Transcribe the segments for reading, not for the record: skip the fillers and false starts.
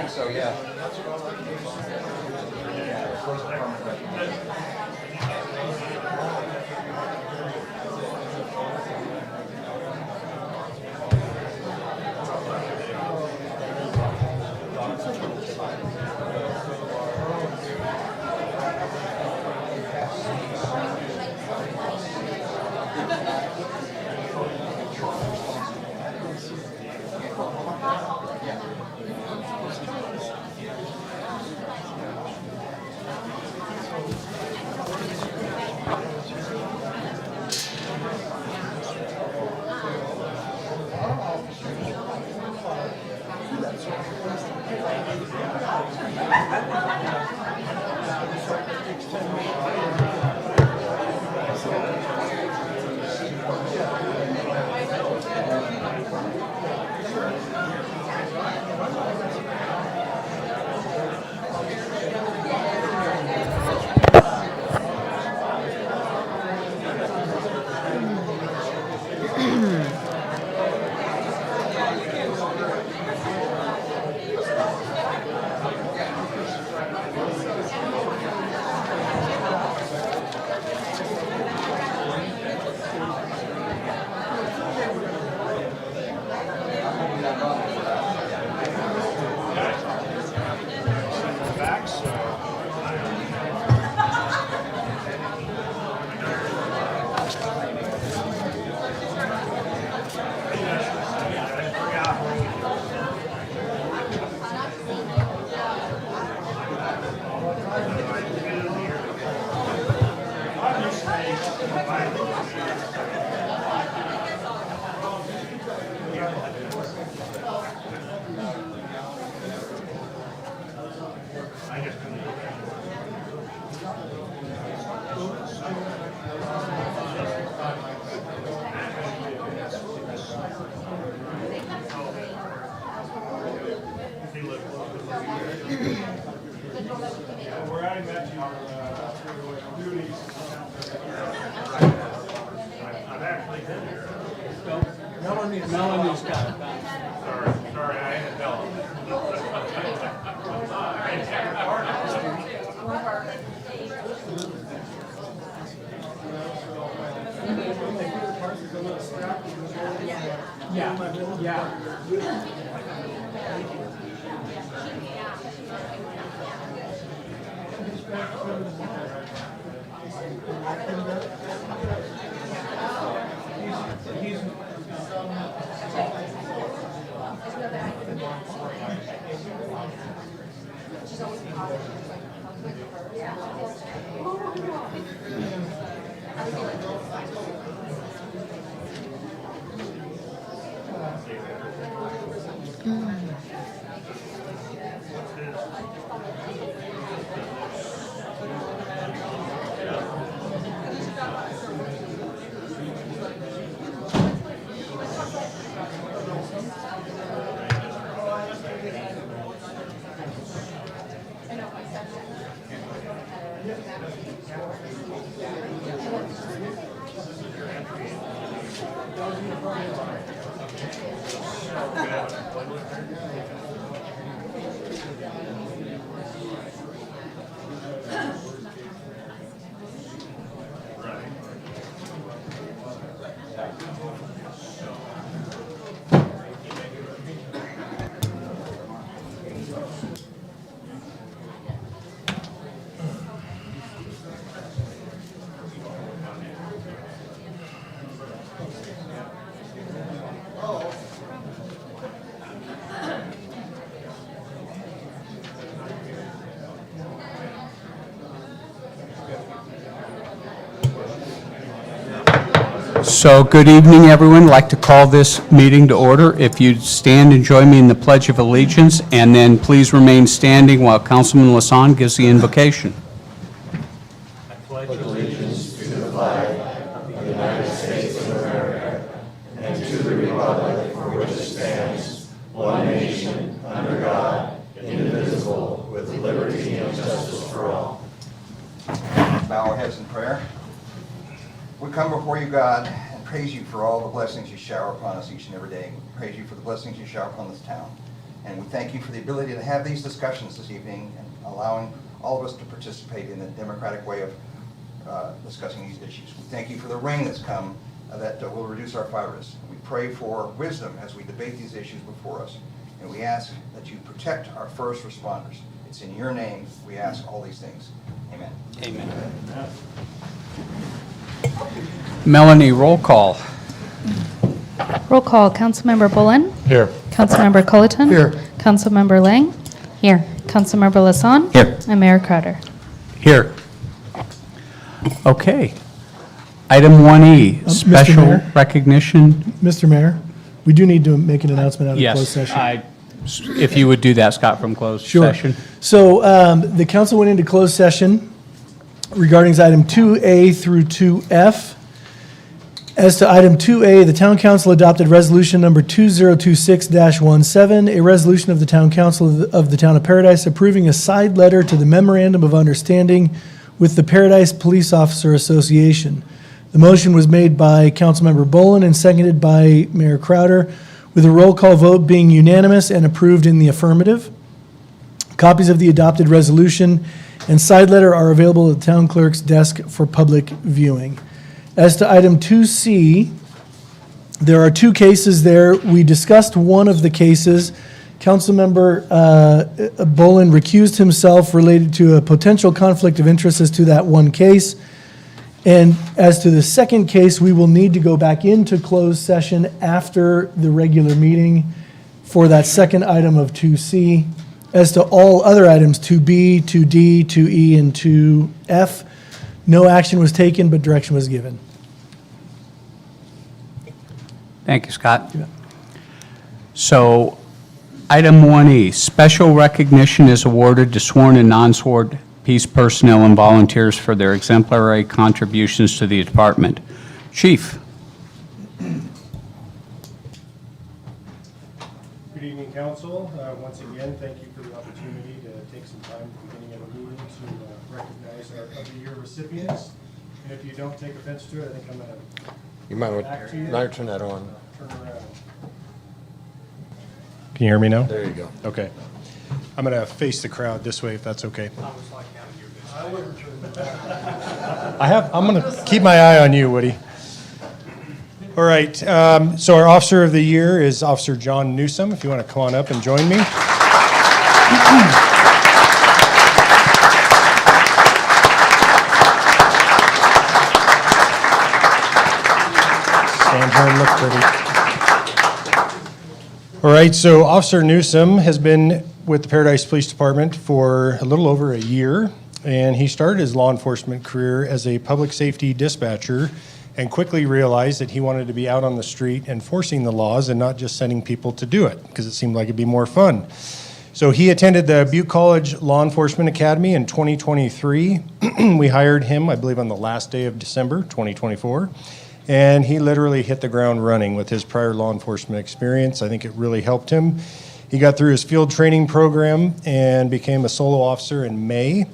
So yeah. We're adding that to your duties. I've actually been here. Melanie's got it. Sorry, I had to tell him. Yeah. So, good evening, everyone. I'd like to call this meeting to order. If you'd stand and join me in the Pledge of Allegiance, and then please remain standing while Councilman Lassonde gives the invocation. Bow our heads in prayer. We come before you, God, and praise you for all the blessings you shower upon us each and every day. We praise you for the blessings you shower upon this town. And we thank you for the ability to have these discussions this evening and allowing all of us to participate in the democratic way of discussing these issues. We thank you for the rain that's come that will reduce our fires. We pray for wisdom as we debate these issues before us. And we ask that you protect our first responders. It's in your name we ask all these things. Amen. Amen. Melanie, roll call. Roll call. Councilmember Bullen. Here. Councilmember Culleton. Here. Councilmember Lang. Here. Councilmember Lassonde. Here. And Mayor Crowder. Here. Okay. Item 1E, Mr. special Mayor? recognition. Mr. Mayor, we do need to make an announcement out of closed Yes, session. if you would do that, Scott, from closed Sure. session. So the council went into closed session regarding item 2A through 2F. As to item 2A, the town council adopted resolution number 2026-17, a resolution of the town council of the town of Paradise approving a side letter to the memorandum of understanding with the Paradise Police Officer Association. The motion was made by Councilmember Bolin and seconded by Mayor Crowder, with a roll call vote being unanimous and approved in the affirmative. Copies of the adopted resolution and side letter are available at the town clerk's desk for public viewing. As to item 2C, there are two cases there. We discussed one of the cases. Councilmember Bolin recused himself related to a potential conflict of interest as to that one case. And as to the second case, we will need to go back into closed session after the regular meeting for that second item of 2C. As to all other items, 2B, 2D, 2E, and 2F, no action was taken, but direction was given. Thank you, Scott. So, item 1E, special recognition is awarded to sworn and non-sworn peace personnel and volunteers for their exemplary contributions to the department. Chief. Good evening, council. Once again, thank you for the opportunity to take some time at the beginning of the meeting to recognize our of the year recipients. And if you don't take offense to it, I think I'm going to You might want Back to you. to turn that on. turn around. Can you hear me now? There you go. Okay. I'm going to face the crowd this way if that's okay. I'm going to keep my eye on you, Woody. All right. So our officer of the year is Officer John Newsom. If you want to come on up and join me. Stand here and look pretty. All right, so Officer Newsom has been with the Paradise Police Department for a little over a year, and he started his law enforcement career as a public safety dispatcher and quickly realized that he wanted to be out on the street enforcing the laws and not just sending people to do it, because it seemed like it'd be more fun. So he attended the Butte College Law Enforcement Academy in 2023. We hired him, I believe, on the last day of December 2024. And he literally hit the ground running with his prior law enforcement experience. I think it really helped him. He got through his field training program and became a solo officer in May.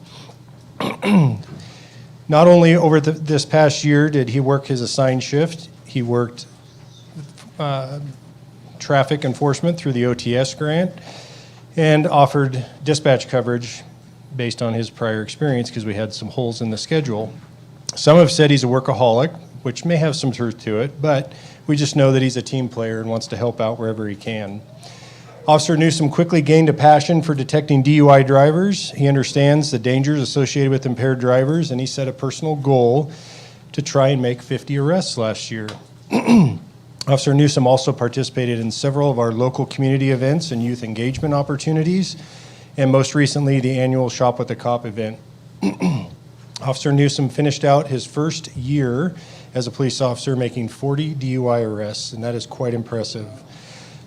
Not only over this past year did he work his assigned shift, he worked traffic enforcement through the OTS grant and offered dispatch coverage based on his prior experience because we had some holes in the schedule. Some have said he's a workaholic, which may have some truth to it, but we just know that he's a team player and wants to help out wherever he can. Officer Newsom quickly gained a passion for detecting DUI drivers. He understands the dangers associated with impaired drivers, and he set a personal goal to try and make 50 arrests last year. Officer Newsom also participated in several of our local community events and youth engagement opportunities, and most recently, the annual Shop with a Cop event. Officer Newsom finished out his first year as a police officer, making 40 DUI arrests, and that is quite impressive.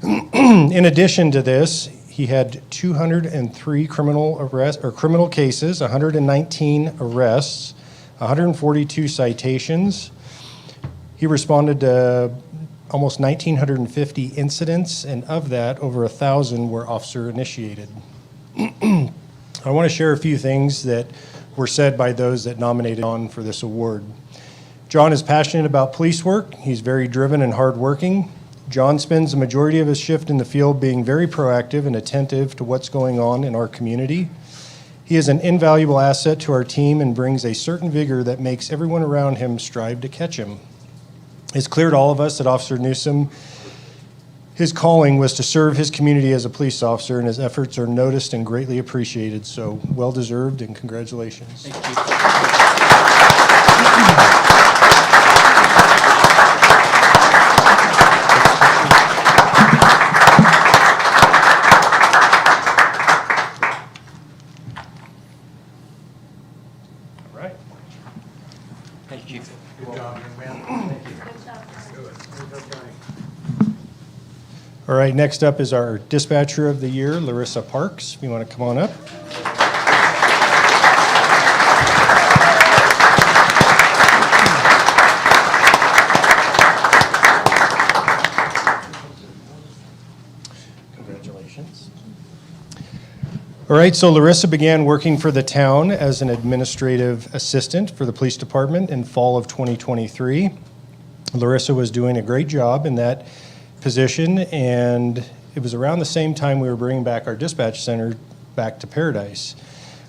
In addition to this, he had 203 criminal cases, 119 arrests, 142 citations. He responded to almost 1,950 incidents, and of that, over 1,000 were officer initiated. I want to share a few things that were said by those that nominated John for this award. John is passionate about police work. He's very driven and hardworking. John spends the majority of his shift in the field being very proactive and attentive to what's going on in our community. He is an invaluable asset to our team and brings a certain vigor that makes everyone around him strive to catch him. It's clear to all of us that Officer Newsom, his calling was to serve his community as a police officer, and his efforts are noticed and greatly appreciated. So well-deserved, and congratulations. All right. Thank you, Chief. All right, next up is our dispatcher of the year, Larissa Parks. If you want to come on up. Congratulations. All right, so Larissa began working for the town as an administrative assistant for the police department in fall of 2023. Larissa was doing a great job in that position, and it was around the same time we were bringing back our dispatch center back to Paradise.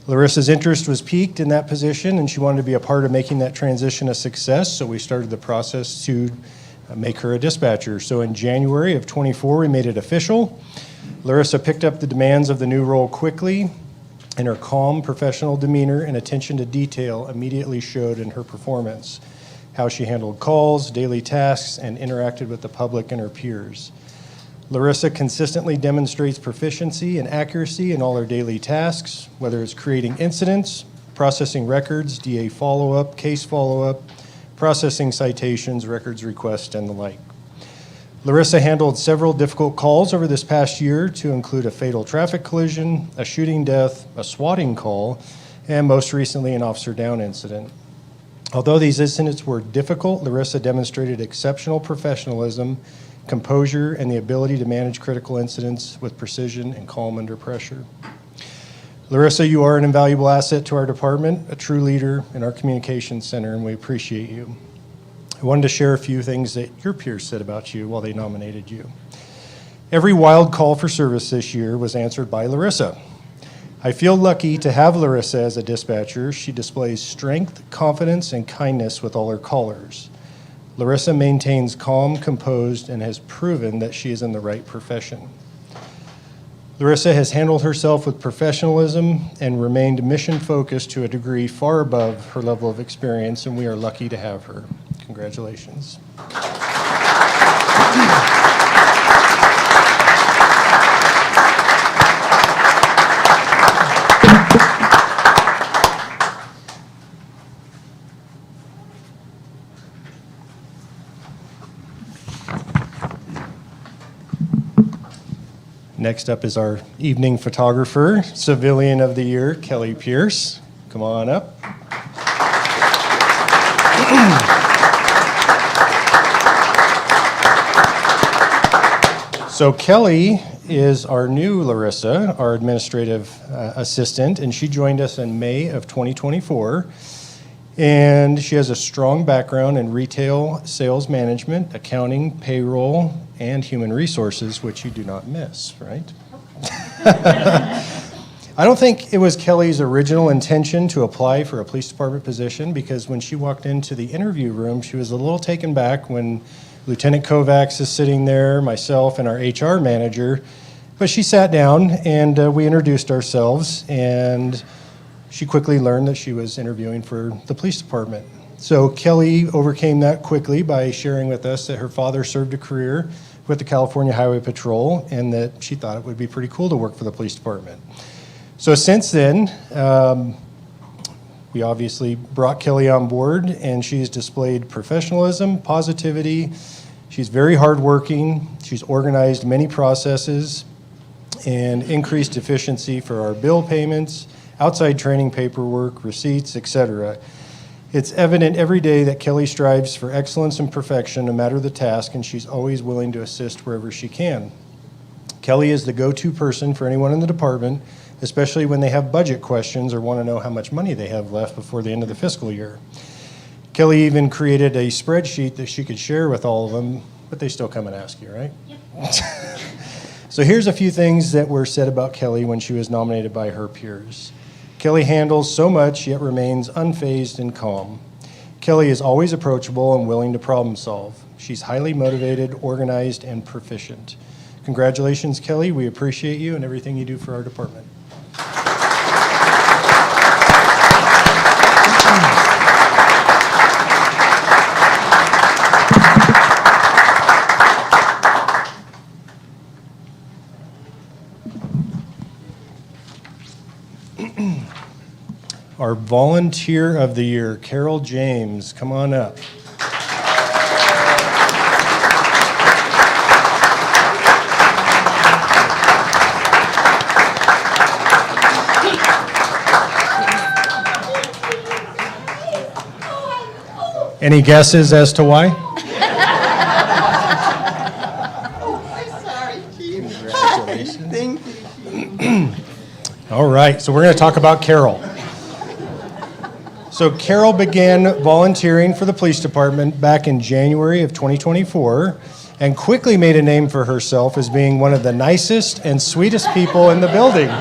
Larissa's interest was piqued in that position, and she wanted to be a part of making that transition a success, so we started the process to make her a dispatcher. So in January of 24, we made it official. Larissa picked up the demands of the new role quickly, and her calm, professional demeanor and attention to detail immediately showed in her performance, how she handled calls, daily tasks, and interacted with the public and her peers. Larissa consistently demonstrates proficiency and accuracy in all her daily tasks, whether it's creating incidents, processing records, DA follow-up, case follow-up, processing citations, records requests, and the like. Larissa handled several difficult calls over this past year to include a fatal traffic collision, a shooting death, a swatting call, and most recently an officer down incident. Although these incidents were difficult, Larissa demonstrated exceptional professionalism, composure, and the ability to manage critical incidents with precision and calm under pressure. Larissa, you are an invaluable asset to our department, a true leader in our communications center, and we appreciate you. I wanted to share a few things that your peers said about you while they nominated you. Every wild call for service this year was answered by Larissa. I feel lucky to have Larissa as a dispatcher. She displays strength, confidence, and kindness with all her callers. Larissa maintains calm, composed, and has proven that she is in the right profession. Larissa has handled herself with professionalism and remained mission-focused to a degree far above her level of experience, and we are lucky to have her. Congratulations. Next up is our evening photographer, Civilian of the Year, Kelly Pierce. Come on up. So Kelly is our new Larissa, our administrative assistant, and she joined us in May of 2024. And she has a strong background in retail sales management, accounting, payroll, and Human Resources, which you do not miss, right? I don't think it was Kelly's original intention to apply for a police department position, because when she walked into the interview room, she was a little taken back when Lieutenant Kovacs is sitting there, myself, and our HR manager. But she sat down and we introduced ourselves, and she quickly learned that she was interviewing for the police department. So Kelly overcame that quickly by sharing with us that her father served a career with the California Highway Patrol and that she thought it would be pretty cool to work for the police department. So since then, we obviously brought Kelly on board, and she's displayed professionalism, positivity. She's very hardworking. She's organized many processes and increased efficiency for our bill payments, outside training paperwork, receipts, etc. It's evident every day that Kelly strives for excellence and perfection no matter the task, and she's always willing to assist wherever she can. Kelly is the go-to person for anyone in the department, especially when they have budget questions or want to know how much money they have left before the end of the fiscal year. Kelly even created a spreadsheet that she could share with all of them, but they still come and ask you, right? Yep. So here's a few things that were said about Kelly when she was nominated by her peers. Kelly handles so much, yet remains unfazed and calm. Kelly is always approachable and willing to problem solve. She's highly motivated, organized, and proficient. Congratulations, Kelly. We appreciate you and everything you do for our department. Our Volunteer of the Year, Carol James, come on up. Any guesses as to why? All right, so we're going to talk about Carol. So Carol began volunteering for the police department back in January of 2024 and quickly made a name for herself as being one of the nicest and sweetest people in the building. You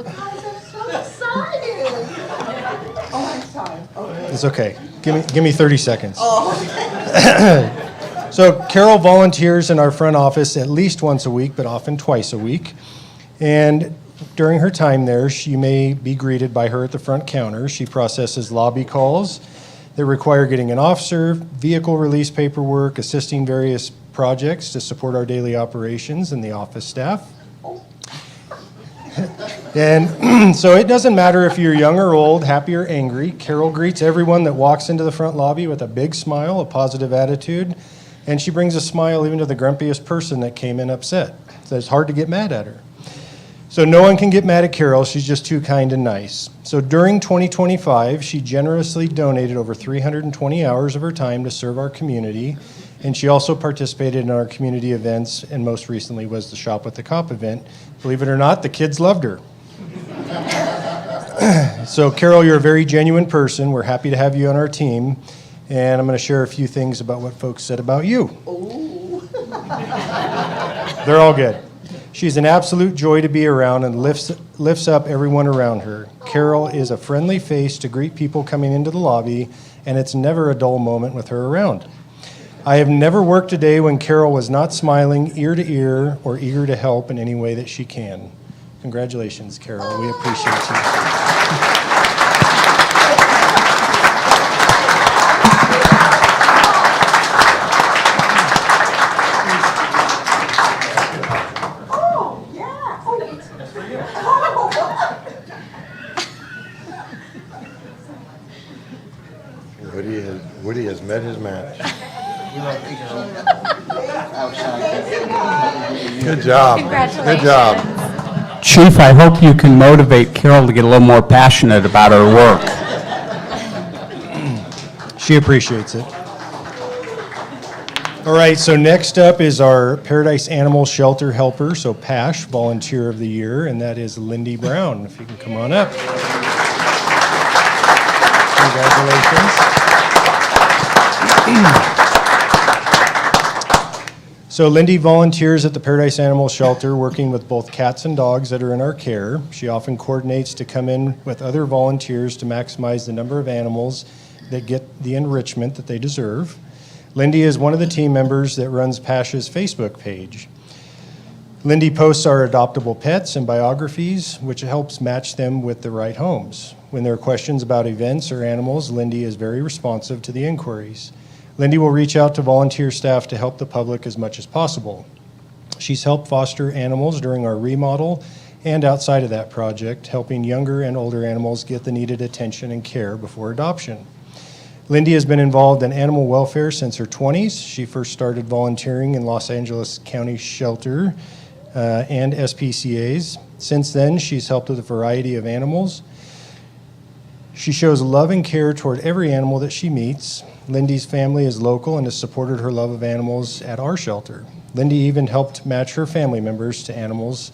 guys are so excited. Oh, I'm sorry. Okay. It's okay. Give me 30 seconds. So Carol volunteers in our front office at least once a week, but often twice a week. And during her time there, she may be greeted by her at the front counter. She processes lobby calls that require getting an officer, vehicle release paperwork, assisting various projects to support our daily operations and the office staff. And so it doesn't matter if you're young or old, happy or angry, Carol greets everyone that walks into the front lobby with a big smile, a positive attitude, and she brings a smile even to the grumpiest person that came in upset. So it's hard to get mad at her. So no one can get mad at Carol. She's just too kind and nice. So during 2025, she generously donated over 320 hours of her time to serve our community, and she also participated in our community events, and most recently was the Shop with the Cop event. Believe it or not, the kids loved her. So Carol, you're a very genuine person. We're happy to have you on our team, and I'm going to share a few things about what folks said about you. They're all good. She's an absolute joy to be around and lifts up everyone around her. Carol is a friendly face to greet people coming into the lobby, and it's never a dull moment with her around. I have never worked a day when Carol was not smiling ear to ear or eager to help in any way that she can. Congratulations, Carol. We appreciate you. Oh, yeah. Oh, it's for you. Woody has met his match. Good job. Good job. Chief, I hope you can motivate Carol to get a little more passionate about her work. She appreciates it. All right, so next up is our Paradise Animal Shelter helper, so PASH, Volunteer of the Year, and that is Lindy Brown. If you can come on up. Congratulations. So Lindy volunteers at the Paradise Animal Shelter, working with both cats and dogs that are in our care. She often coordinates to come in with other volunteers to maximize the number of animals that get the enrichment that they deserve. Lindy is one of the team members that runs Pasha's Facebook page. Lindy posts our adoptable pets and biographies, which helps match them with the right homes. When there are questions about events or animals, Lindy is very responsive to the inquiries. Lindy will reach out to volunteer staff to help the public as much as possible. She's helped foster animals during our remodel and outside of that project, helping younger and older animals get the needed attention and care before adoption. Lindy has been involved in animal welfare since her 20s. She first started volunteering in Los Angeles County Shelter and SPCA's. Since then, she's helped with a variety of animals. She shows love and care toward every animal that she meets. Lindy's family is local and has supported her love of animals at our shelter. Lindy even helped match her family members to animals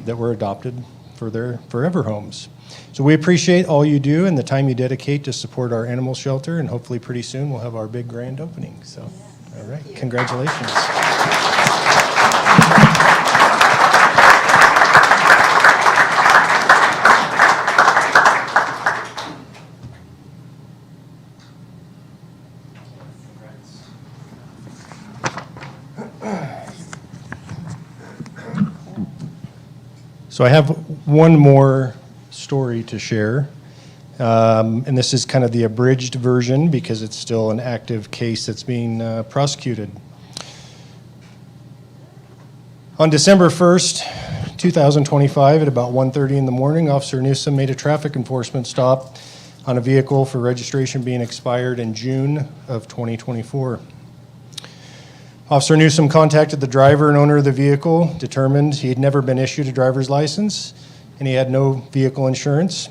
that were adopted for their forever homes. So we appreciate all you do and the time you dedicate to support our animal shelter, and hopefully pretty soon we'll have our big grand opening. So, all right, congratulations. So I have one more story to share, and this is kind of the abridged version because it's still an active case that's being prosecuted. On December 1st, 2025, at about 1:30 in the morning, Officer Newsom made a traffic enforcement stop on a vehicle for registration being expired in June of 2024. Officer Newsom contacted the driver and owner of the vehicle, determined he had never been issued a driver's license, and he had no vehicle insurance.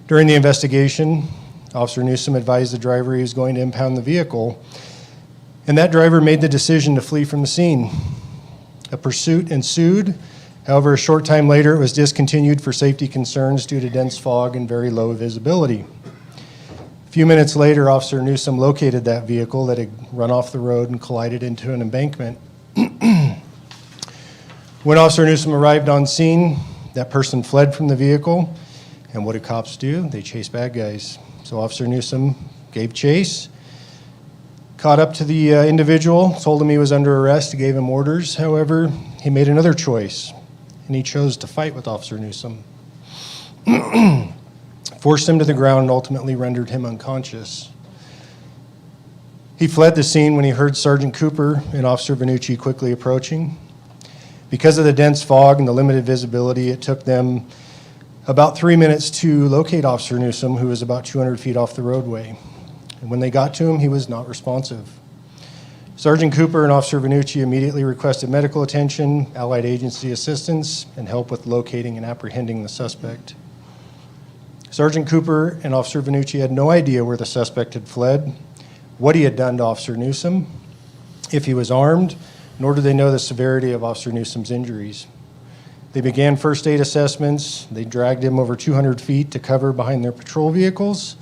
During the investigation, Officer Newsom advised the driver he was going to impound the vehicle, and that driver made the decision to flee from the scene. A pursuit ensued. However, a short time later, it was discontinued for safety concerns due to dense fog and very low visibility. A few minutes later, Officer Newsom located that vehicle that had run off the road and collided into an embankment. When Officer Newsom arrived on scene, that person fled from the vehicle, and what do cops do? They chase bad guys. So Officer Newsom gave chase, caught up to the individual, told him he was under arrest, gave him orders. However, he made another choice, and he chose to fight with Officer Newsom. Forced him to the ground and ultimately rendered him unconscious. He fled the scene when he heard Sergeant Cooper and Officer Vanucci quickly approaching. Because of the dense fog and the limited visibility, it took them about 3 minutes to locate Officer Newsom, who was about 200 feet off the roadway. And when they got to him, he was not responsive. Sergeant Cooper and Officer Vanucci immediately requested medical attention, allied agency assistance, and help with locating and apprehending the suspect. Sergeant Cooper and Officer Vanucci had no idea where the suspect had fled, what he had done to Officer Newsom, if he was armed, nor did they know the severity of Officer Newsom's injuries. They began first aid assessments. They dragged him over 200 feet to cover behind their patrol vehicles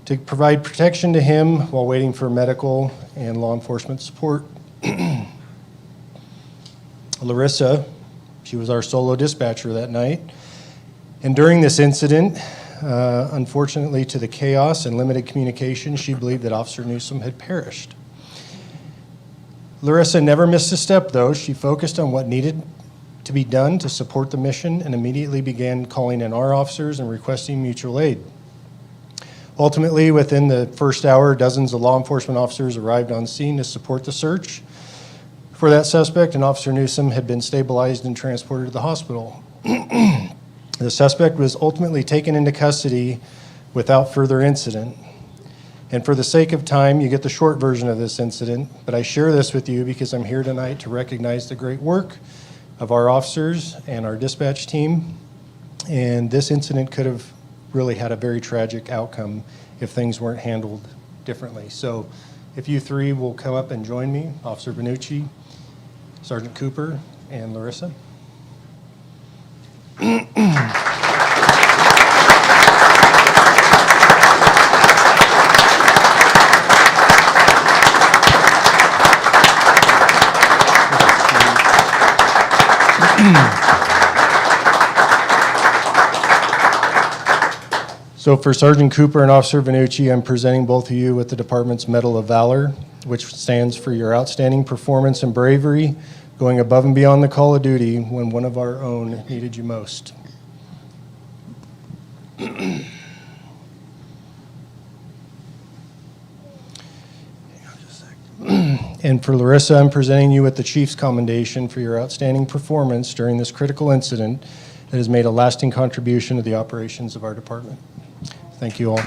to provide protection to him while waiting for medical and law enforcement support. Larissa, she was our solo dispatcher that night, and during this incident, unfortunately, to the chaos and limited communication, she believed that Officer Newsom had perished. Larissa never missed a step, though. She focused on what needed to be done to support the mission and immediately began calling in our officers and requesting mutual aid. Ultimately, within the first hour, dozens of law enforcement officers arrived on scene to support the search for that suspect, and Officer Newsom had been stabilized and transported to the hospital. The suspect was ultimately taken into custody without further incident. And for the sake of time, you get the short version of this incident, but I share this with you because I'm here tonight to recognize the great work of our officers and our dispatch team. And this incident could have really had a very tragic outcome if things weren't handled differently. So if you three will come up and join me, Officer Vanucci, Sergeant Cooper, and Larissa. So for Sergeant Cooper and Officer Vanucci, I'm presenting both of you with the department's Medal of Valor, which stands for your outstanding performance and bravery, going above and beyond the call of duty when one of our own needed you most. And for Larissa, I'm presenting you with the Chief's Commendation for your outstanding performance during this critical incident that has made a lasting contribution to the operations of our department. Thank you all.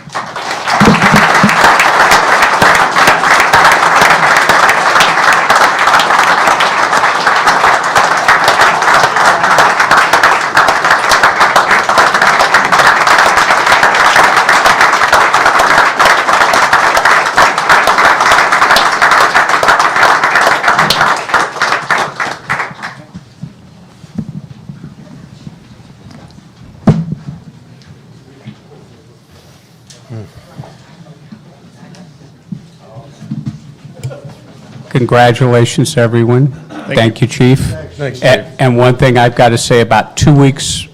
Congratulations, everyone. Thank you, Chief. Thanks, Chief. And one thing I've got to say, about 2 weeks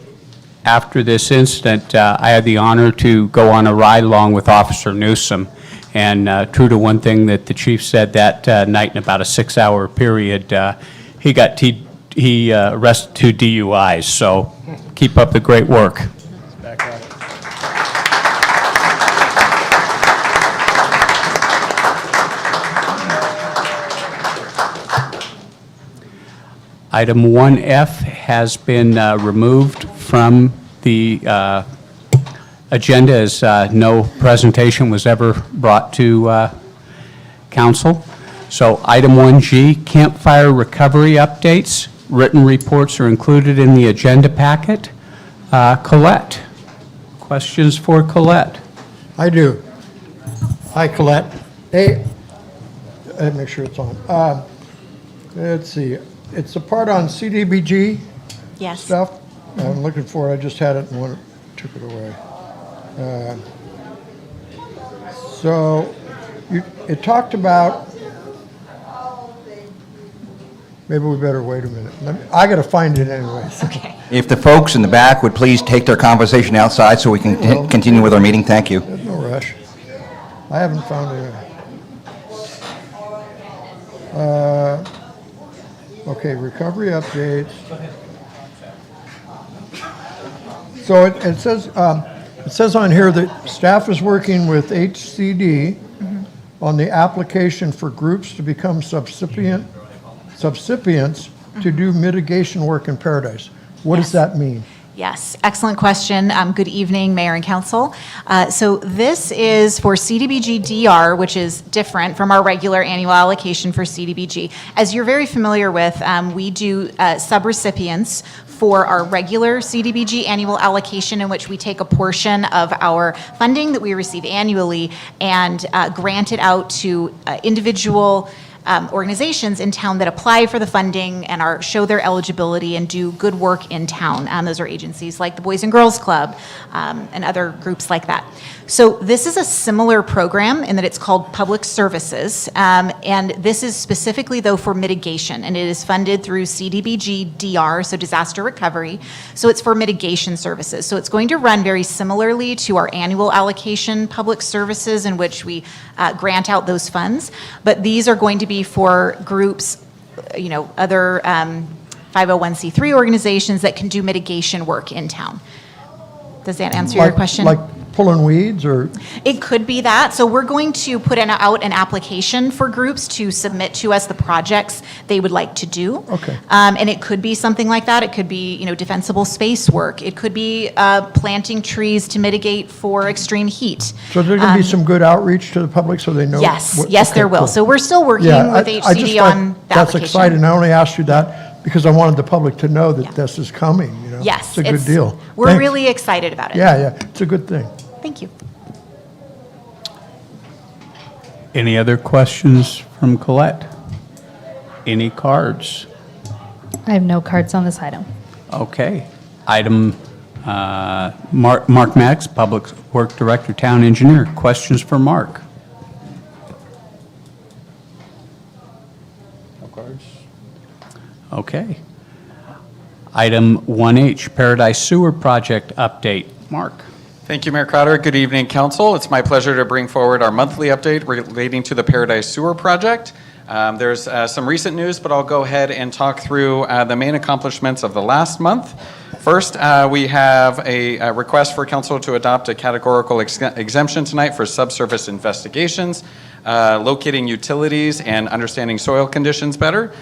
after this incident, I had the honor to go on a ride-along with Officer Newsom. And true to one thing that the chief said that night, in about a 6-hour period, he arrested 2 DUIs. So keep up the great work. Back at it. Item 1F has been removed from the agenda as no presentation was ever brought to council. So item 1G, campfire recovery updates. Written reports are included in the agenda packet. Colette, questions for Colette? I do. Hi, Colette. Hey, let me make sure it's on. Let's see. It's the part on CDBG Yes. stuff. I'm looking for it. I just had it and one took it away. So it talked about, maybe we better wait a minute. I got to find it anyways. Okay. If the folks in the back would please take their conversation outside so we can continue with our meeting, thank you. There's no rush. I haven't found it. Okay, recovery updates. So it says on here that staff is working with HCD on the application for groups to become subsipients to do mitigation work in Paradise. What does that mean? Yes, excellent question. Good evening, Mayor and Council. So this is for CDBG DR, which is different from our regular annual allocation for CDBG. As you're very familiar with, we do subrecipients for our regular CDBG annual allocation, in which we take a portion of our funding that we receive annually and grant it out to individual organizations in town that apply for the funding and show their eligibility and do good work in town. Those are agencies like the Boys and Girls Club and other groups like that. So this is a similar program in that it's called Public Services, and this is specifically, though, for mitigation, and it is funded through CDBG DR, so disaster recovery. So it's for mitigation services. So it's going to run very similarly to our annual allocation public services, in which we grant out those funds, but these are going to be for groups, other 501c3 organizations that can do mitigation work in town. Does that answer your question? Like pulling weeds or? It could be that. So we're going to put out an application for groups to submit to us the projects they would like to do. Okay. And it could be something like that. It could be, defensible space work. It could be planting trees to mitigate for extreme heat. So there's going to be some good outreach to the public so they know? Yes, what- yes, okay, there will. cool. So we're still working Yeah, with I just HCD thought on the that's application. exciting. I only asked you that because I wanted the public to know that Yeah. this is coming, Yes. It's a good deal. We're Thanks. really excited about it. Yeah, it's a good thing. Thank you. Any other questions from Colette? Any cards? I have no cards on this item. Okay. Item, Mark Maddox, Public Work Director, Town Engineer. Questions for Mark? No cards? Okay. Item 1H, Paradise Sewer Project Update. Mark. Thank you, Mayor Crowder. Good evening, Council. It's my pleasure to bring forward our monthly update relating to the Paradise Sewer Project. There's some recent news, but I'll go ahead and talk through the main accomplishments of the last month. First, we have a request for Council to adopt a categorical exemption tonight for subsurface investigations, locating utilities and understanding soil conditions better.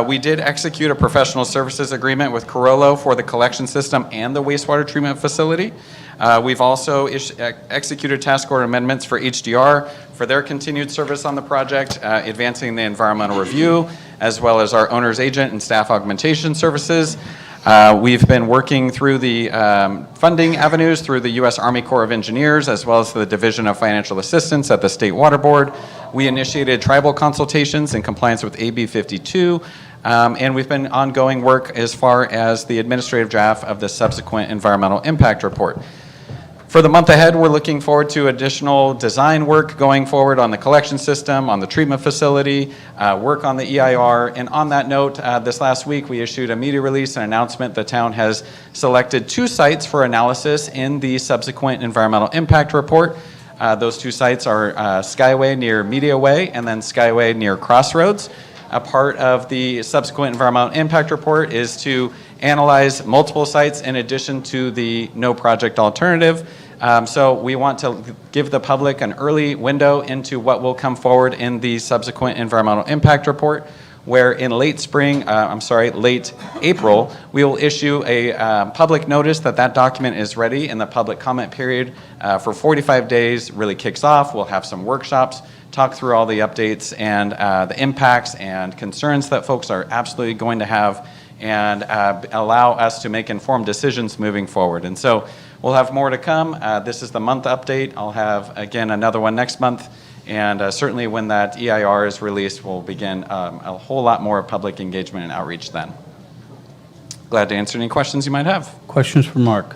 We did execute a professional services agreement with Carollo for the collection system and the wastewater treatment facility. We've also executed task order amendments for HDR for their continued service on the project, advancing the environmental review, as well as our owner's agent and staff augmentation services. We've been working through the funding avenues through the U.S. Army Corps of Engineers, as well as the Division of Financial Assistance at the State Water Board. We initiated tribal consultations in compliance with AB 52, and we've been ongoing work as far as the administrative draft of the subsequent environmental impact report. For the month ahead, we're looking forward to additional design work going forward on the collection system, on the treatment facility, work on the EIR. And on that note, this last week, we issued a media release and announcement the town has selected 2 sites for analysis in the subsequent environmental impact report. Those 2 sites are Skyway near Media Way and then Skyway near Crossroads. A part of the subsequent environmental impact report is to analyze multiple sites in addition to the no project alternative. So we want to give the public an early window into what will come forward in the subsequent environmental impact report, where in late April, we will issue a public notice that that document is ready, and the public comment period for 45 days really kicks off. We'll have some workshops, talk through all the updates and the impacts and concerns that folks are absolutely going to have, and allow us to make informed decisions moving forward. And so we'll have more to come. This is the month update. I'll have, again, another one next month. And certainly when that EIR is released, we'll begin a whole lot more public engagement and outreach then. Glad to answer any questions you might have. Questions for Mark?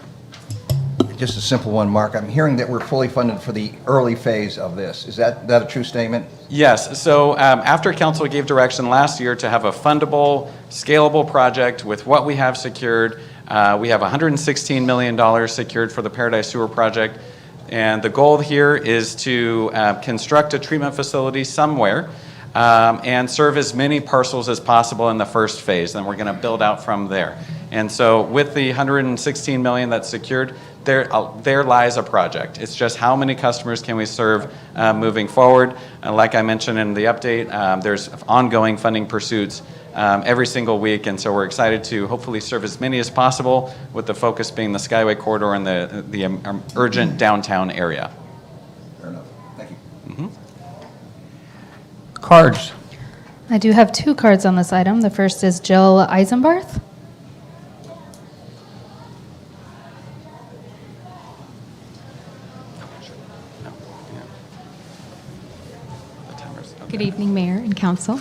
Just a simple one, Mark. I'm hearing that we're fully funded for the early phase of this. Is that a true statement? Yes. So after council gave direction last year to have a fundable, scalable project with what we have secured, we have $116 million secured for the Paradise Sewer Project. And the goal here is to construct a treatment facility somewhere and serve as many parcels as possible in the first phase. Then we're going to build out from there. And so with the $116 million that's secured, there lies a project. It's just how many customers can we serve moving forward. Like I mentioned in the update, there's ongoing funding pursuits every single week, and so we're excited to hopefully serve as many as possible, with the focus being the Skyway corridor and the urgent downtown area. Fair enough. Thank you. Cards. I do have 2 cards on this item. The first is Jill Eisenbarth. Good evening, Mayor and Council.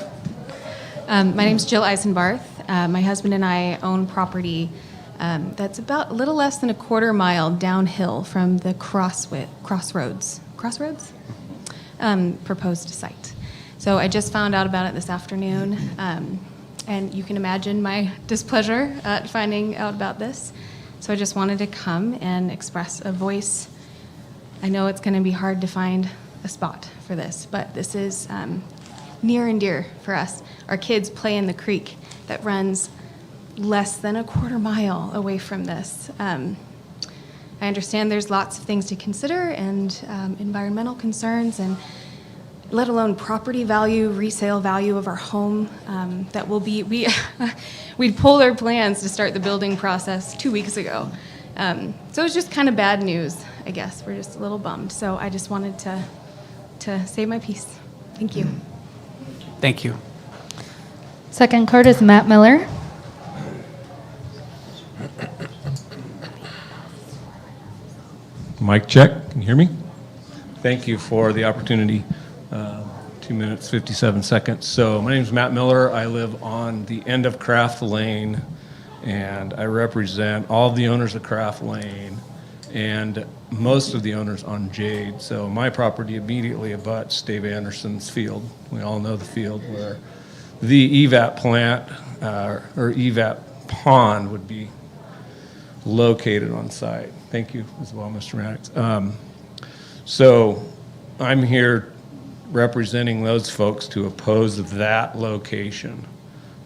My name is Jill Eisenbarth. My husband and I own property that's about a little less than a quarter mile downhill from the Crossroads proposed site. So I just found out about it this afternoon, and you can imagine my displeasure at finding out about this. So I just wanted to come and express a voice. I know it's going to be hard to find a spot for this, but this is near and dear for us. Our kids play in the creek that runs less than a quarter mile away from this. I understand there's lots of things to consider, and environmental concerns, and let alone property value, resale value of our home, that will be, we'd pulled our plans to start the building process 2 weeks ago. So it's just kind of bad news, I guess. We're just a little bummed. So I just wanted to say my piece. Thank you. Thank you. Second card is Matt Miller. Mic check. Can you hear me? Thank you for the opportunity. 2 minutes, 57 seconds. So my name is Matt Miller. I live on the end of Craft Lane, and I represent all of the owners of Craft Lane and most of the owners on Jade. So my property immediately abuts Dave Anderson's field. We all know the field where the EVAP plant or EVAP pond would be located on site. Thank you as well, Mr. Maddox. So I'm here representing those folks to oppose that location.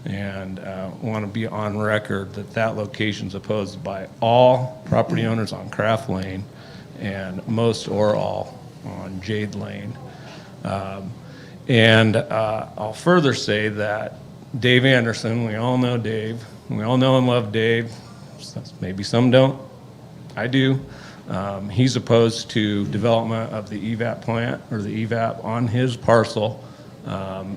And want to be on record that that location's opposed by all property owners on Craft Lane and most or all on Jade Lane. And I'll further say that Dave Anderson, we all know Dave, we all know and love Dave, maybe some don't, I do. He's opposed to development of the EVAP plant or the EVAP on his parcel.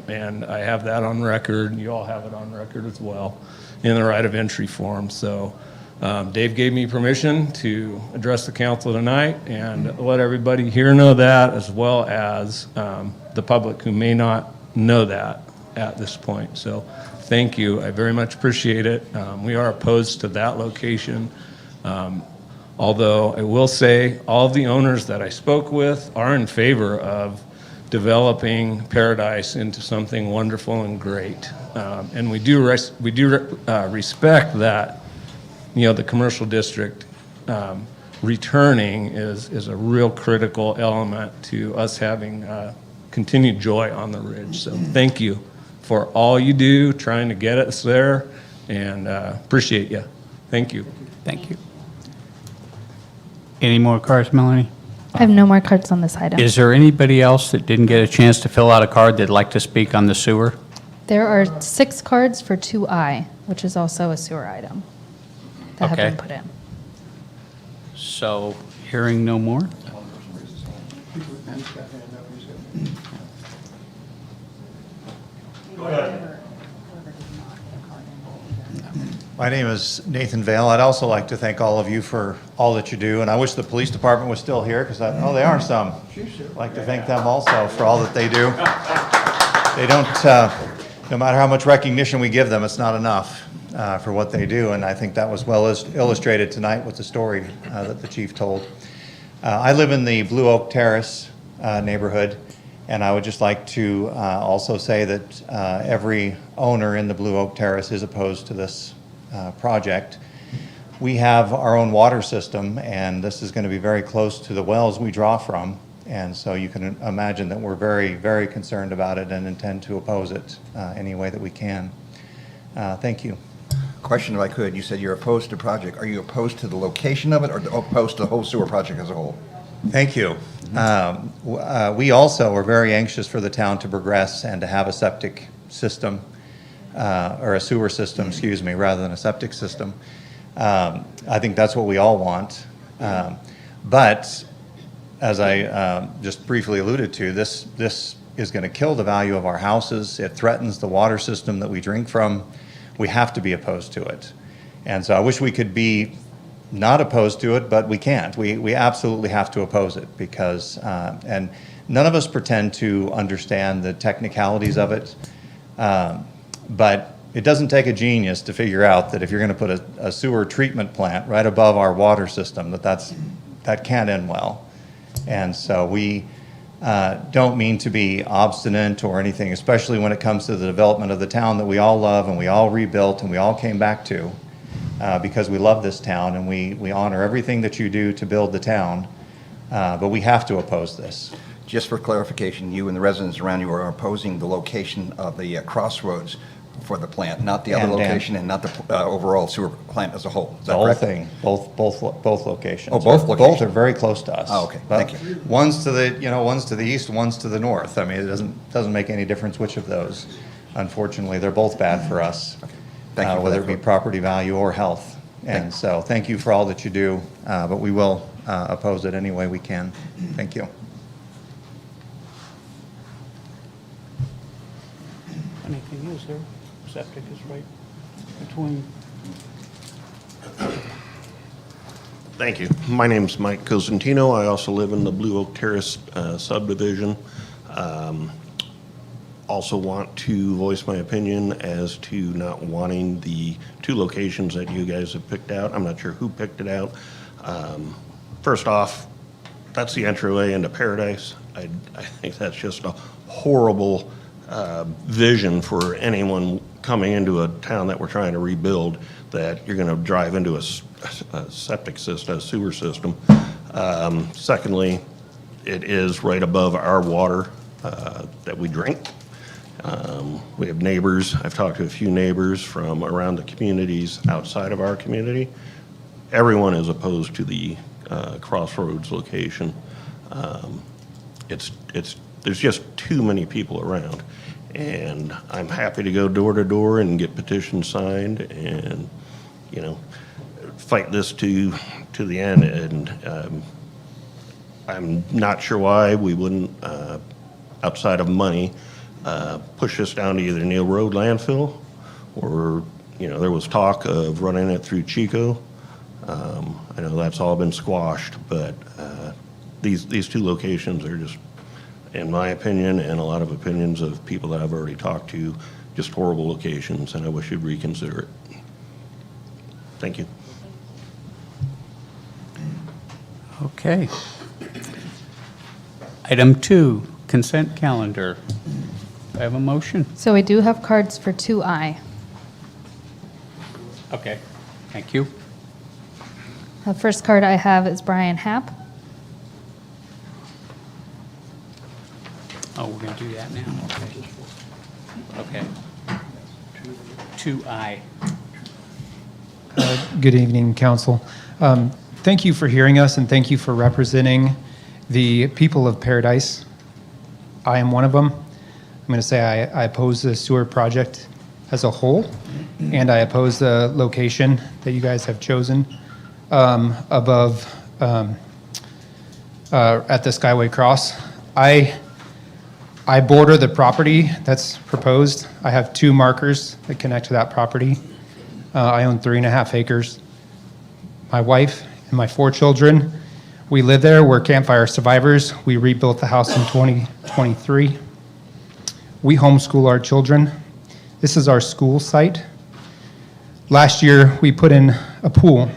And I have that on record, you all have it on record as well, in the right of entry form. So Dave gave me permission to address the council tonight and let everybody here know that, as well as the public who may not know that at this point. So thank you, I very much appreciate it. We are opposed to that location. Although I will say all of the owners that I spoke with are in favor of developing Paradise into something wonderful and great. And we do respect that, the commercial district returning is a real critical element to us having continued joy on the ridge. So thank you for all you do, trying to get us there, and appreciate you. Thank you. Thank you. Any more cards, Melanie? I have no more cards on this item. Is there anybody else that didn't get a chance to fill out a card that'd like to speak on the sewer? There are 6 cards for 2I, which is also a sewer item that have Okay. been put in. So, hearing no more? My name is Nathan Vale. I'd also like to thank all of you for all that you do, and I wish the police department was still here, because they are some. I'd like to thank them also for all that they do. They don't, no matter how much recognition we give them, it's not enough for what they do, and I think that was well illustrated tonight with the story that the chief told. I live in the Blue Oak Terrace neighborhood, and I would just like to also say that every owner in the Blue Oak Terrace is opposed to this project. We have our own water system, and this is going to be very close to the wells we draw from, and so you can imagine that we're very, very concerned about it and intend to oppose it any way that we can. Thank you. Question if I could, you said you're opposed to the project. Are you opposed to the location of it or opposed to the whole sewer project as a whole? Thank you. We also are very anxious for the town to progress and to have a septic system, or a sewer system, excuse me, rather than a septic system. I think that's what we all want. But as I just briefly alluded to, this is going to kill the value of our houses. It threatens the water system that we drink from. We have to be opposed to it. And so I wish we could be not opposed to it, but we can't. We absolutely have to oppose it because, and none of us pretend to understand the technicalities of it. But it doesn't take a genius to figure out that if you're going to put a sewer treatment plant right above our water system, that can't end well. And so we don't mean to be obstinate or anything, especially when it comes to the development of the town that we all love and we all rebuilt and we all came back to, because we love this town and we honor everything that you do to build the town. But we have to oppose this. Just for clarification, you and the residents around you are opposing the location of the crossroads for the plant, not the other And location and not the overall sewer plant as a whole. Is that The whole correct? thing, both locations. Oh, both Both locations. are very close to us. Oh, okay. But Thank you. One's to the, one's to the east, one's to the north. I mean, it doesn't make any difference which of those. Unfortunately, they're both bad for us. Thank you for whether that. it be property value or health. And so, thank you for all that you do, but we will oppose it any way we can. Thank you. Anything else there? Septic is right between. Thank you. My name's Mike Cosentino. I also live in the Blue Oak Terrace subdivision. Also want to voice my opinion as to not wanting the 2 locations that you guys have picked out. I'm not sure who picked it out. First off, that's the entryway into Paradise. I think that's just a horrible vision for anyone coming into a town that we're trying to rebuild, that you're going to drive into a septic system, a sewer system. Secondly, it is right above our water that we drink. We have neighbors. I've talked to a few neighbors from around the communities outside of our community. Everyone is opposed to the Crossroads location. There's just too many people around. And I'm happy to go door to door and get petitions signed and, you know, fight this to the end. And I'm not sure why we wouldn't, outside of money, push this down to either Neil Road landfill or, you know, there was talk of running it through Chico. I know that's all been squashed, but these two locations are just, in my opinion, and a lot of opinions of people that I've already talked to, just horrible locations, and I wish you'd reconsider it. Thank you. Okay. Item 2, consent calendar. Do I have a motion? So we do have cards for 2I. Okay, thank you. The first card I have is Brian Happ. Oh, we're going to do that now, okay. Okay. 2I. Good evening, council. Thank you for hearing us and thank you for representing the people of Paradise. I am one of them. I'm going to say I oppose the sewer project as a whole, and I oppose the location that you guys have chosen above at the Skyway Cross. I border the property that's proposed. I have 2 markers that connect to that property. I own 3.5 acres. My wife and my 4 children, we live there. We're campfire survivors. We rebuilt the house in 2023. We homeschool our children. This is our school site. Last year, we put in a pool.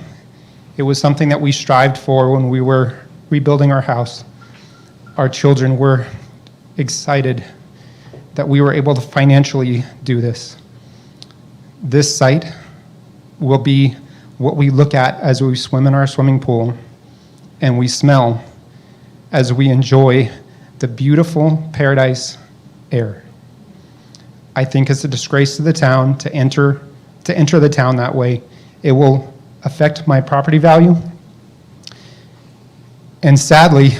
It was something that we strived for when we were rebuilding our house. Our children were excited that we were able to financially do this. This site will be what we look at as we swim in our swimming pool and we smell as we enjoy the beautiful Paradise air. I think it's a disgrace to the town to enter the town that way. It will affect my property value. And sadly,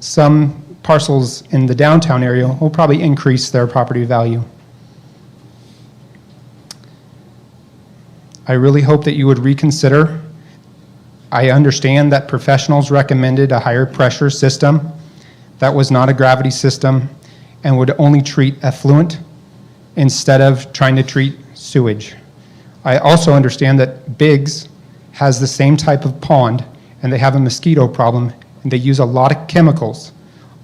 some parcels in the downtown area will probably increase their property value. I really hope that you would reconsider. I understand that professionals recommended a higher pressure system that was not a gravity system and would only treat effluent instead of trying to treat sewage. I also understand that Biggs has the same type of pond and they have a mosquito problem and they use a lot of chemicals.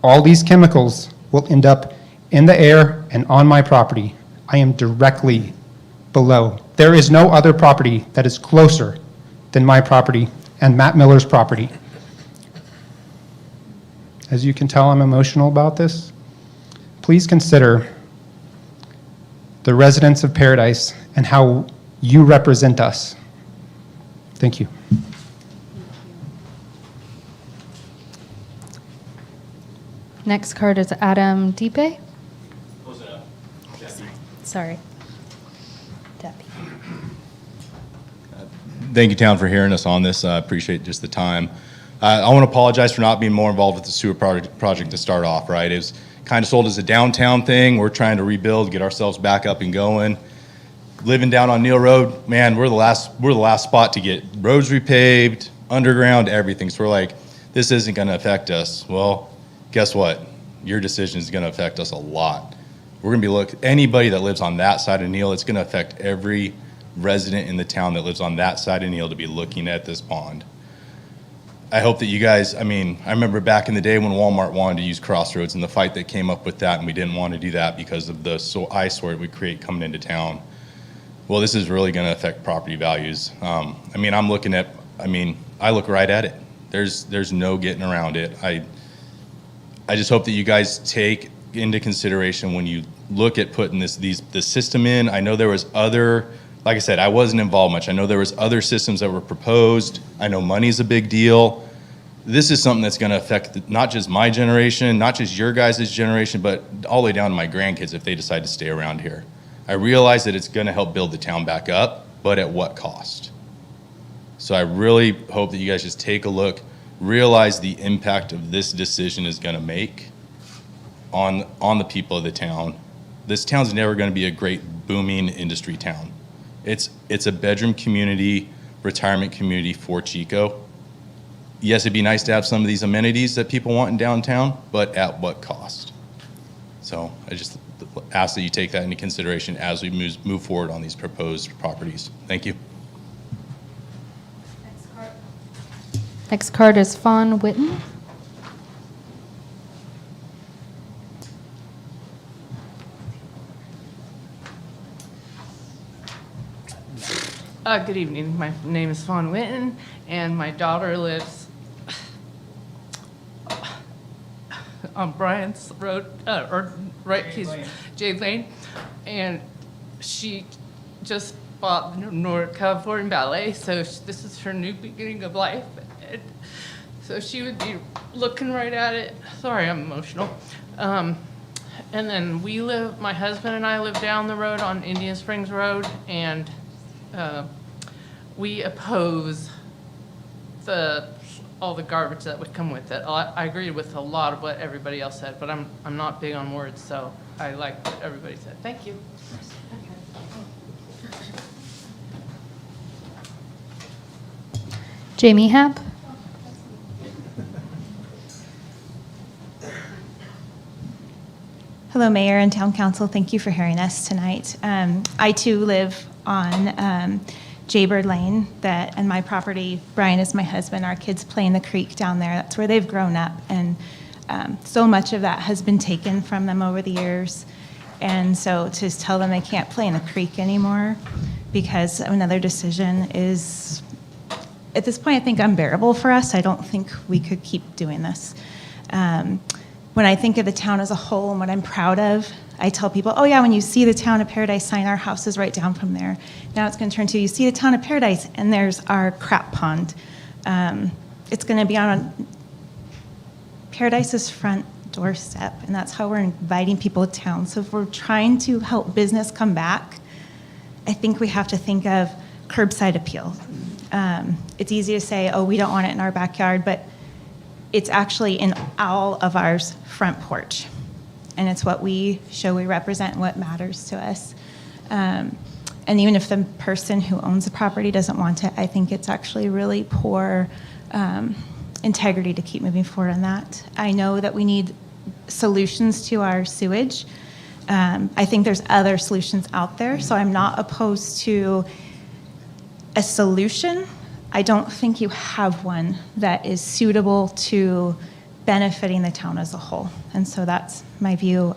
All these chemicals will end up in the air and on my property. I am directly below. There is no other property that is closer than my property and Matt Miller's property. As you can tell, I'm emotional about this. Please consider the residents of Paradise and how you represent us. Thank you. Next card is Adam Deepe. Sorry. Debbie. Thank you, town, for hearing us on this. I appreciate just the time. I want to apologize for not being more involved with the sewer project to start off, right? It was kind of sold as a downtown thing. We're trying to rebuild, get ourselves back up and going. Living down on Neil Road, man, we're the last spot to get roads repaved, underground, everything. So we're like, this isn't going to affect us. Well, guess what? Your decision is going to affect us a lot. We're going to be anybody that lives on that side of Neil, it's going to affect every resident in the town that lives on that side of Neil to be looking at this pond. I hope that you guys, I remember back in the day when Walmart wanted to use Crossroads and the fight that came up with that, and we didn't want to do that because of the eyesore it would create coming into town. Well, this is really going to affect property values. I look right at it. There's no getting around it. I just hope that you guys take into consideration when you look at putting the system in. I know there was other, like I said, I wasn't involved much. I know there was other systems that were proposed. I know money's a big deal. This is something that's going to affect not just my generation, not just your guys' generation, but all the way down to my grandkids if they decide to stay around here. I realize that it's going to help build the town back up, but at what cost? So I really hope that you guys just take a look, realize the impact of this decision is going to make on the people of the town. This town's never going to be a great booming industry town. It's a bedroom community, retirement community for Chico. Yes, it'd be nice to have some of these amenities that people want in downtown, but at what cost? So I just ask that you take that into consideration as we move forward on these proposed properties. Thank you. Next card is Fawn Witten. Good evening. My name is Fawn Witten, and my daughter lives on Bryant's Road, or right, Jade Lane, and she just bought the North California Ballet, so this is her new beginning of life. And so she would be looking right at it. Sorry, I'm emotional. And then my husband and I live down the road on Indian Springs Road, and we oppose all the garbage that would come with it. I agree with a lot of what everybody else said, but I'm not big on words, so I like what everybody said. Thank you. Jamie Happ. Hello, Mayor and Town Council. Thank you for hearing us tonight. I too live on Jaybird Lane, and my property, Brian is my husband. Our kids play in the creek down there. That's where they've grown up. And so much of that has been taken from them over the years. And so to tell them they can't play in the creek anymore because of another decision is, at this point, I think unbearable for us. I don't think we could keep doing this. When I think of the town as a whole and what I'm proud of, I tell people, oh yeah, when you see the Town of Paradise sign, our house is right down from there. Now it's going to turn to, you see the Town of Paradise, and there's our crap pond. It's going to be on Paradise's front doorstep, and that's how we're inviting people to town. So if we're trying to help business come back, I think we have to think of curbside appeal. It's easy to say, oh, we don't want it in our backyard, but it's actually in all of ours front porch. And it's what we show we represent and what matters to us. And even if the person who owns the property doesn't want it, I think it's actually really poor integrity to keep moving forward on that. I know that we need solutions to our sewage. I think there's other solutions out there, so I'm not opposed to a solution. I don't think you have one that is suitable to benefiting the town as a whole. And so that's my view.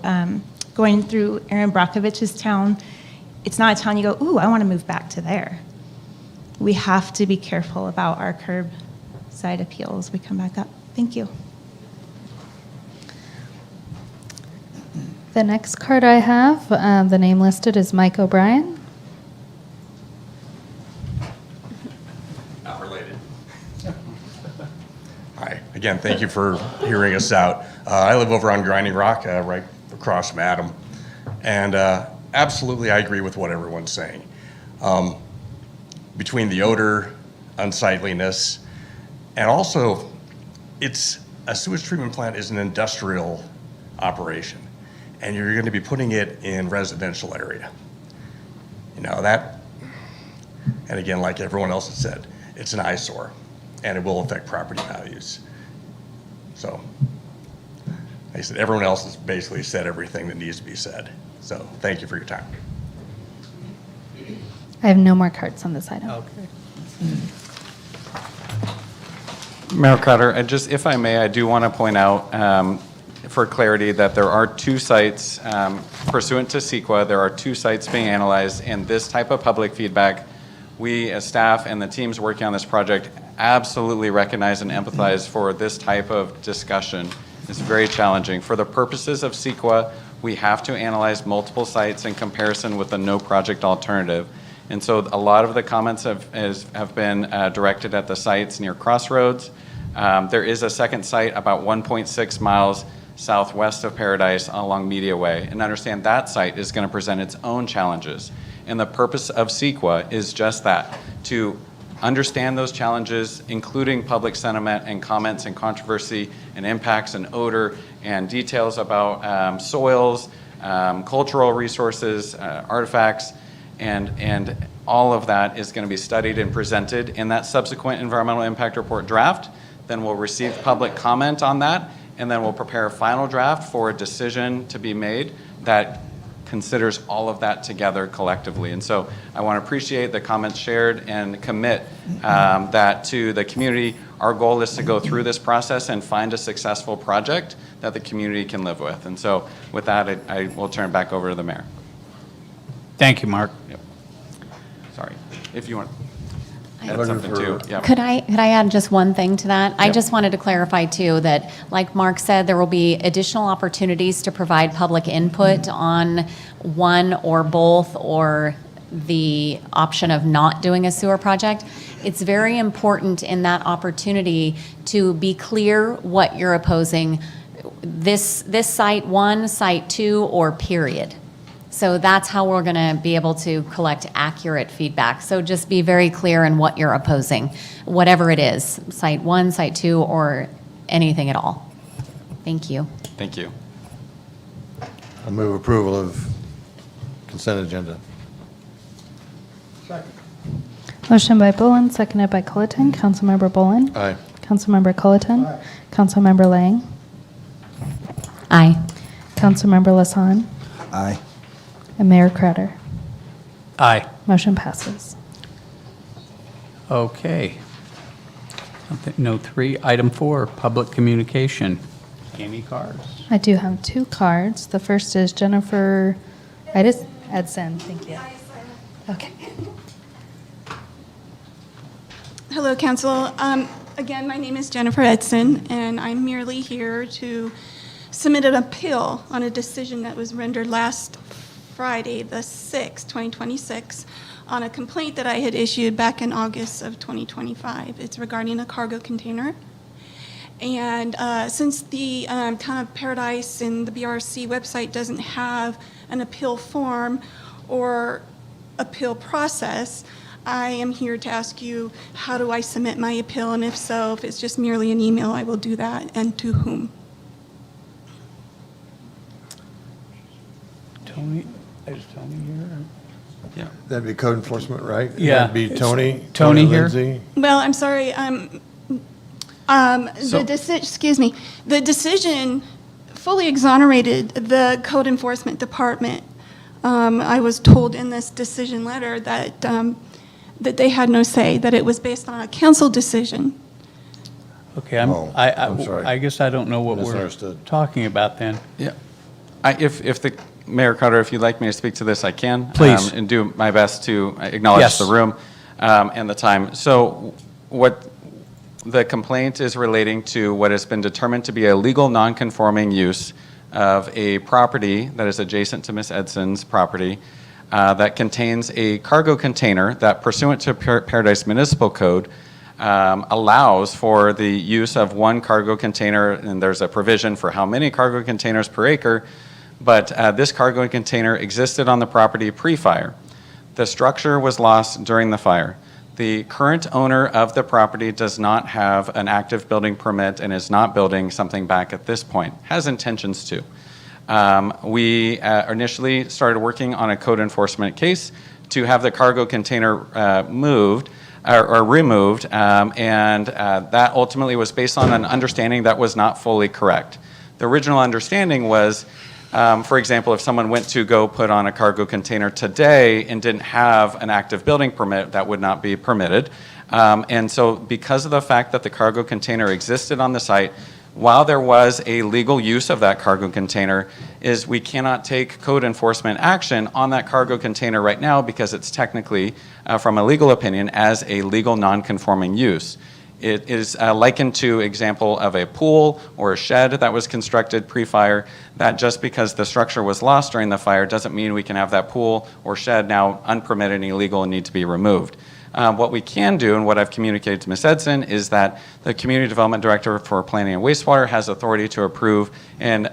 Going through Aaron Brockovich's town, it's not a town you go, ooh, I want to move back to there. We have to be careful about our curbside appeal as we come back up. Thank you. The next card I have, the name listed is Mike O'Brien. Not related. Hi, again, thank you for hearing us out. I live over on Grinding Rock, right across from Adam, and absolutely I agree with what everyone's saying. Between the odor, unsightliness, and also it's a sewage treatment plant is an industrial operation, and you're going to be putting it in residential area. You know, that, and again, like everyone else has said, it's an eyesore, and it will affect property values. So, like I said, everyone else has basically said everything that needs to be said. So, thank you for your time. I have no more cards on this item. Okay. Mayor Crowder, if I may, I do want to point out for clarity that there are two sites pursuant to CEQA. There are two sites being analyzed, and this type of public feedback, we as staff and the teams working on this project absolutely recognize and empathize for this type of discussion. It's very challenging. For the purposes of CEQA, we have to analyze multiple sites in comparison with the no project alternative. And so a lot of the comments have been directed at the sites near Crossroads. There is a second site about 1.6 miles southwest of Paradise along Media Way. And understand that site is going to present its own challenges. And the purpose of CEQA is just that, to understand those challenges, including public sentiment and comments and controversy and impacts and odor and details about soils, cultural resources, artifacts, and all of that is going to be studied and presented in that subsequent environmental impact report draft. Then we'll receive public comment on that, and then we'll prepare a final draft for a decision to be made that considers all of that together collectively. And so I want to appreciate the comments shared and commit that to the community. Our goal is to go through this process and find a successful project that the community can live with. And so with that, I will turn it back over to the mayor. Thank you, Mark. Yep. Sorry, if you want to add something too. Yep. Could I add just one thing to that? I just wanted to clarify too that, like Mark said, there will be additional opportunities to provide public input on one or both or the option of not doing a sewer project. It's very important in that opportunity to be clear what you're opposing, this site 1, site 2, or period. So that's how we're going to be able to collect accurate feedback. So just be very clear in what you're opposing, whatever it is, site 1, site 2, or anything at all. Thank you. Thank you. I move approval of consent agenda. Motion by Bullen, seconded by Culleton. Councilmember Bullen. Aye. Councilmember Culleton. Councilmember Lang. Aye. Councilmember Lassan. Aye. And Mayor Crowder. Aye. Motion passes. Okay. No 3. Item 4, public communication. Any cards? I do have 2 cards. The first is Jennifer Edson. Thank you. Okay. Hello, Council. Again, my name is Jennifer Edson, and I'm merely here to submit an appeal on a decision that was rendered last Friday, the 6th, 2026, on a complaint that I had issued back in August of 2025. It's regarding a cargo container. And since the Town of Paradise and the BRC website doesn't have an appeal form or appeal process, I am here to ask you, how do I submit my appeal? And if so, if it's just merely an email, I will do that, and to whom? Tony, is Tony here? Yeah. That'd be code enforcement, right? Yeah. That'd be Tony. Tony here? Lindsay. Well, I'm sorry. The decision fully exonerated the Code Enforcement Department. I was told in this decision letter that that they had no say, that it was based on a council decision. Okay, I'm sorry. I guess I don't know what we're Misunderstood. talking about then. Yeah. If the Mayor Crowder, if you'd like me to speak to this, I can. Please. And do my best to acknowledge Yes. the room and the time. So what the complaint is relating to what has been determined to be a legal non-conforming use of a property that is adjacent to Ms. Edson's property that contains a cargo container that, pursuant to Paradise Municipal Code, allows for the use of one cargo container, and there's a provision for how many cargo containers per acre, but this cargo container existed on the property pre-fire. The structure was lost during the fire. The current owner of the property does not have an active building permit and is not building something back at this point, has intentions to. We initially started working on a code enforcement case to have the cargo container moved or removed, and that ultimately was based on an understanding that was not fully correct. The original understanding was, for example, if someone went to go put on a cargo container today and didn't have an active building permit, that would not be permitted. And so because of the fact that the cargo container existed on the site, while there was a legal use of that cargo container, is we cannot take code enforcement action on that cargo container right now because it's technically, from a legal opinion, as a legal non-conforming use. It is likened to example of a pool or a shed that was constructed pre-fire, that just because the structure was lost during the fire doesn't mean we can have that pool or shed now unpermitted and illegal and need to be removed. What we can do, and what I've communicated to Ms. Edson, is that the Community Development Director for Planning and Wastewater has authority to approve and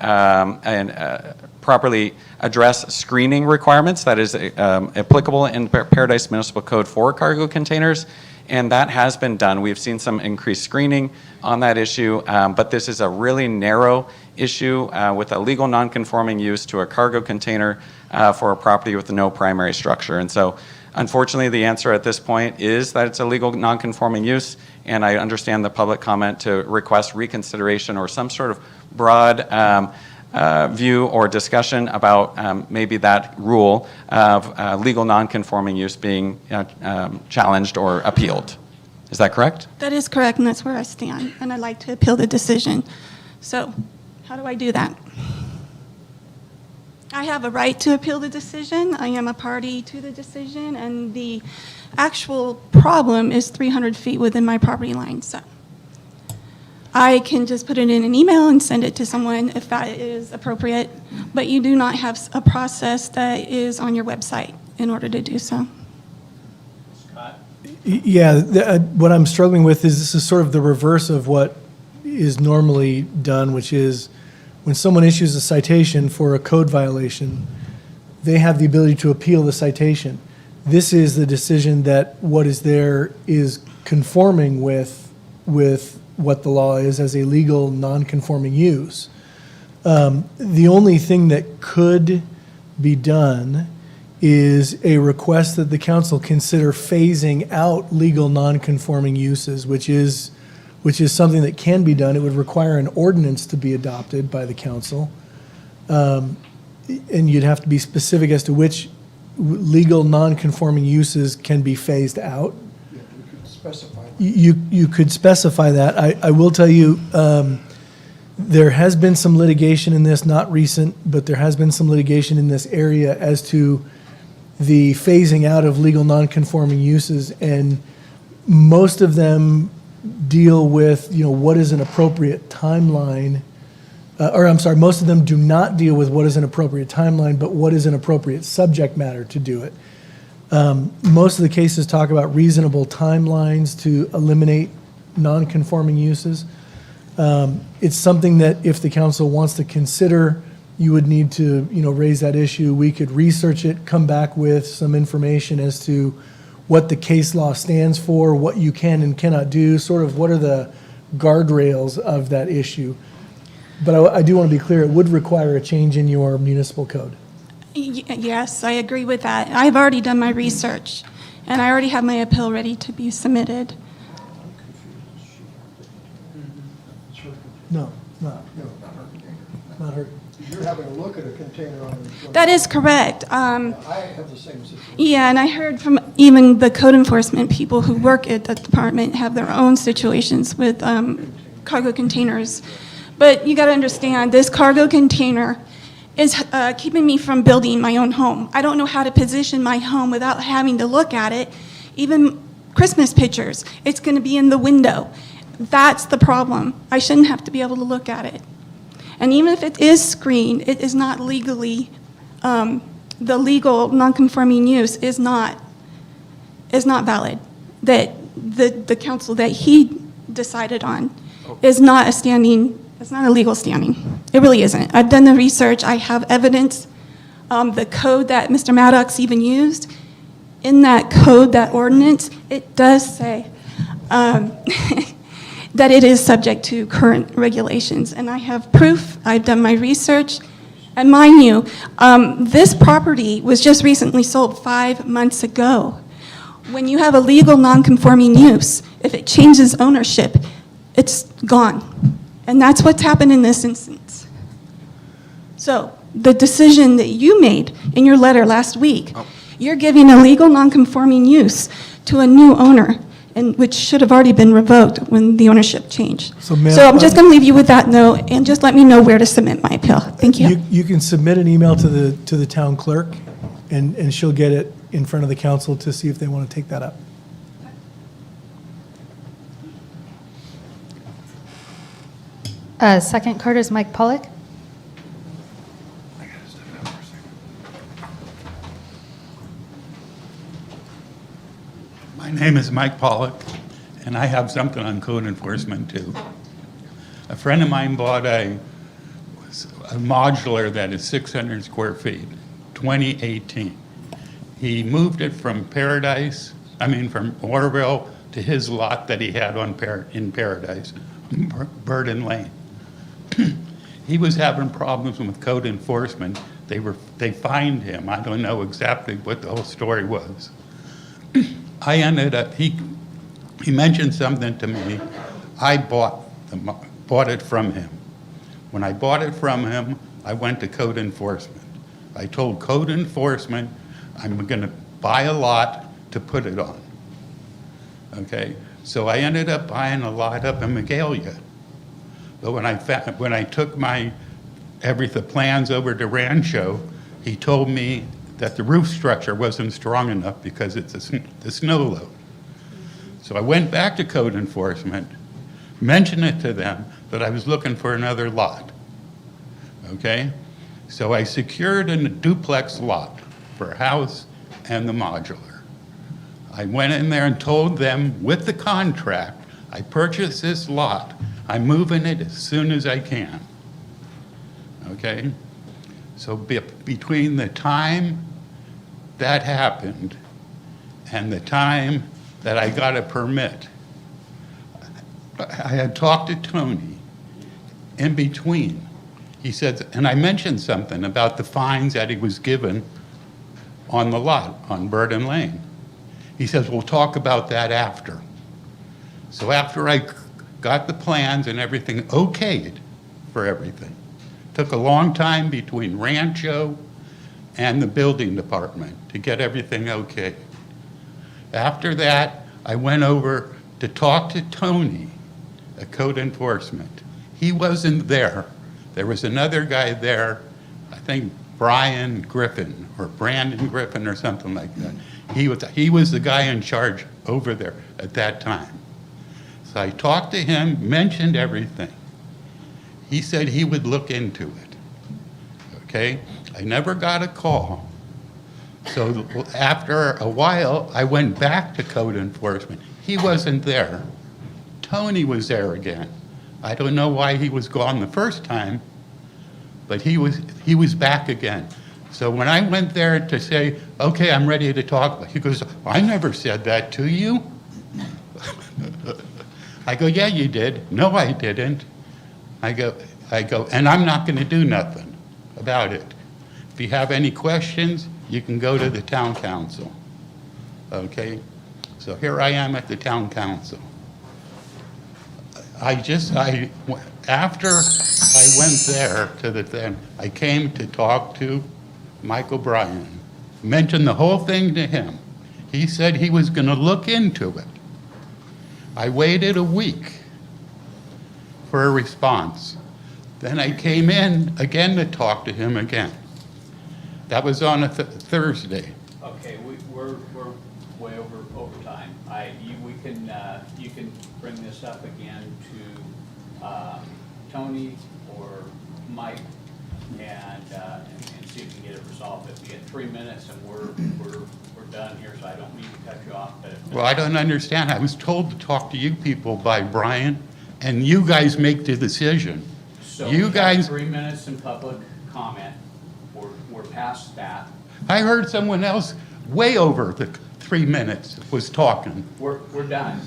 properly address screening requirements that is applicable in Paradise Municipal Code for cargo containers, and that has been done. We've seen some increased screening on that issue, but this is a really narrow issue with a legal non-conforming use to a cargo container for a property with no primary structure. And so unfortunately, the answer at this point is that it's a legal non-conforming use, and I understand the public comment to request reconsideration or some sort of broad view or discussion about maybe that rule of legal non-conforming use being challenged or appealed. Is that correct? That is correct, and that's where I stand, and I'd like to appeal the decision. So, how do I do that? I have a right to appeal the decision. I am a party to the decision, and the actual problem is 300 feet within my property line. So I can just put it in an email and send it to someone if that is appropriate, but you do not have a process that is on your website in order to do so. Yeah, what I'm struggling with is this is sort of the reverse of what is normally done, which is when someone issues a citation for a code violation, they have the ability to appeal the citation. This is the decision that what is there is conforming with what the law is as a legal non-conforming use. The only thing that could be done is a request that the council consider phasing out legal non-conforming uses, which is something that can be done. It would require an ordinance to be adopted by the council. And you'd have to be specific as to which legal non-conforming uses can be phased out. You could specify that. I will tell you, there has been some litigation in this, not recent, but there has been some litigation in this area as to the phasing out of legal non-conforming uses, and most of them deal with, what is an appropriate timeline, most of them do not deal with what is an appropriate timeline, but what is an appropriate subject matter to do it. Most of the cases talk about reasonable timelines to eliminate non-conforming uses. It's something that if the council wants to consider, you would need to, raise that issue. We could research it, come back with some information as to what the case law stands for, what you can and cannot do, sort of what are the guardrails of that issue. But I do want to be clear, it would require a change in your municipal code. Yes, I agree with that. I've already done my research, and I already have my appeal ready to be submitted. No, not her. You're having a look at a container on your... That is correct. I have the same situation. Yeah, and I heard from even the code enforcement people who work at the department have their own situations with cargo containers. But you got to understand, this cargo container is keeping me from building my own home. I don't know how to position my home without having to look at it. Even Christmas pictures, it's going to be in the window. That's the problem. I shouldn't have to be able to look at it. And even if it is screened, it is not legally, the legal non-conforming use is not valid. That the council that he decided on is not a standing, it's not a legal standing. It really isn't. I've done the research, I have evidence. The code that Mr. Maddox even used, in that code, that ordinance, it does say that it is subject to current regulations. And I have proof, I've done my research. And mind you, this property was just recently sold 5 months ago. When you have a legal non-conforming use, if it changes ownership, it's gone. And that's what's happened in this instance. So the decision that you made in your letter last week, you're giving a legal non-conforming use to a new owner, and which should have already been revoked when the ownership changed. So I'm just going to leave you with that note, and just let me know where to submit my appeal. Thank you. You can submit an email to the town clerk, and she'll get it in front of the council to see if they want to take that up. Second card is Mike Pollock. My name is Mike Pollock, and I have something on code enforcement too. A friend of mine bought a modular that is 600 square feet, 2018. He moved it from from Orville to his lot that he had in Paradise, Burden Lane. He was having problems with code enforcement. They fined him. I don't know exactly what the whole story was. I ended up, he mentioned something to me. I bought it from him. When I bought it from him, I went to code enforcement. I told code enforcement, I'm going to buy a lot to put it on. Okay? So I ended up buying a lot up in Magalia. But when I took the plans over to Rancho, he told me that the roof structure wasn't strong enough because it's the snow load. So I went back to code enforcement, mentioned it to them that I was looking for another lot. Okay? So I secured a duplex lot for a house and the modular. I went in there and told them with the contract, I purchased this lot, I'm moving it as soon as I can. Okay? So between the time that happened and the time that I got a permit, I had talked to Tony in between. He said, and I mentioned something about the fines that he was given on the lot on Burden Lane. He says, we'll talk about that after. So after I got the plans and everything okayed for everything, took a long time between Rancho and the building department to get everything okay. After that, I went over to talk to Tony at code enforcement. He wasn't there. There was another guy there, I think Brian Griffin or Brandon Griffin or something like that. He was the guy in charge over there at that time. So I talked to him, mentioned everything. He said he would look into it. Okay? I never got a call. So after a while, I went back to code enforcement. He wasn't there. Tony was there again. I don't know why he was gone the first time, but he was back again. So when I went there to say, okay, I'm ready to talk, he goes, I never said that to you. I go, yeah, you did. No, I didn't. I go, and I'm not going to do nothing about it. If you have any questions, you can go to the town council. Okay? So here I am at the town council. After I went there to the thing, I came to talk to Mike O'Brien, mentioned the whole thing to him. He said he was going to look into it. I waited a week for a response. Then I came in again to talk to him again. That was on a Thursday. Okay, we're way over time. You can bring this up again to Tony or Mike and see if we can get it resolved. If we get 3 minutes and we're done here, so I don't mean to cut you off. But Well, I don't understand. I was told to talk to you people by Brian, and you guys make the decision. So You we guys, have 3 minutes in public comment. We're past that. I heard someone else way over the 3 minutes was talking. We're done.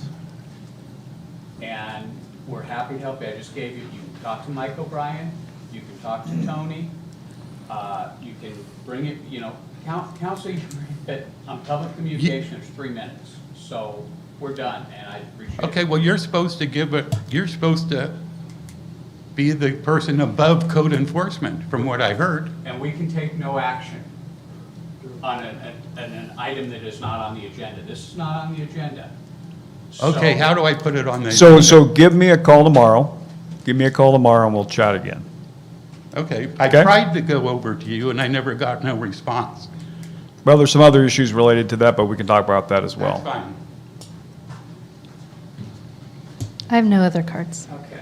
And we're happy to help you. I just gave you can talk to Mike O'Brien, you can talk to Tony, you can bring it, council, you can bring it on public communication, it's 3 minutes. So we're done, and I appreciate it. Okay, well, you're supposed to be the person above code enforcement, from what I heard. And we can take no action on an item that is not on the agenda. This is not on the agenda. Okay, So- how do I put it on the? So give me a call tomorrow. Give me a call tomorrow and we'll chat again. Okay, I Okay. tried to go over to you and I never got no response. Well, there's some other issues related to that, but we can talk about that as well. That's fine. I have no other cards. Okay.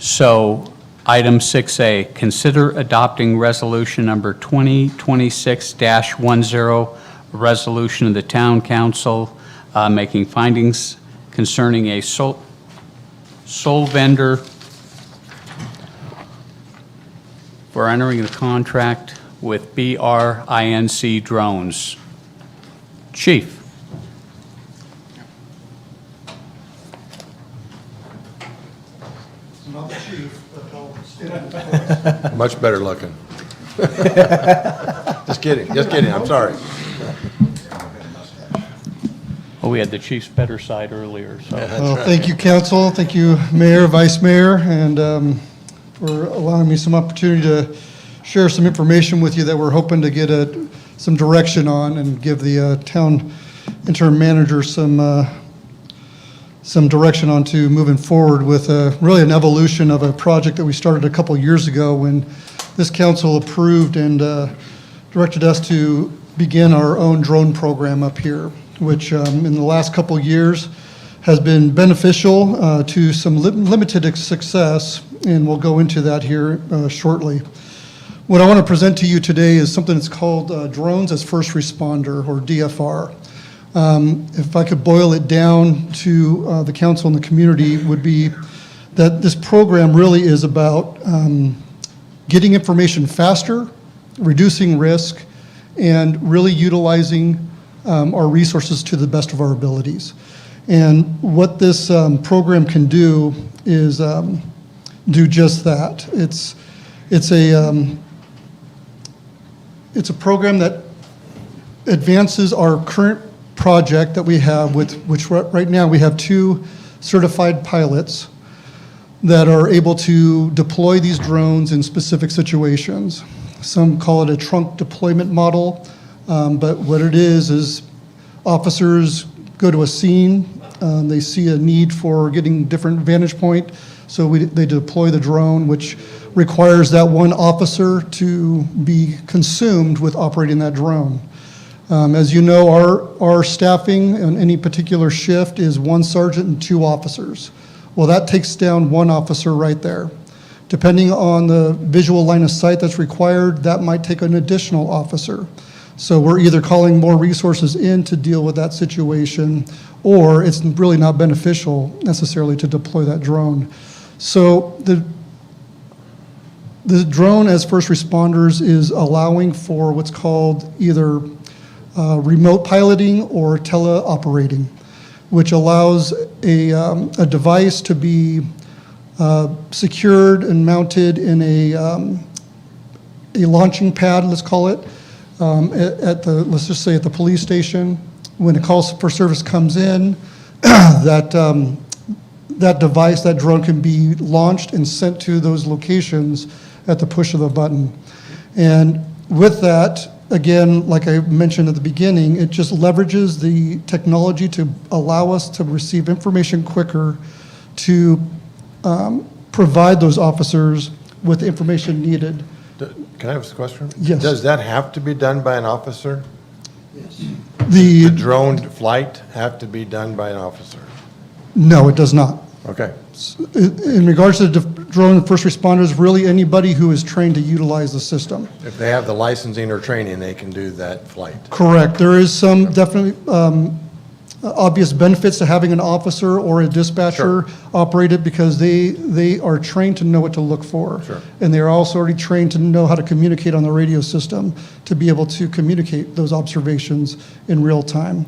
So, item 6A, consider adopting resolution number 2026-10, a resolution of the Town Council making findings concerning a sole vendor for entering the contract with BRINC Drones. Chief. Not the chief, but I'll stand. Much better looking. Just kidding, I'm sorry. Well, we had the chief's better side earlier, so. Well, thank you, council. Thank you, mayor, vice mayor, and for allowing me some opportunity to share some information with you that we're hoping to get some direction on and give the town interim manager some direction on to moving forward with really an evolution of a project that we started a couple years ago when this council approved and directed us to begin our own drone program up here, which in the last couple years has been beneficial to some limited success, and we'll go into that here shortly. What I want to present to you today is something that's called Drones as First Responder, or DFR. If I could boil it down to the council and the community, would be that this program really is about getting information faster, reducing risk, and really utilizing our resources to the best of our abilities. And what this program can do is do just that. It's a program that advances our current project that we have, which right now we have 2 certified pilots that are able to deploy these drones in specific situations. Some call it a trunk deployment model, but what it is officers go to a scene, they see a need for getting different vantage point, so they deploy the drone, which requires that one officer to be consumed with operating that drone. As you know, our staffing on any particular shift is 1 sergeant and 2 officers. Well, that takes down 1 officer right there. Depending on the visual line of sight that's required, that might take an additional officer. So we're either calling more resources in to deal with that situation, or it's really not beneficial necessarily to deploy that drone. So the drone as first responders is allowing for what's called either remote piloting or teleoperating, which allows a device to be secured and mounted in a launching pad, let's call it, let's just say at the police station. When a call for service comes in, that device, that drone can be launched and sent to those locations at the push of the button. And with that, again, like I mentioned at the beginning, it just leverages the technology to allow us to receive information quicker to provide those officers with the information needed. Can I have a question? Yes. Does that have to be done by an officer? Yes. The drone flight have to be done by an officer? No, it does not. Okay. In regards to the drone first responders, really anybody who is trained to utilize the system. If they have the licensing or training, they can do that flight? Correct. There is some definitely obvious benefits to having an officer or a dispatcher operate it, because they are trained to know what to look for. Sure. And they're also already trained to know how to communicate on the radio system to be able to communicate those observations in real time.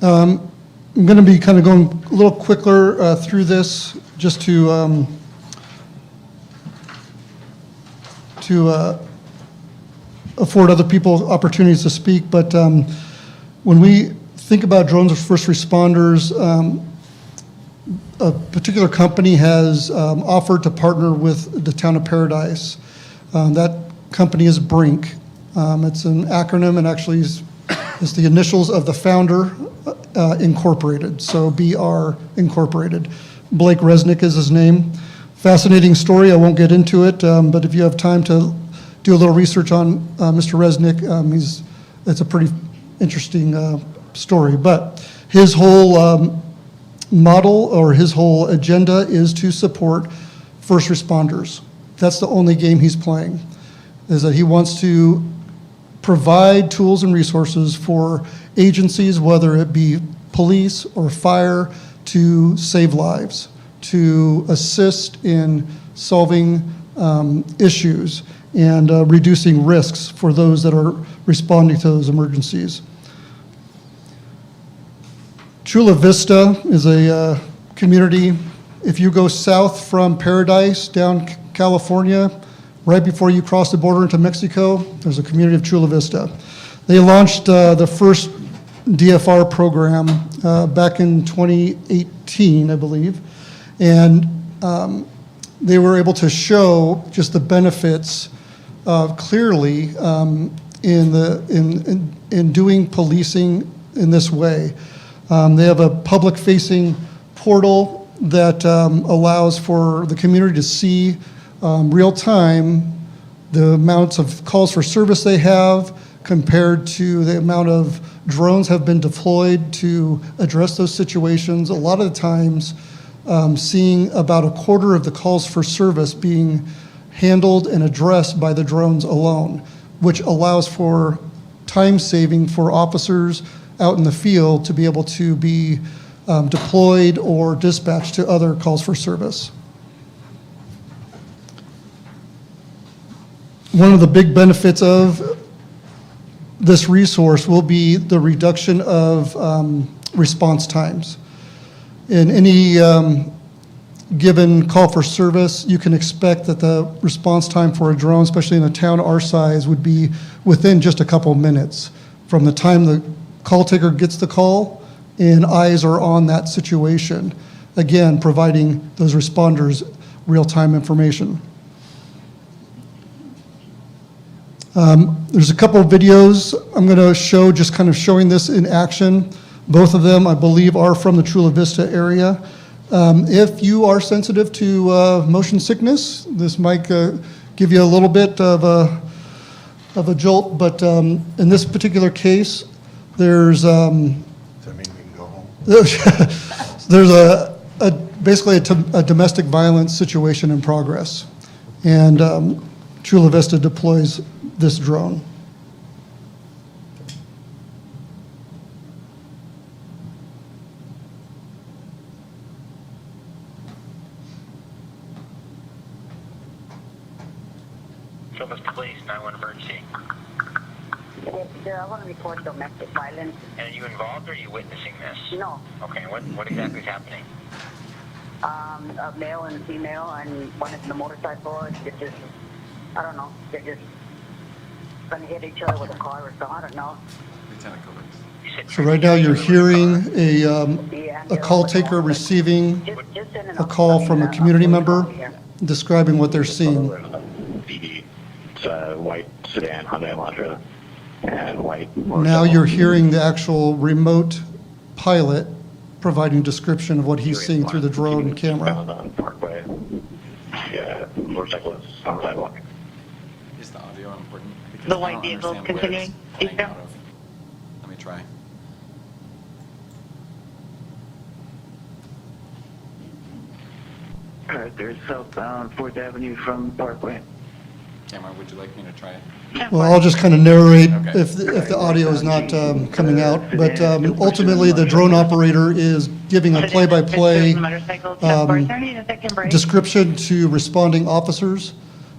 I'm going to be kind of going a little quicker through this just to afford other people opportunities to speak. But when we think about drones as first responders, a particular company has offered to partner with the town of Paradise. That company is Brink. It's an acronym, and actually it's the initials of the founder, Incorporated, so BR Incorporated. Blake Resnick is his name. Fascinating story, I won't get into it, but if you have time to do a little research on Mr. Resnick, it's a pretty interesting story. But his whole model or his whole agenda is to support first responders. That's the only game he's playing, is that he wants to provide tools and resources for agencies, whether it be police or fire, to save lives, to assist in solving issues and reducing risks for those that are responding to those emergencies. Chula Vista is a community. If you go south from Paradise down California, right before you cross the border into Mexico, there's a community of Chula Vista. They launched the first DFR program back in 2018, I believe, and they were able to show just the benefits clearly in doing policing in this way. They have a public-facing portal that allows for the community to see real-time the amounts of calls for service they have compared to the amount of drones have been deployed to address those situations. A lot of the times, seeing about a quarter of the calls for service being handled and addressed by the drones alone, which allows for time saving for officers out in the field to be able to be deployed or dispatched to other calls for service. One of the big benefits of this resource will be the reduction of response times. In any given call for service, you can expect that the response time for a drone, especially in a town our size, would be within just a couple of minutes from the time the call taker gets the call and eyes are on that situation. Again, providing those responders real-time information. There's a couple of videos I'm going to show, just kind of showing this in action. Both of them, I believe, are from the Chula Vista area. If you are sensitive to motion sickness, this might give you a little bit of a jolt, but in this particular case, there's there's basically a domestic violence situation in progress, and Chula Vista deploys this drone. Chula Vista Police, 911 emergency. Yes, sir, I want to report domestic violence. And are you involved or are you witnessing this? No. Okay, what exactly is happening? A male and female, and one is in a motorcycle. They're just, I don't know, they're just going to hit each other with a car or something. I don't know. So right now you're hearing a call taker receiving a call from a community member describing what they're seeing. It's a white sedan, Hyundai Elantra, and white. Now you're hearing the actual remote pilot providing description of what he's seeing through the drone camera. On Parkway. Yeah, motorcyclist on the sidewalk. Is the audio important? Because The I white don't vehicle understand where it's continuing playing out of. Let me try. All right, there's southbound 4th Avenue from Parkway. Cameron, would you like me to try it? Well, I'll just kind of narrate if the audio is not coming out, but ultimately the drone operator is giving a play-by-play description to responding officers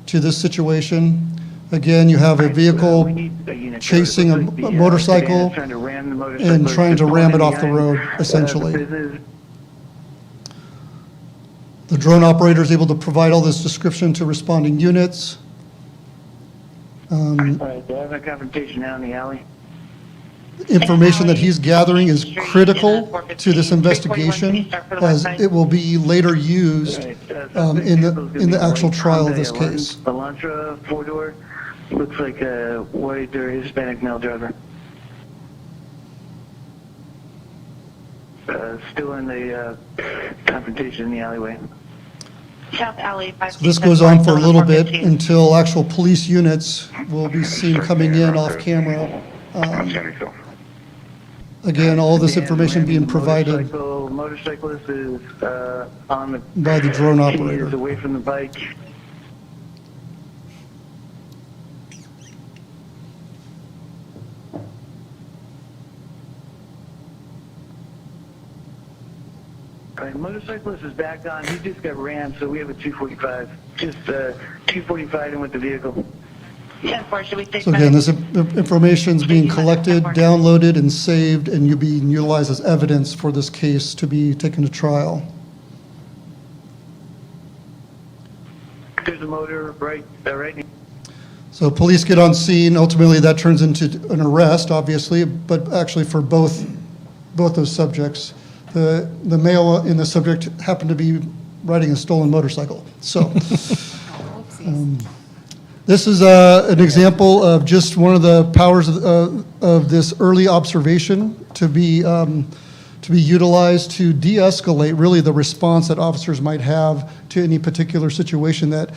to this situation. Again, you have a vehicle chasing a motorcycle and trying to ram it off the road, essentially. The drone operator is able to provide all this description to responding units. All right, they're having a confrontation now in the alley. Information that he's gathering is critical to this investigation, as it will be later used in the actual trial of this case. Elantra, 4-door, looks like a white or Hispanic male driver. Still in the confrontation in the alleyway. South Alley, So this goes on for a little bit until actual police units will be seen coming in off camera. Again, all this information being provided motorcyclist is on the. By the drone He operator. is away from the bike. All right, motorcyclist is back on. He just got rammed, so we have a 245. Just 245 in with the vehicle. So again, this information is being collected, downloaded, and saved, and you're being utilized as evidence for this case to be taken to trial. There's a motor right now. So police get on scene. Ultimately, that turns into an arrest, obviously, but actually for both those subjects. The male in the subject happened to be riding a stolen motorcycle. So this is an example of just one of the powers of this early observation to be utilized to de-escalate really the response that officers might have to any particular situation that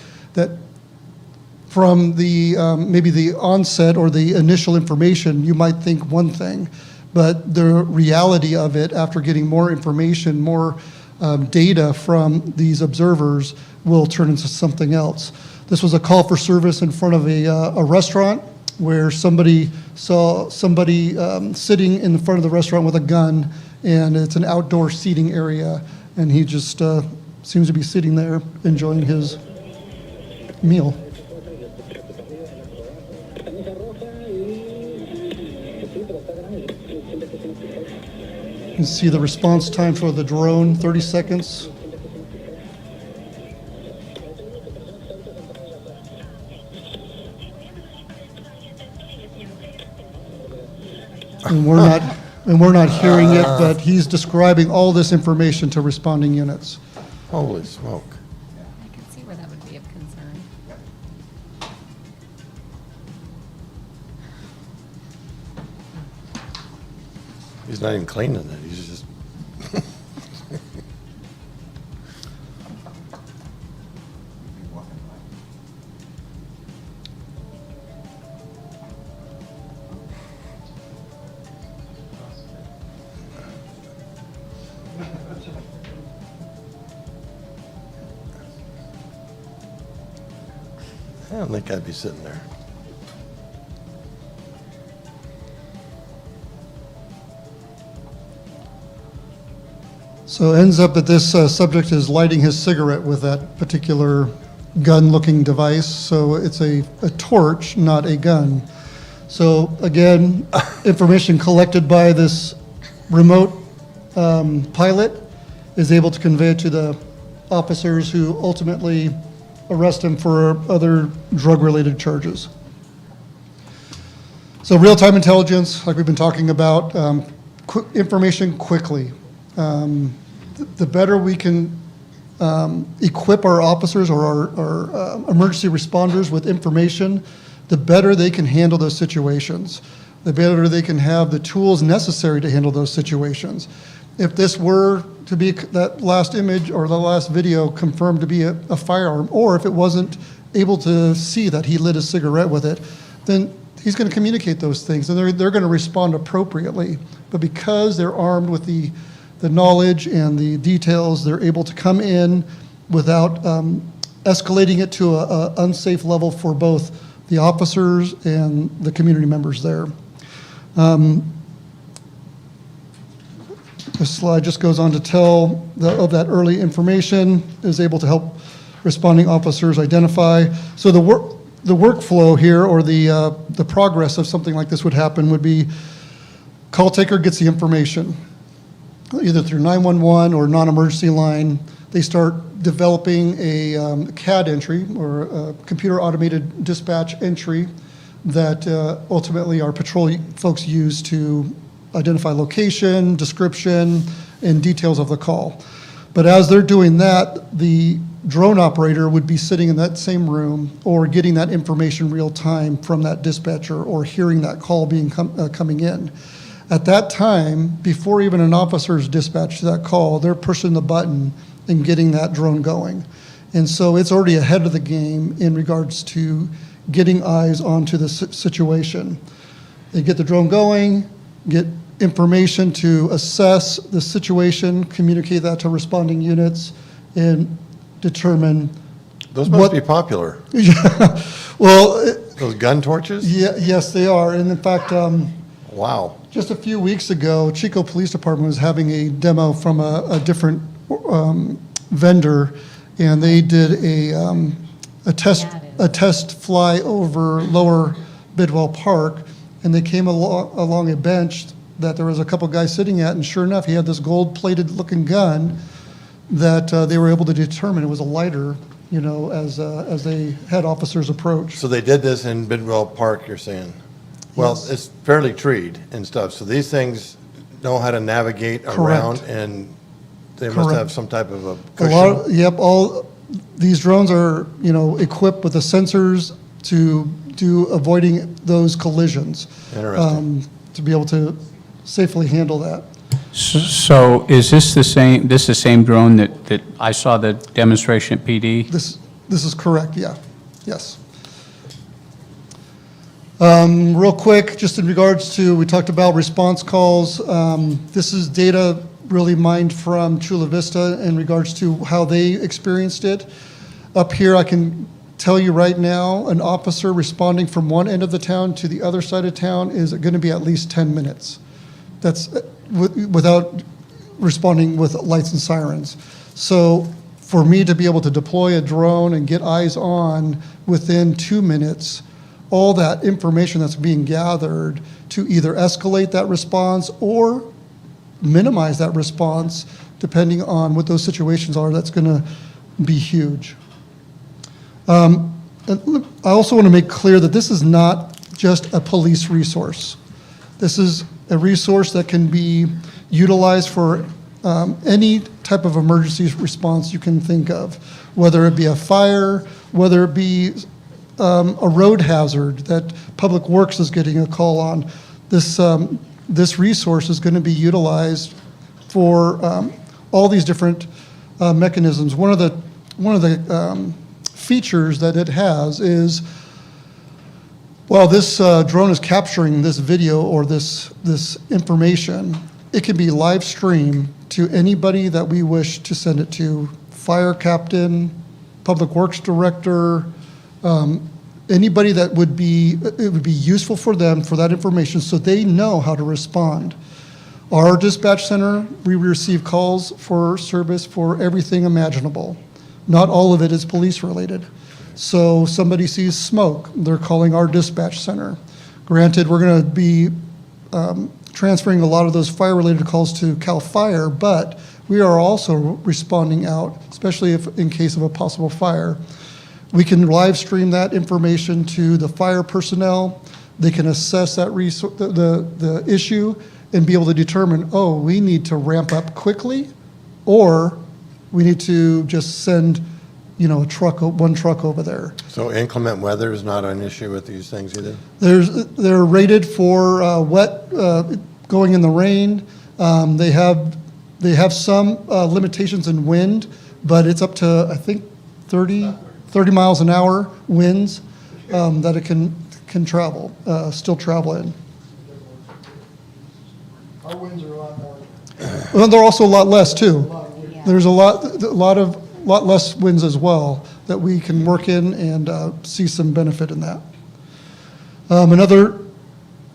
from the maybe the onset or the initial information, you might think one thing, but the reality of it after getting more information, more data from these observers will turn into something else. This was a call for service in front of a restaurant where somebody saw somebody sitting in the front of the restaurant with a gun, and it's an outdoor seating area, and he just seems to be sitting there enjoying his meal. You can see the response time for the drone, 30 seconds. And we're not hearing it, but he's describing all this information to responding units. Holy smoke. I can see where that would be of concern. He's not even cleaning it, he's just. I don't think I'd be sitting there. So it ends up that this subject is lighting his cigarette with that particular gun-looking device. So it's a torch, not a gun. So again, information collected by this remote pilot is able to convey it to the officers who ultimately arrest him for other drug-related charges. So real-time intelligence, like we've been talking about, information quickly. The better we can equip our officers or our emergency responders with information, the better they can handle those situations, the better they can have the tools necessary to handle those situations. If this were to be that last image or the last video confirmed to be a firearm, or if it wasn't able to see that he lit a cigarette with it, then he's going to communicate those things, and they're going to respond appropriately. But because they're armed with the knowledge and the details, they're able to come in without escalating it to an unsafe level for both the officers and the community members there. This slide just goes on to tell of that early information, is able to help responding officers identify. So the workflow here, or the progress of something like this would happen, would be call taker gets the information, either through 911 or non-emergency line. They start developing a CAD entry, or a computer automated dispatch entry, that ultimately our patrol folks use to identify location, description, and details of the call. But as they're doing that, the drone operator would be sitting in that same room or getting that information real time from that dispatcher or hearing that call being coming in. At that time, before even an officer is dispatched to that call, they're pushing the button and getting that drone going. And so it's already ahead of the game in regards to getting eyes onto the situation. They get the drone going, get information to assess the situation, communicate that to responding units, and determine. Those must what- be popular. Well, Those gun torches? yeah, yes, they are. And in fact, Wow. just a few weeks ago, Chico Police Department was having a demo from a different vendor, and they did a test fly over Lower Bidwell Park, and they came along a bench that there was a couple guys sitting at, and sure enough, he had this gold-plated looking gun that they were able to determine it was a lighter, you know, as they had officers approach. So they did this in Bidwell Park, you're saying? Well, Yes. it's fairly treed and stuff, so these things know how to navigate Correct. around, and they must Correct. have some type of a A lot, cushion. yep, all, these drones are, you know, equipped with the sensors to do avoiding those collisions. Interesting. To be able to safely handle that. So is this the same drone that I saw the demonstration at PD? This is correct, yeah, yes. Real quick, just in regards to, we talked about response calls. This is data really mined from Chula Vista in regards to how they experienced it. Up here, I can tell you right now, an officer responding from one end of the town to the other side of town is going to be at least 10 minutes. That's without responding with lights and sirens. So for me to be able to deploy a drone and get eyes on within 2 minutes, all that information that's being gathered to either escalate that response or minimize that response, depending on what those situations are, that's going to be huge. And I also want to make clear that this is not just a police resource. This is a resource that can be utilized for any type of emergency response you can think of, whether it be a fire, whether it be a road hazard that Public Works is getting a call on. This resource is going to be utilized for all these different mechanisms. One of the features that it has is, while this drone is capturing this video or this information, it can be live streamed to anybody that we wish to send it to. Fire captain, Public Works director, anybody that it would be useful for them for that information so they know how to respond. Our dispatch center, we receive calls for service for everything imaginable. Not all of it is police related. So somebody sees smoke, they're calling our dispatch center. Granted, we're going to be transferring a lot of those fire-related calls to CAL FIRE, but we are also responding out, especially if in case of a possible fire. We can live stream that information to the fire personnel. They can assess that the issue and be able to determine, oh, we need to ramp up quickly, or we need to just send, you know, one truck over there. So inclement weather is not an issue with these things either? They're rated for wet, going in the rain. They have some limitations in wind, but it's up to, I think, 30 miles an hour winds that it can travel, still travel in. Our winds are a lot more. Well, they're also a lot less too. There's a lot less winds as well that we can work in and see some benefit in that. Another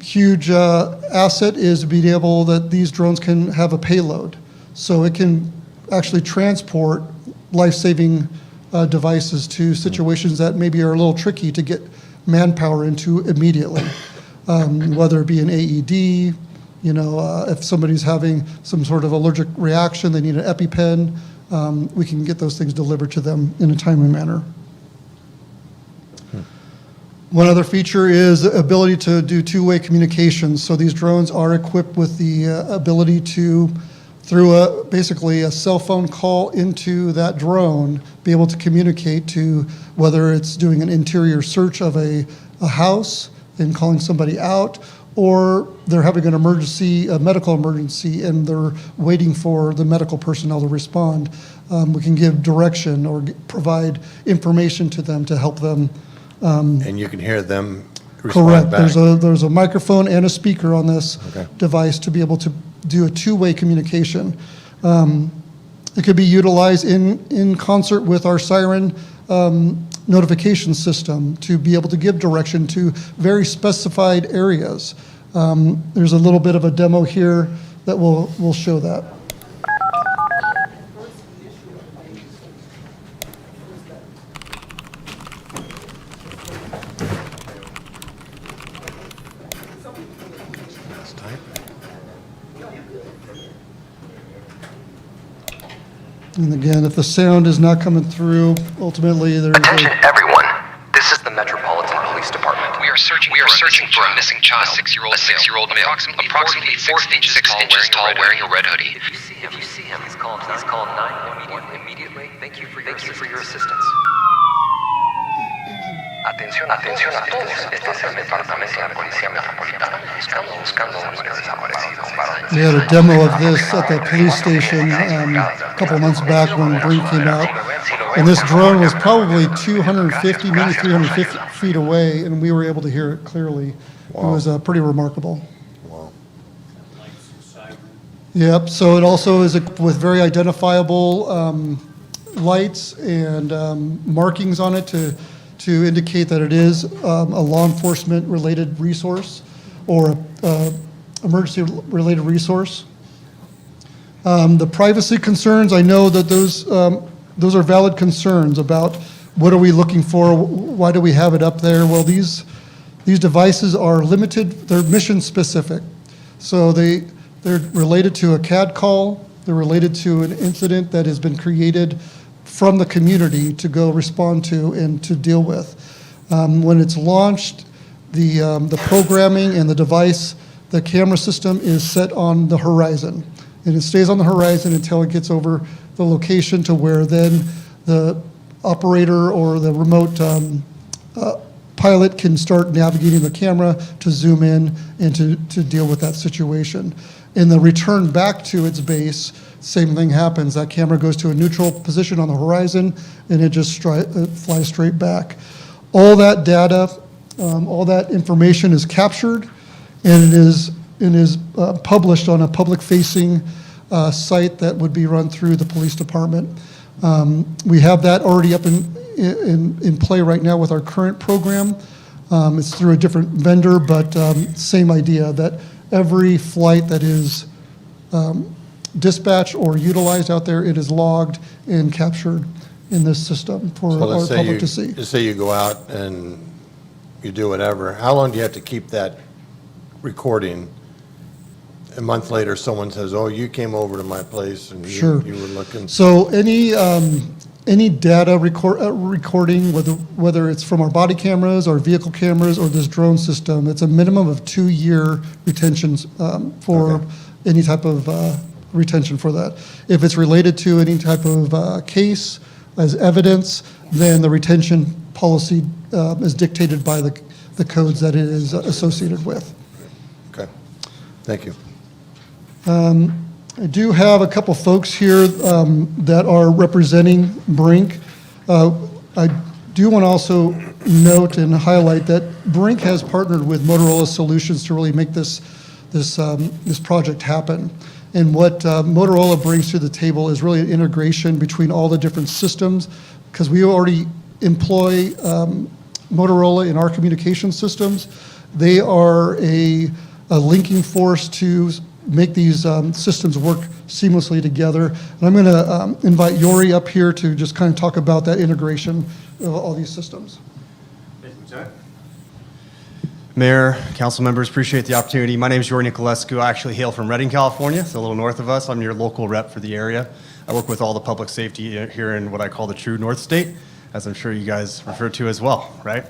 huge asset is being able that these drones can have a payload. So it can actually transport life-saving devices to situations that maybe are a little tricky to get manpower into immediately. Whether it be an AED, you know, if somebody's having some sort of allergic reaction, they need an EpiPen, we can get those things delivered to them in a timely manner. One other feature is the ability to do two-way communications. So these drones are equipped with the ability to, through basically a cell phone call into that drone, be able to communicate to whether it's doing an interior search of a house and calling somebody out, or they're having an emergency, a medical emergency, and they're waiting for the medical personnel to respond. We can give direction or provide information to them to help them. And you can hear them respond Correct. back? There's a microphone and a speaker on this Okay. device to be able to do a two-way communication. It could be utilized in concert with our siren notification system to be able to give direction to very specified areas. There's a little bit of a demo here that will show that. And again, if the sound is not coming through, ultimately there's Attention a... everyone. This is the Metropolitan Police Department. We are searching for a missing child. A 6-year-old male. Approximately 6 inches tall, wearing a red hoodie. If you see him, he's called 911 immediately. Thank you for your assistance. Atención a todos. Este es el departamento de la Policía Metropolitana. Buscando un niño desaparecido. We had a demo of this at the police station a couple months back when Brink came out. And this drone was probably 250, maybe 350 feet away, and we were able to hear it clearly. It was pretty remarkable. Yep, so it also is with very identifiable lights and markings on it to indicate that it is a law enforcement related resource or emergency related resource. The privacy concerns, I know that those are valid concerns about what are we looking for, why do we have it up there? Well, these devices are limited, they're mission specific. So they're related to a CAD call, they're related to an incident that has been created from the community to go respond to and to deal with. When it's launched, the programming and the device, the camera system is set on the horizon. And it stays on the horizon until it gets over the location to where then the operator or the remote pilot can start navigating the camera to zoom in and to deal with that situation. In the return back to its base, same thing happens. That camera goes to a neutral position on the horizon and it just flies straight back. All that data, all that information is captured and it is published on a public-facing site that would be run through the police department. We have that already up in play right now with our current program. It's through a different vendor, but same idea that every flight that is dispatched or utilized out there, it is logged and captured in this system for So our let's say public to see. let's say you go out and you do whatever. How long do you have to keep that recording? A month later, someone says, "Oh, you came over to my place and Sure. you were looking." So any data recording, whether it's from our body cameras, our vehicle cameras, or this drone system, it's a minimum of 2-year retentions for any type of retention for that. If it's related to any type of case as evidence, then the retention policy is dictated by the codes that it is associated with. Okay, thank you. I do have a couple folks here that are representing Brink. I do want to also note and highlight that Brink has partnered with Motorola Solutions to really make this project happen. And what Motorola brings to the table is really an integration between all the different systems, because we already employ Motorola in our communication systems. They are a linking force to make these systems work seamlessly together. And I'm going to invite Yori up here to just kind of talk about that integration of all these systems. Mayor, council members, appreciate the opportunity. My name is Yori Nicolescu. I actually hail from Redding, California. It's a little north of us. I'm your local rep for the area. I work with all the public safety here in what I call the true North State, as I'm sure you guys refer to as well, right?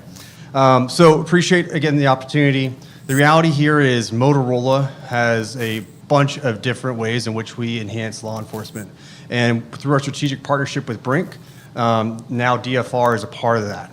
So appreciate, again, the opportunity. The reality here is Motorola has a bunch of different ways in which we enhance law enforcement. And through our strategic partnership with Brink, now DFR is a part of that.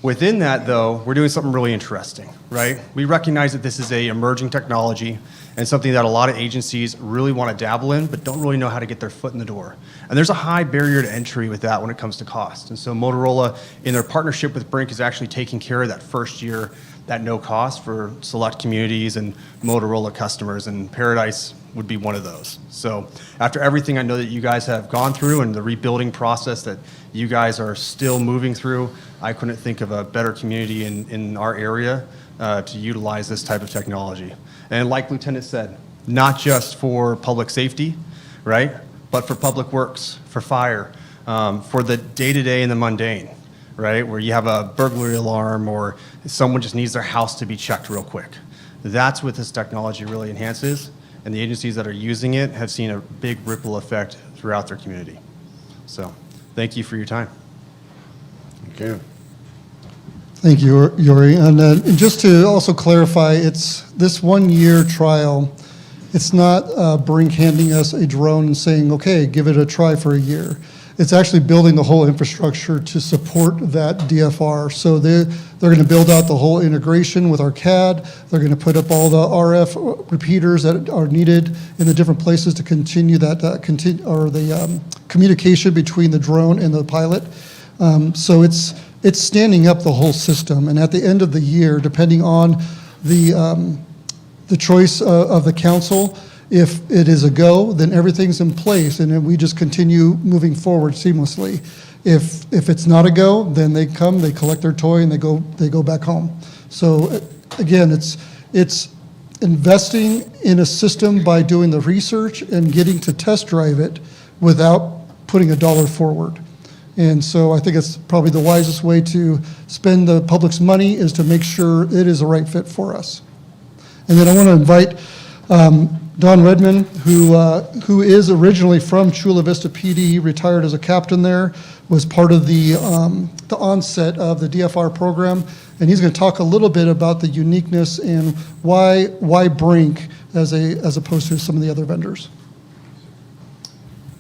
Within that, though, we're doing something really interesting, right? We recognize that this is a emerging technology and something that a lot of agencies really want to dabble in, but don't really know how to get their foot in the door. And there's a high barrier to entry with that when it comes to cost. And so Motorola, in their partnership with Brink, is actually taking care of that first year, at no cost for select communities and Motorola customers, and Paradise would be one of those. So after everything I know that you guys have gone through and the rebuilding process that you guys are still moving through, I couldn't think of a better community in our area to utilize this type of technology. And like Lieutenant said, not just for public safety, right? But for public works, for fire, for the day-to-day and the mundane, right? Where you have a burglary alarm or someone just needs their house to be checked real quick. That's what this technology really enhances, and the agencies that are using it have seen a big ripple effect throughout their community. So, thank you for your time. Thank you. Thank you, Yuri. And just to also clarify, it's this 1-year trial. It's not Brink handing us a drone and saying, okay, give it a try for a year. It's actually building the whole infrastructure to support that DFR. So they're going to build out the whole integration with our CAD. They're going to put up all the RF repeaters that are needed in the different places to continue that communication between the drone and the pilot. So it's standing up the whole system. And at the end of the year, depending on the choice of the council, if it is a go, then everything's in place, and then we just continue moving forward seamlessly. If it's not a go, then they come, they collect their toy, and they go back home. So again, it's investing in a system by doing the research and getting to test drive it without putting a dollar forward. And so I think it's probably the wisest way to spend the public's money is to make sure it is the right fit for us. And then I want to invite Don Redmond, who is originally from Chula Vista PD, retired as a captain there, was part of the onset of the DFR program, and he's going to talk a little bit about the uniqueness and why Brink as opposed to some of the other vendors.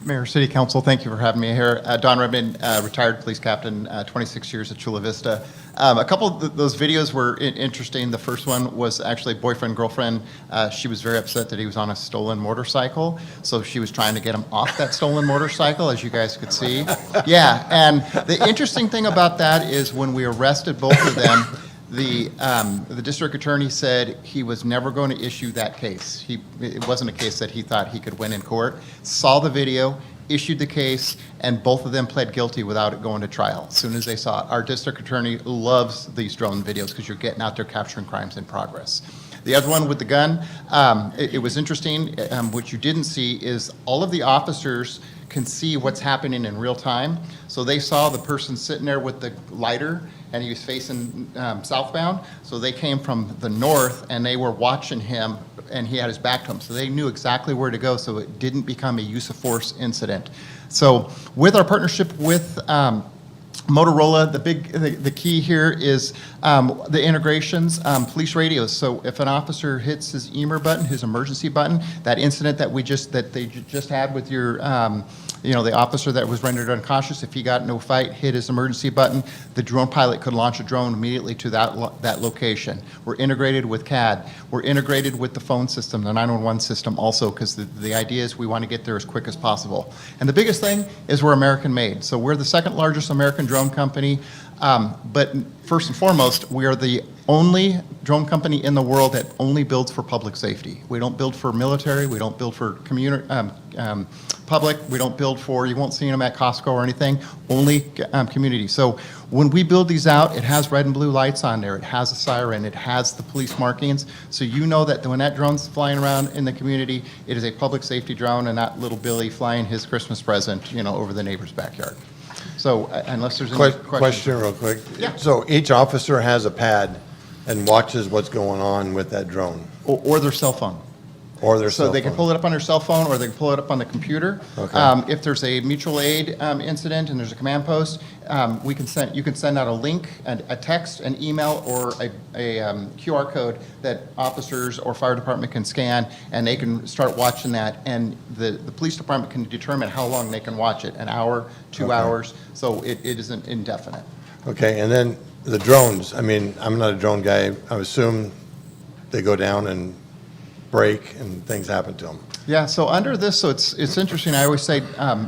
Mayor, City Council, thank you for having me here. Don Redmond, retired police captain, 26 years at Chula Vista. A couple of those videos were interesting. The first one was actually boyfriend, girlfriend. She was very upset that he was on a stolen motorcycle, so she was trying to get him off that stolen motorcycle, as you guys could see. Yeah, and the interesting thing about that is when we arrested both of them, the district attorney said he was never going to issue that case. It wasn't a case that he thought he could win in court. Saw the video, issued the case, and both of them pled guilty without it going to trial as soon as they saw it. Our district attorney loves these drone videos because you're getting out there capturing crimes in progress. The other one with the gun, it was interesting. What you didn't see is all of the officers can see what's happening in real time. So they saw the person sitting there with the lighter, and he was facing southbound. So they came from the north, and they were watching him, and he had his back to them. So they knew exactly where to go, so it didn't become a use of force incident. So with our partnership with Motorola, the key here is the integrations, police radios. So if an officer hits his EMER button, his emergency button, that incident that they just had with your, the officer that was rendered unconscious, if he got in no fight, hit his emergency button, the drone pilot could launch a drone immediately to that location. We're integrated with CAD. We're integrated with the phone system, the 911 system also, because the idea is we want to get there as quick as possible. And the biggest thing is we're American made. So we're the second largest American drone company, but first and foremost, we are the only drone company in the world that only builds for public safety. We don't build for military, we don't build for public, we don't build for, you won't see them at Costco or anything, only community. So when we build these out, it has red and blue lights on there, it has a siren, it has the police markings, so you know that when that drone's flying around in the community, it is a public safety drone and not little Billy flying his Christmas present, over the neighbor's backyard. So unless there's any Question real quick. Yeah. So each officer has a pad and watches what's going on with that drone? Or their cell phone. Or their cell So they can phone. pull it up on their cell phone, or they can pull it up on the computer. Okay. If there's a mutual aid incident and there's a command post, you can send out a link, a text, an email, or a QR code that officers or fire department can scan, and they can start watching that. And the police department can determine how long they can watch it, an hour, 2 hours. So it isn't indefinite. Okay, and then the drones, I mean, I'm not a drone guy. I assume they go down and break and things happen to them. Yeah, so under this, so it's interesting. I always say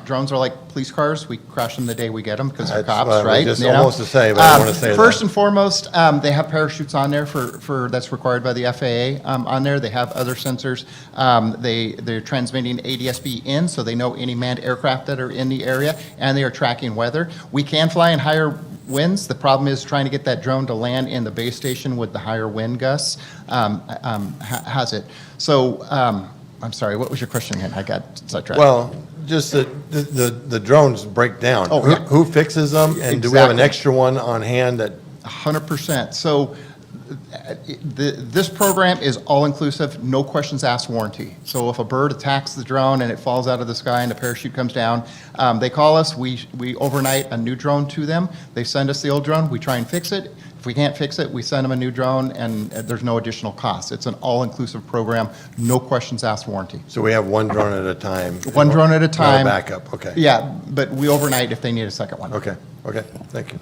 drones are like police cars. We crash them the day we get them because they're That's cops, what I was right? just You know? almost to say, but I want to say First that. and foremost, they have parachutes on there for that's required by the FAA on there. They have other sensors. They're transmitting ADS-B in, so they know any manned aircraft that are in the area, and they are tracking weather. We can fly in higher winds. The problem is trying to get that drone to land in the base station with the higher wind gusts has it. So I'm sorry, what was your question again? I got sidetracked. Well, just the drones break down. Oh, yeah. Who fixes them? And do we have an Exactly. extra one on hand that? 100%. So this program is all-inclusive, no questions asked warranty. So if a bird attacks the drone and it falls out of the sky and the parachute comes down, they call us, we overnight a new drone to them. They send us the old drone, we try and fix it. If we can't fix it, we send them a new drone, and there's no additional cost. It's an all-inclusive program, no questions asked warranty. So we have one drone at a time. One drone at a time. Not a backup, okay. Yeah, but we overnight if they need a second one. Okay, thank you.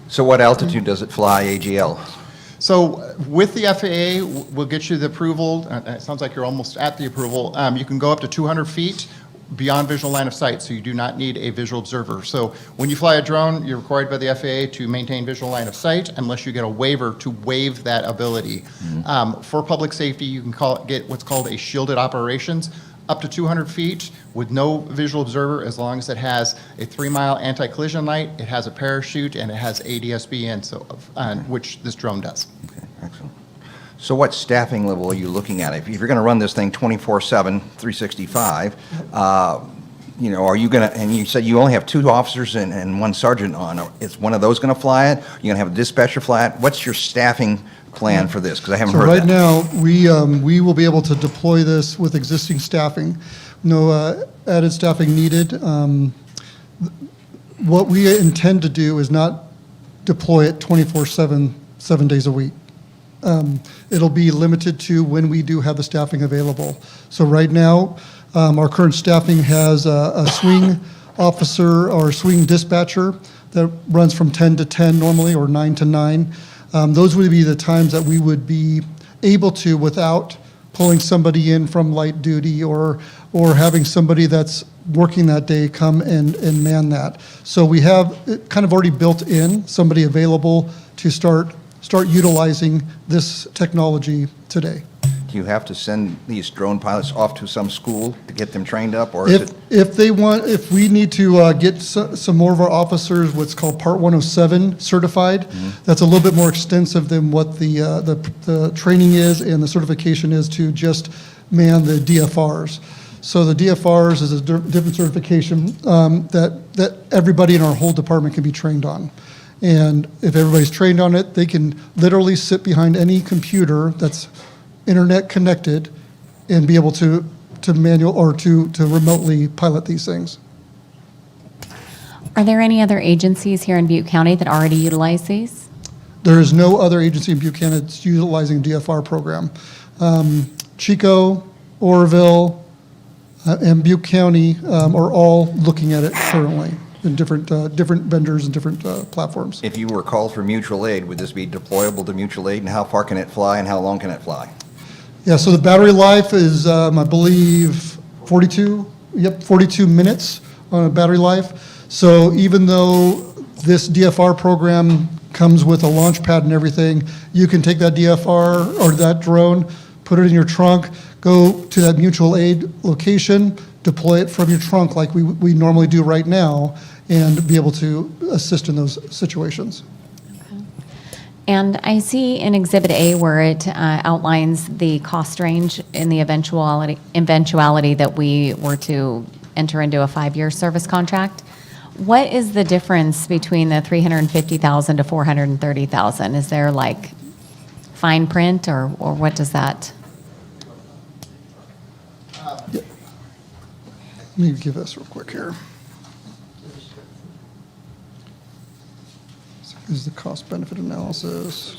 So what altitude does it fly AGL? So with the FAA, we'll get you the approval. It sounds like you're almost at the approval. You can go up to 200 feet beyond visual line of sight, so you do not need a visual observer. So when you fly a drone, you're required by the FAA to maintain visual line of sight unless you get a waiver to waive that ability. For public safety, you can get what's called a shielded operations, up to 200 feet with no visual observer, as long as it has a 3-mile anti-collision light, it has a parachute, and it has ADS-B in, which this drone does. Okay, excellent. So what staffing level are you looking at? If you're going to run this thing 24/7, 365, you know, are you going to, and you said you only have 2 officers and 1 sergeant on, is one of those going to fly it? You're going to have a dispatcher fly it? What's your staffing plan for this? Because I haven't So heard right that. now, we will be able to deploy this with existing staffing, no added staffing needed. What we intend to do is not deploy it 24/7, 7 days a week. It'll be limited to when we do have the staffing available. So right now, our current staffing has a swing officer or swing dispatcher that runs from 10 to 10 normally, or 9 to 9. Those would be the times that we would be able to, without pulling somebody in from light duty or having somebody that's working that day come and man that. So we have it kind of already built in, somebody available to start utilizing this technology today. Do you have to send these drone pilots off to some school to get them trained up, or is it? If we need to get some more of our officers, what's called Part 107 certified, that's a little bit more extensive than what the training is and the certification is to just man the DFRs. So the DFRs is a different certification that everybody in our whole department can be trained on. And if everybody's trained on it, they can literally sit behind any computer that's internet connected and be able to manual or to remotely pilot these things. Are there any other agencies here in Butte County that already utilize these? There is no other agency in Buchanan that's utilizing DFR program. Chico, Oroville, and Butte County are all looking at it currently in different vendors and different platforms. If you were called for mutual aid, would this be deployable to mutual aid, and how far can it fly, and how long can it fly? Yeah, so the battery life is, I believe, 42 minutes on a battery life. So even though this DFR program comes with a launch pad and everything, you can take that DFR or that drone, put it in your trunk, go to that mutual aid location, deploy it from your trunk like we normally do right now, and be able to assist in those situations. And I see in Exhibit A where it outlines the cost range in the eventuality that we were to enter into a 5-year service contract. What is the difference between the $350,000 to $430,000? Is there like fine print, or what does that? Let me give this real quick here. This is the cost benefit analysis.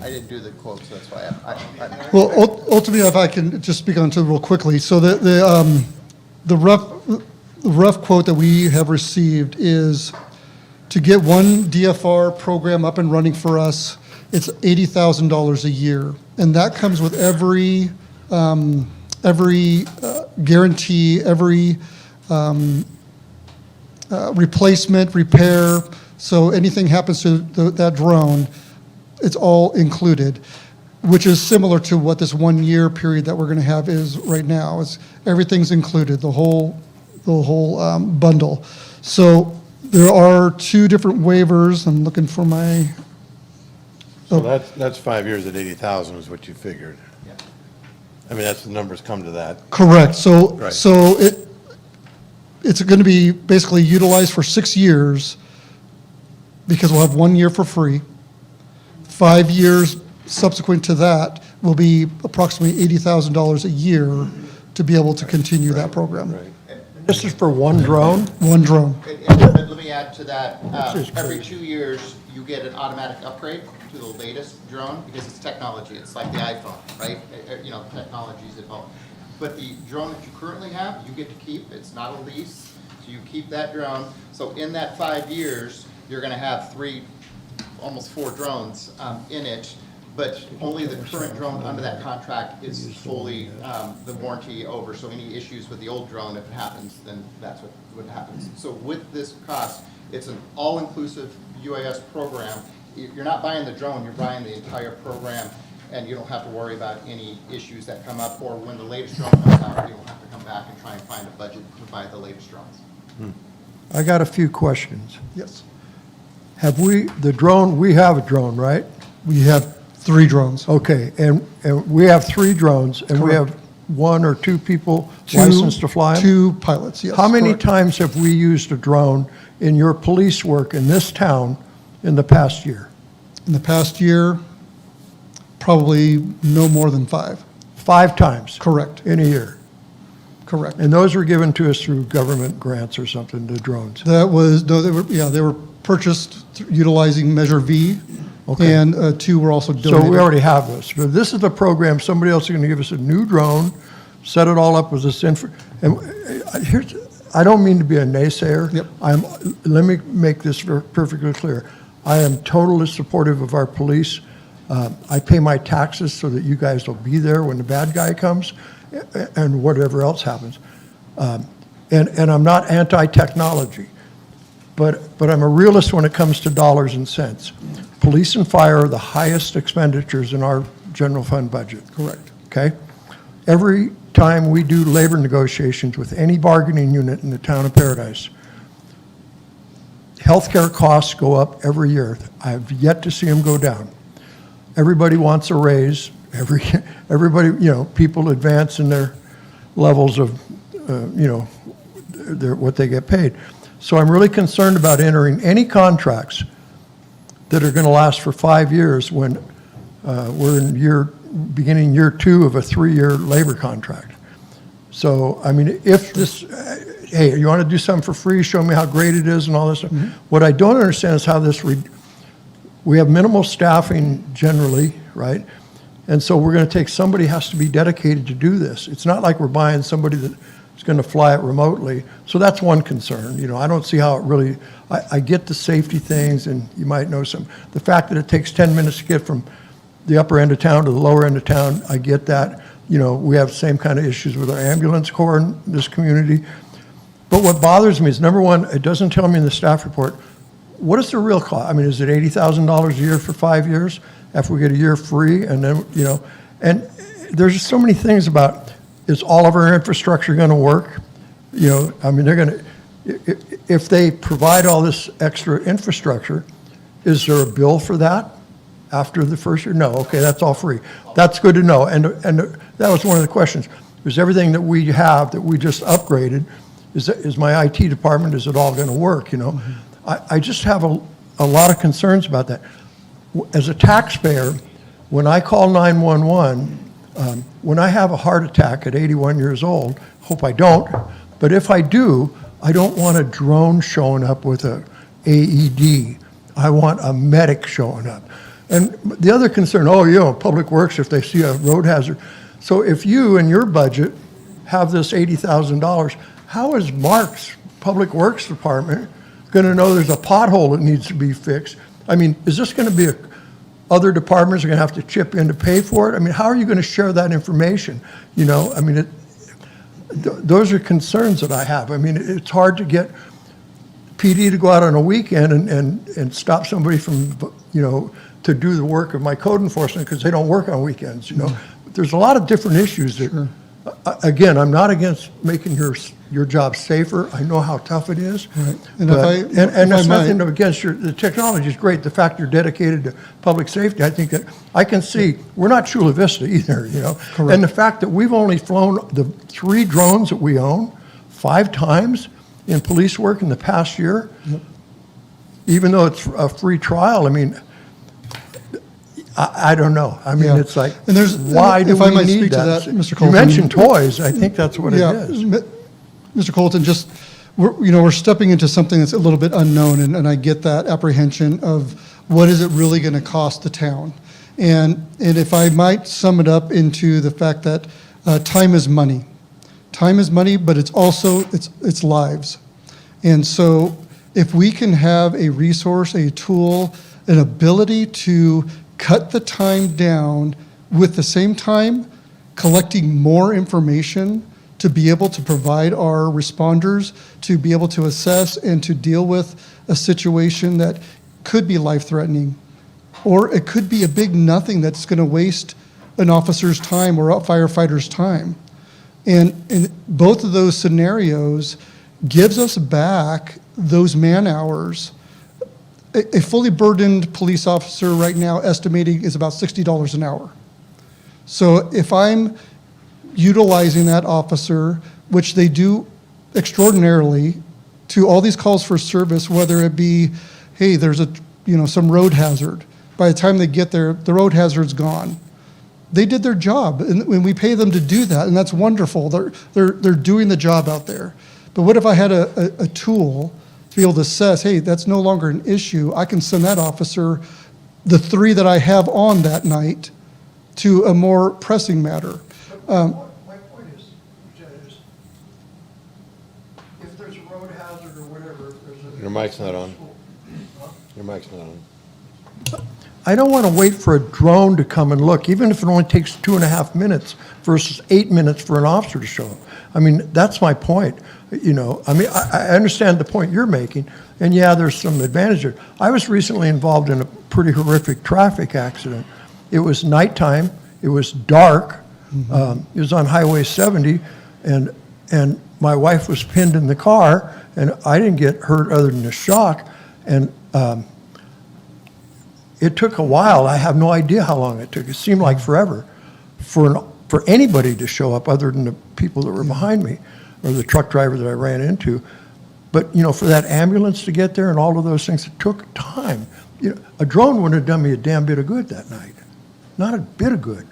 I didn't do the quotes, that's why I Well, ultimately, if I can just speak on to it real quickly. So the rough quote that we have received is To get one DFR program up and running for us, it's $80,000 a year. And that comes with every guarantee, every replacement, repair. So anything happens to that drone, it's all included, which is similar to what this 1 year period that we're going to have is right now. Everything's included, the whole bundle. So there are 2 different waivers. I'm looking for my. So that's 5 years at 80,000 is what you figured. I mean, that's the numbers come to that. Correct. So, Right. so it's going to be basically utilized for 6 years because we'll have 1 year for free. 5 years subsequent to that will be approximately $80,000 a year to be able to continue that program. This is for one drone? One drone. And let me add to that, This is every crazy. 2 years, you get an automatic upgrade to the latest drone, because it's technology, it's like the iPhone, right? You know, technology's evolved. But the drone that you currently have, you get to keep, it's not a lease, so you keep that drone. So in that 5 years, you're gonna have 3, almost 4 drones in it, but only the current drone under that contract is fully the warranty over. So any issues with the old drone, if it happens, then that's what happens. So with this cost, it's an all-inclusive UAS program. You're not buying the drone, you're buying the entire program, and you don't have to worry about any issues that come up, or when the latest drone comes out, you don't have to come back and try and find a budget to buy the latest drones. I got a few questions. Yes. Have we have a drone, right? We have 3 drones. Okay, and we have 3 drones, and we Correct. have 1 or 2 people 2 licensed to fly them? 2 pilots, yes. How many correct. times have we used a drone in your police work in this town in the past year? In the past year, probably no more than 5. 5 times? Correct. In a year? Correct. And those were given to us through government grants or something, the drones? That was, no, they were purchased utilizing Measure V, Okay. and 2 were also donated. So we already have this. But this is the program, somebody else is going to give us a new drone, set it all up with this info. And here's, I don't mean to be a naysayer. Yep. Let me make this perfectly clear. I am totally supportive of our police. I pay my taxes so that you guys will be there when the bad guy comes and whatever else happens. And I'm not anti-technology, but I'm a realist when it comes to dollars and cents. Police and fire are the highest expenditures in our general fund budget. Correct. Okay? Every time we do labor negotiations with any bargaining unit in the town of Paradise, healthcare costs go up every year. I've yet to see them go down. Everybody wants a raise. Everybody, people advance in their levels of, what they get paid. So I'm really concerned about entering any contracts that are going to last for 5 years when we're in beginning year 2 of a 3-year labor contract. So, I mean, if this, hey, you want to do something for free, show me how great it is and all this stuff. What I don't understand is how this, we have minimal staffing generally, right? And so we're going to take, somebody has to be dedicated to do this. It's not like we're buying somebody that is going to fly it remotely. So that's one concern. I don't see how it really, I get the safety things, and you might know some. The fact that it takes 10 minutes to get from the upper end of town to the lower end of town, I get that. We have the same kind of issues with our ambulance corps in this community. But what bothers me is, number one, it doesn't tell me in the staff report, what is the real cost? I mean, is it $80,000 a year for 5 years after we get a year free? And then, and there's just so many things about, is all of our infrastructure going to work? I mean, they're going to, if they provide all this extra infrastructure, is there a bill for that after the first year? No, okay, that's all free. That's good to know. And that was one of the questions. Is everything that we have that we just upgraded, is my IT department, is it all going to work, I just have a lot of concerns about that. As a taxpayer, when I call 911, when I have a heart attack at 81 years old, hope I don't, but if I do, I don't want a drone showing up with a AED. I want a medic showing up. And the other concern, Public Works, if they see a road hazard. So if you, in your budget, have this $80,000, how is Mark's Public Works Department going to know there's a pothole that needs to be fixed? I mean, is this going to be other departments are going to have to chip in to pay for it? I mean, how are you going to share that information? You know, I mean, those are concerns that I have. I mean, it's hard to get PD to go out on a weekend and stop somebody from, you know, to do the work of my code enforcement because they don't work on weekends, you know. There's a lot of different issues that, again, I'm not against making your job safer. I know how tough it is. Right. And, And there's nothing against the technology is great. The fact you're dedicated to public safety, I think that I can see, we're not Chula Vista either, you know. Correct. And the fact that we've only flown the 3 drones that we own 5 times in police work in the past year, even though it's a free trial, I mean, I don't know. I mean, Yeah. it's like, And there's- why do if I we might need speak to that? that, Mr. You Colton. mentioned toys. I think that's what it Yeah, is. Mr. Colton, just, we're stepping into something that's a little bit unknown, and I get that apprehension of what is it really going to cost the town? And if I might sum it up into the fact that time is money. Time is money, but it's also, it's lives. And so if we can have a resource, a tool, an ability to cut the time down with the same time collecting more information to be able to provide our responders, to be able to assess and to deal with a situation that could be life-threatening, or it could be a big nothing that's going to waste an officer's time or a firefighter's time. And in both of those scenarios gives us back those man hours. A fully burdened police officer right now estimating is about $60 an hour. So if I'm utilizing that officer, which they do extraordinarily, to all these calls for service, whether it be, hey, there's some road hazard. By the time they get there, the road hazard's gone. They did their job, and we pay them to do that, and that's wonderful. They're doing the job out there. But what if I had a tool to be able to assess, hey, that's no longer an issue. I can send that officer, the 3 that I have on that night, to a more pressing matter. My point is, if there's a road hazard or whatever, if there's a... Your mic's not on. Your mic's not on. I don't want to wait for a drone to come and look, even if it only takes 2.5 minutes versus 8 minutes for an officer to show up. I mean, that's my point. You know, I mean, I understand the point you're making, and yeah, there's some advantages. I was recently involved in a pretty horrific traffic accident. It was nighttime. It was dark. It was on Highway 70, and my wife was pinned in the car, and I didn't get hurt other than a shock. And it took a while. I have no idea how long it took. It seemed like forever for anybody to show up other than the people that were behind me or the truck driver that I ran into. But, you know, for that ambulance to get there and all of those things, it took time. You know, a drone wouldn't have done me a damn bit of good that night. Not a bit of good.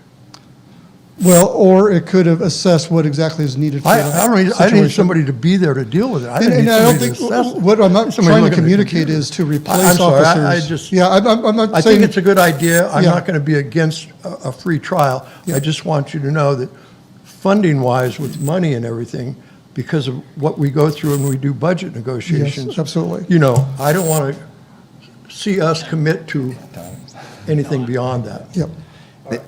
Well, or it could have assessed what exactly is needed for that I need situation. somebody to be there to deal with it. I And need I don't somebody think, to assess it. what I'm not Somebody trying to looking at the communicate computer. is to replace I'm sorry, officers. I just... Yeah, I'm not I saying. think it's a good idea. I'm Yeah. not going to be against a free trial. I just want you to know that funding-wise, with money and everything, because of what we go through when we do budget negotiations. Yes, absolutely. You know, I don't want to see us commit to anything beyond that. Yep.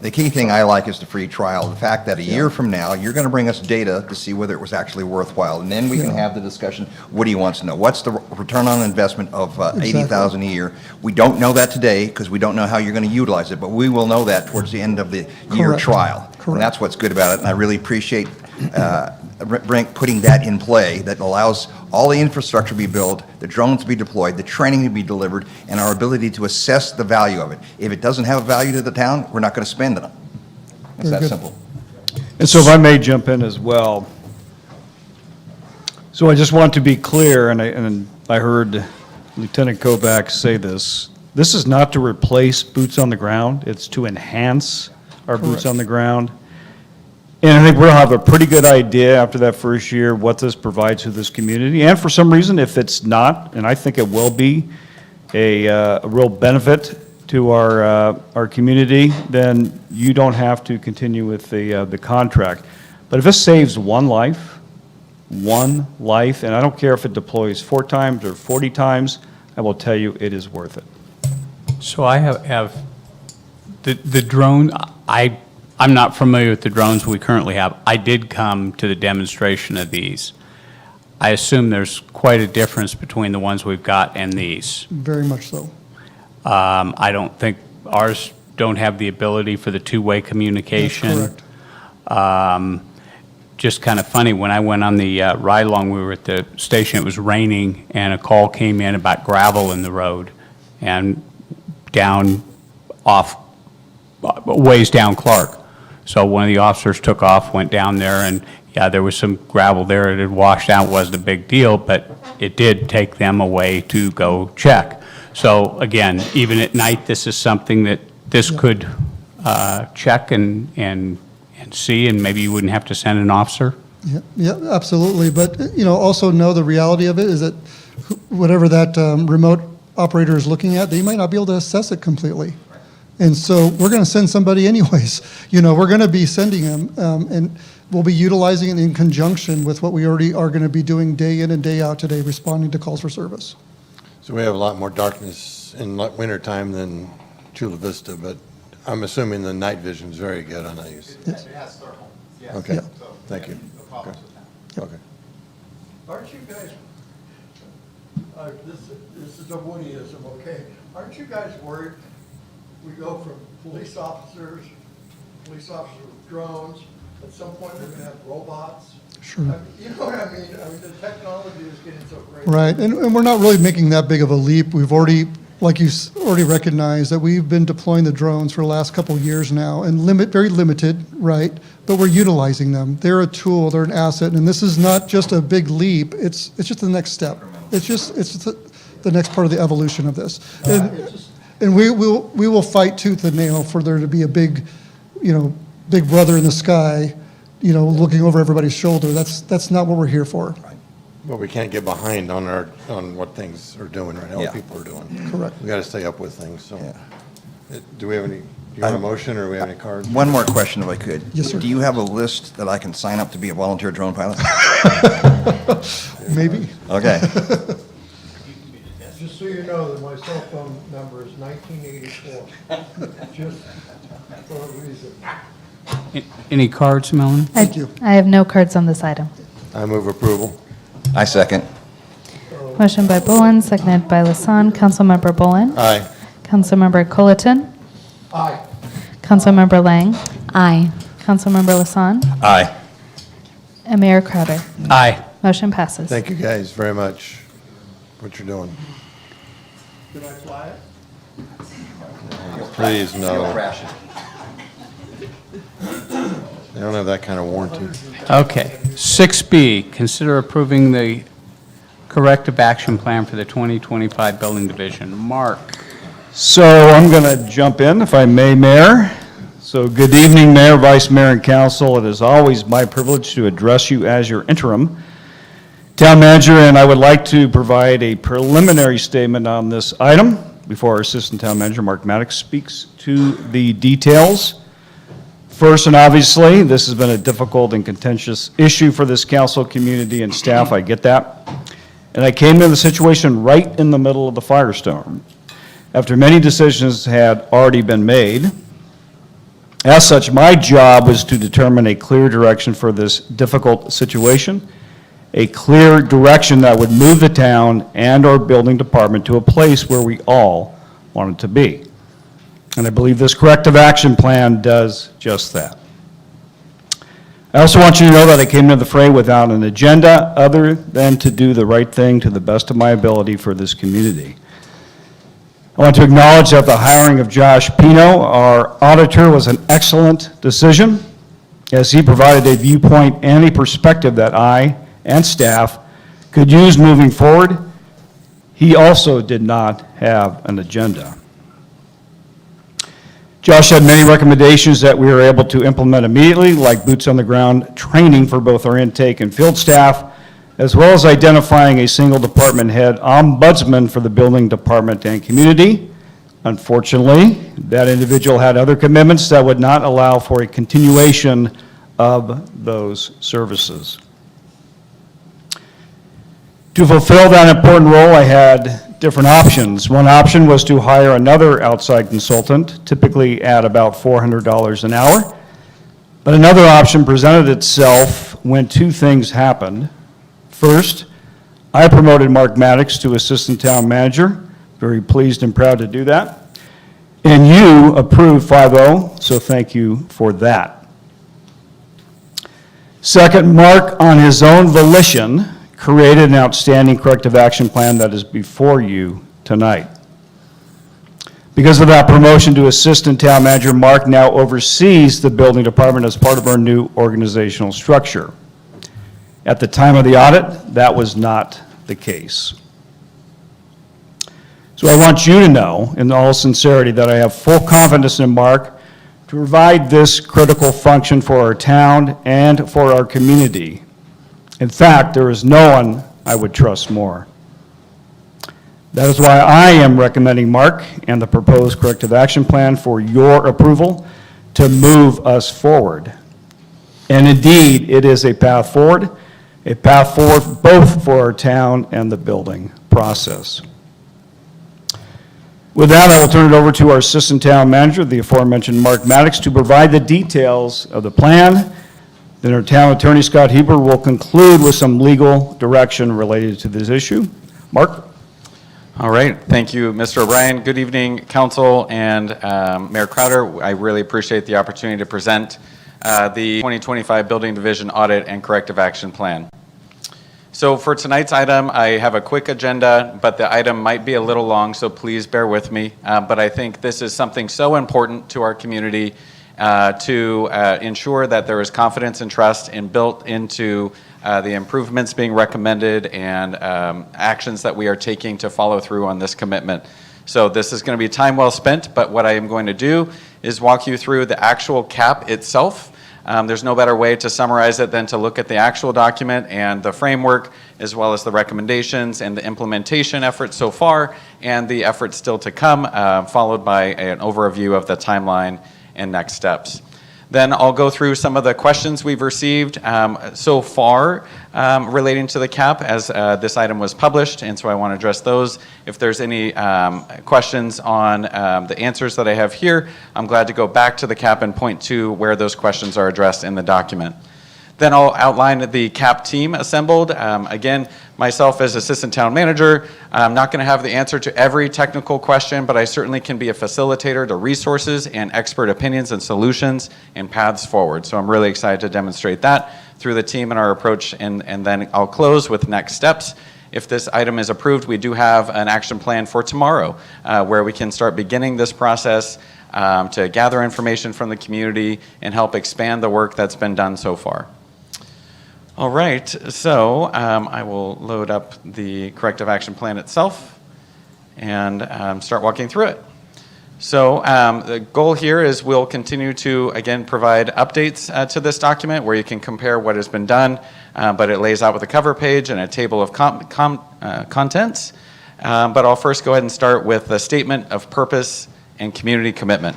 The key thing I like is the free trial. The fact that a year from now, you're going to bring us data to see whether it was actually worthwhile. And then we can have the discussion, what do you want to know? What's the return on investment of $80,000 a year? We don't know that today because we don't know how you're going to utilize it, but we will know that towards the end of the year Correct. trial. And that's what's good about it, and I really appreciate Brink putting that in play, that allows all the infrastructure to be built, the drones to be deployed, the training to be delivered, and our ability to assess the value of it. If it doesn't have a value to the town, we're not going to spend it. It's Very that good. simple. And so if I may jump in as well. So I just want to be clear, and I heard Lieutenant Kovacs say this. This is not to replace boots on the ground. It's to enhance our boots Correct. on the ground. And I think we'll have a pretty good idea after that first year what this provides to this community. And for some reason, if it's not, and I think it will be, a real benefit to our community, then you don't have to continue with the contract. But if it saves one life, one life, and I don't care if it deploys 4 times or 40 times, I will tell you it is worth it. So I have the drone, I'm not familiar with the drones we currently have. I did come to the demonstration of these. I assume there's quite a difference between the ones we've got and these. Very much so. I don't think, ours don't have the ability for the two-way communication. That's correct. Just kind of funny, when I went on the ride-along, we were at the station, it was raining, and a call came in about gravel in the road, and down off, ways down Clark. So one of the officers took off, went down there, and yeah, there was some gravel there. It had washed out, wasn't a big deal, but it did take them away to go check. So again, even at night, this is something that this could check and see, and maybe you wouldn't have to send an officer? Yeah, absolutely. But, also know the reality of it is that whatever that remote operator is looking at, they might not be able to assess it completely. And so we're going to send somebody anyways. We're going to be sending them, and we'll be utilizing it in conjunction with what we already are going to be doing day in and day out today, responding to calls for service. So we have a lot more darkness in wintertime than Chula Vista, but I'm assuming the night vision is very good on these. Yes. It has thermal, yes. Okay, Yeah. thank you. No problems with that. Okay. Aren't you guys, this is a Woodyism, okay? Aren't you guys worried we go from police officers with drones, at some point we're gonna have robots? Sure. You know what I mean? The technology is getting so crazy. Right, and we're not really making that big of a leap. We've already, like you already recognized, that we've been deploying the drones for the last couple of years now, and very limited, right? But we're utilizing them. They're a tool, they're an asset, and this is not just a big leap, it's just the next step. It's the next part of the evolution of this. And we will fight tooth and nail for there to be a big, big brother in the sky, looking over everybody's shoulder. That's not what we're here for. But we can't get behind on what things are doing right now, what people are doing. Correct. We got to stay up with things, so. Do we have any, do you have a motion, or do we have any cards? One more question if I could. Yes, sir. Do you have a list that I can sign up to be a volunteer drone pilot? Maybe. Okay. Just so you know that my cell phone number is 1984, just for a reason. Any cards, Melanie? Thank you. I have no cards on this item. I move approval. I second. Motion by Bullen, seconded by Lasan. Councilmember Bullen? Aye. Councilmember Colleton? Aye. Councilmember Lang? Aye. Councilmember Lasan? Aye. And Mayor Crowder? Aye. Motion passes. Thank you guys very much for what you're doing. Can I fly it? Please, no. Crash it. They don't have that kind of warranty. Okay. 6B, consider approving the corrective action plan for the 2025 Building Division. Mark? So I'm going to jump in, if I may, Mayor. So good evening, Mayor, Vice Mayor, and Council. It is always my privilege to address you as your interim town manager, and I would like to provide a preliminary statement on this item before our Assistant Town Manager, Mark Maddox, speaks to the details. First, and obviously, this has been a difficult and contentious issue for this council, community, and staff. I get that. And I came into the situation right in the middle of the firestorm, after many decisions had already been made. As such, my job was to determine a clear direction for this difficult situation, a clear direction that would move the town and our building department to a place where we all wanted to be. And I believe this corrective action plan does just that. I also want you to know that I came into the fray without an agenda other than to do the right thing to the best of my ability for this community. I want to acknowledge that the hiring of Josh Pino, our auditor, was an excellent decision, as he provided a viewpoint and a perspective that I and staff could use moving forward. He also did not have an agenda. Josh had many recommendations that we were able to implement immediately, like boots on the ground training for both our intake and field staff, as well as identifying a single department head ombudsman for the building department and community. Unfortunately, that individual had other commitments that would not allow for a continuation of those services. To fulfill that important role, I had different options. One option was to hire another outside consultant, typically at about $400 an hour. But another option presented itself when two things happened. First, I promoted Mark Maddox to Assistant Town Manager. Very pleased and proud to do that. And you approved 5-0, so thank you for that. Second, Mark, on his own volition, created an outstanding corrective action plan that is before you tonight. Because of that promotion to Assistant Town Manager, Mark now oversees the building department as part of our new organizational structure. At the time of the audit, that was not the case. So I want you to know, in all sincerity, that I have full confidence in Mark to provide this critical function for our town and for our community. In fact, there is no one I would trust more. That is why I am recommending Mark and the proposed corrective action plan for your approval to move us forward. And indeed, it is a path forward both for our town and the building process. With that, I will turn it over to our Assistant Town Manager, the aforementioned Mark Maddox, to provide the details of the plan. Then our Town Attorney, Scott Heber, will conclude with some legal direction related to this issue. Mark? All right, thank you, Mr. O'Brien. Good evening, Council and Mayor Crowder. I really appreciate the opportunity to present the 2025 Building Division Audit and Corrective Action Plan. So for tonight's item, I have a quick agenda, but the item might be a little long, so please bear with me. But I think this is something so important to our community to ensure that there is confidence and trust built into the improvements being recommended and actions that we are taking to follow through on this commitment. So this is going to be time well spent, but what I am going to do is walk you through the actual CAP itself. There's no better way to summarize it than to look at the actual document and the framework, as well as the recommendations and the implementation efforts so far, and the efforts still to come, followed by an overview of the timeline and next steps. Then I'll go through some of the questions we've received so far relating to the CAP as this item was published, and so I want to address those. If there's any questions on the answers that I have here, I'm glad to go back to the CAP and point to where those questions are addressed in the document. Then I'll outline the CAP team assembled. Again, myself as Assistant Town Manager, I'm not going to have the answer to every technical question, but I certainly can be a facilitator to resources and expert opinions and solutions and paths forward. So I'm really excited to demonstrate that through the team and our approach, and then I'll close with next steps. If this item is approved, we do have an action plan for tomorrow where we can start beginning this process to gather information from the community and help expand the work that's been done so far. All right, so I will load up the corrective action plan itself and start walking through it. So the goal here is we'll continue to, again, provide updates to this document where you can compare what has been done, but it lays out with a cover page and a table of contents. But I'll first go ahead and start with the statement of purpose and community commitment.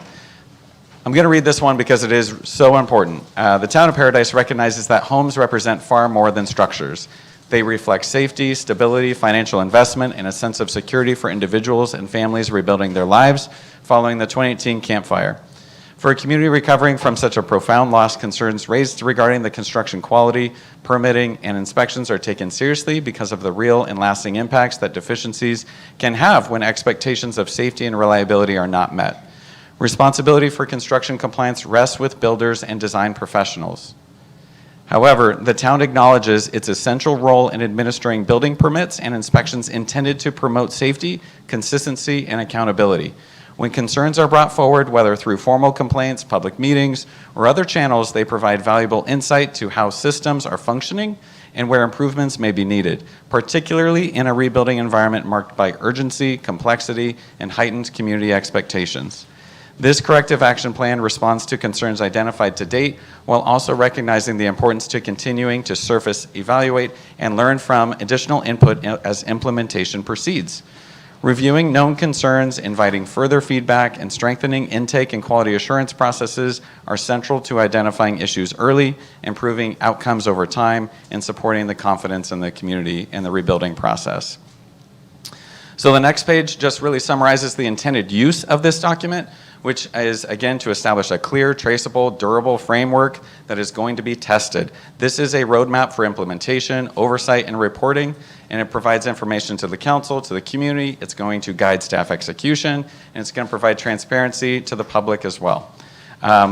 I'm going to read this one because it is so important. The Town of Paradise recognizes that homes represent far more than structures. They reflect safety, stability, financial investment, and a sense of security for individuals and families rebuilding their lives following the 2018 Camp Fire. For a community recovering from such a profound loss, concerns raised regarding the construction quality, permitting, and inspections are taken seriously because of the real and lasting impacts that deficiencies can have when expectations of safety and reliability are not met. Responsibility for construction compliance rests with builders and design professionals. However, the town acknowledges its essential role in administering building permits and inspections intended to promote safety, consistency, and accountability. When concerns are brought forward, whether through formal complaints, public meetings, or other channels, they provide valuable insight to how systems are functioning and where improvements may be needed, particularly in a rebuilding environment marked by urgency, complexity, and heightened community expectations. This corrective action plan responds to concerns identified to date while also recognizing the importance to continuing to surface, evaluate, and learn from additional input as implementation proceeds. Reviewing known concerns, inviting further feedback, and strengthening intake and quality assurance processes are central to identifying issues early, improving outcomes over time, and supporting the confidence in the community in the rebuilding process. So the next page just really summarizes the intended use of this document, which is, again, to establish a clear, traceable, durable framework that is going to be tested. This is a roadmap for implementation, oversight, and reporting, and it provides information to the council, to the community. It's going to guide staff execution, and it's going to provide transparency to the public as well.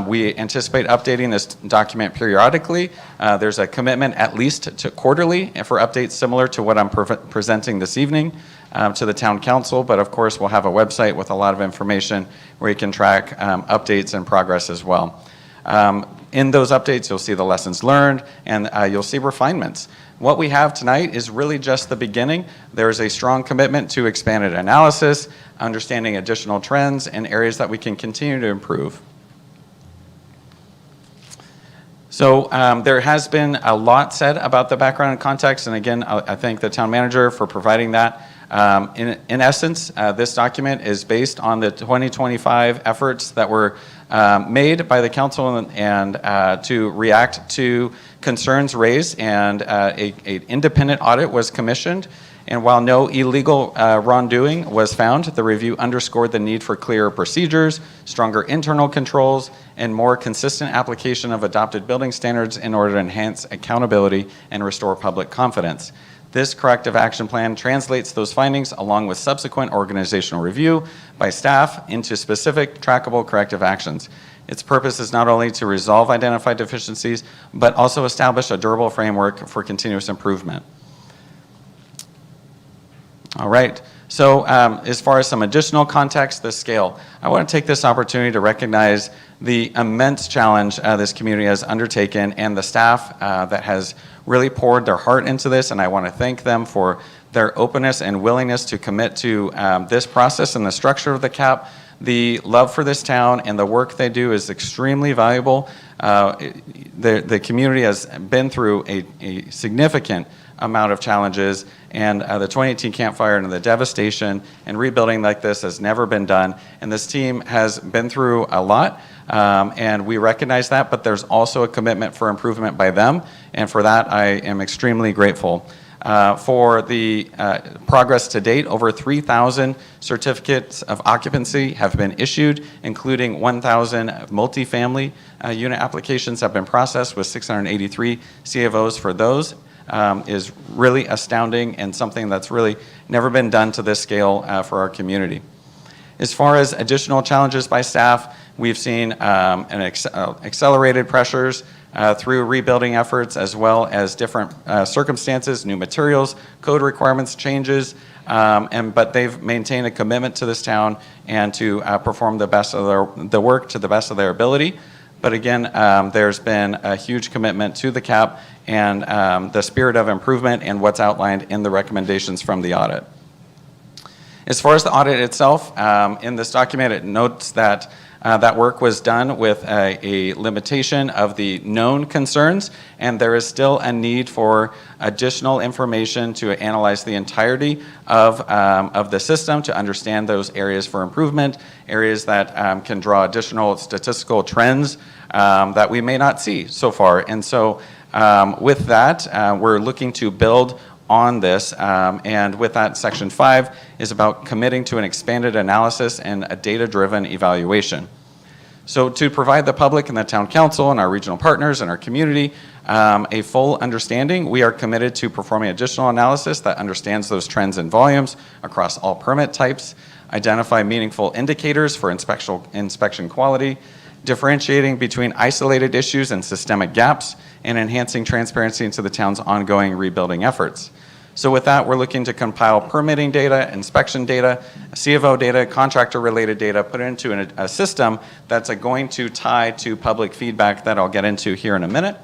We anticipate updating this document periodically. There's a commitment at least to quarterly for updates similar to what I'm presenting this evening to the town council, but of course we'll have a website with a lot of information where you can track updates and progress as well. In those updates, you'll see the lessons learned and you'll see refinements. What we have tonight is really just the beginning. There is a strong commitment to expanded analysis, understanding additional trends, and areas that we can continue to improve. So there has been a lot said about the background and context, and again, I thank the town manager for providing that. In essence, this document is based on the 2025 efforts that were made by the council and to react to concerns raised, and an independent audit was commissioned. And while no illegal wrongdoing was found, the review underscored the need for clearer procedures, stronger internal controls, and more consistent application of adopted building standards in order to enhance accountability and restore public confidence. This corrective action plan translates those findings along with subsequent organizational review by staff into specific trackable corrective actions. Its purpose is not only to resolve identified deficiencies, but also establish a durable framework for continuous improvement. All right, so as far as some additional context, the scale. I want to take this opportunity to recognize the immense challenge this community has undertaken and the staff that has really poured their heart into this, and I want to thank them for their openness and willingness to commit to this process and the structure of the CAP. The love for this town and the work they do is extremely valuable. The community has been through a significant amount of challenges, and the 2018 Camp Fire and the devastation and rebuilding like this has never been done, and this team has been through a lot, and we recognize that, but there's also a commitment for improvement by them, and for that I am extremely grateful. For the progress to date, over 3,000 certificates of occupancy have been issued, including 1,000 multifamily unit applications have been processed with 683 CFOs for those. Is really astounding and something that's really never been done to this scale for our community. As far as additional challenges by staff, we've seen accelerated pressures through rebuilding efforts, as well as different circumstances, new materials, code requirements changes, but they've maintained a commitment to this town and to perform the best of the work to the best of their ability. But again, there's been a huge commitment to the CAP and the spirit of improvement and what's outlined in the recommendations from the audit. As far as the audit itself, in this document it notes that that work was done with a limitation of the known concerns, and there is still a need for additional information to analyze the entirety of the system to understand those areas for improvement, areas that can draw additional statistical trends that we may not see so far. And so with that, we're looking to build on this, and with that, Section 5 is about committing to an expanded analysis and a data-driven evaluation. So to provide the public and the town council and our regional partners and our community a full understanding, we are committed to performing additional analysis that understands those trends and volumes across all permit types, identify meaningful indicators for inspection quality, differentiating between isolated issues and systemic gaps, and enhancing transparency into the town's ongoing rebuilding efforts. So with that, we're looking to compile permitting data, inspection data, CFO data, contractor-related data, put it into a system that's going to tie to public feedback that I'll get into here in a minute.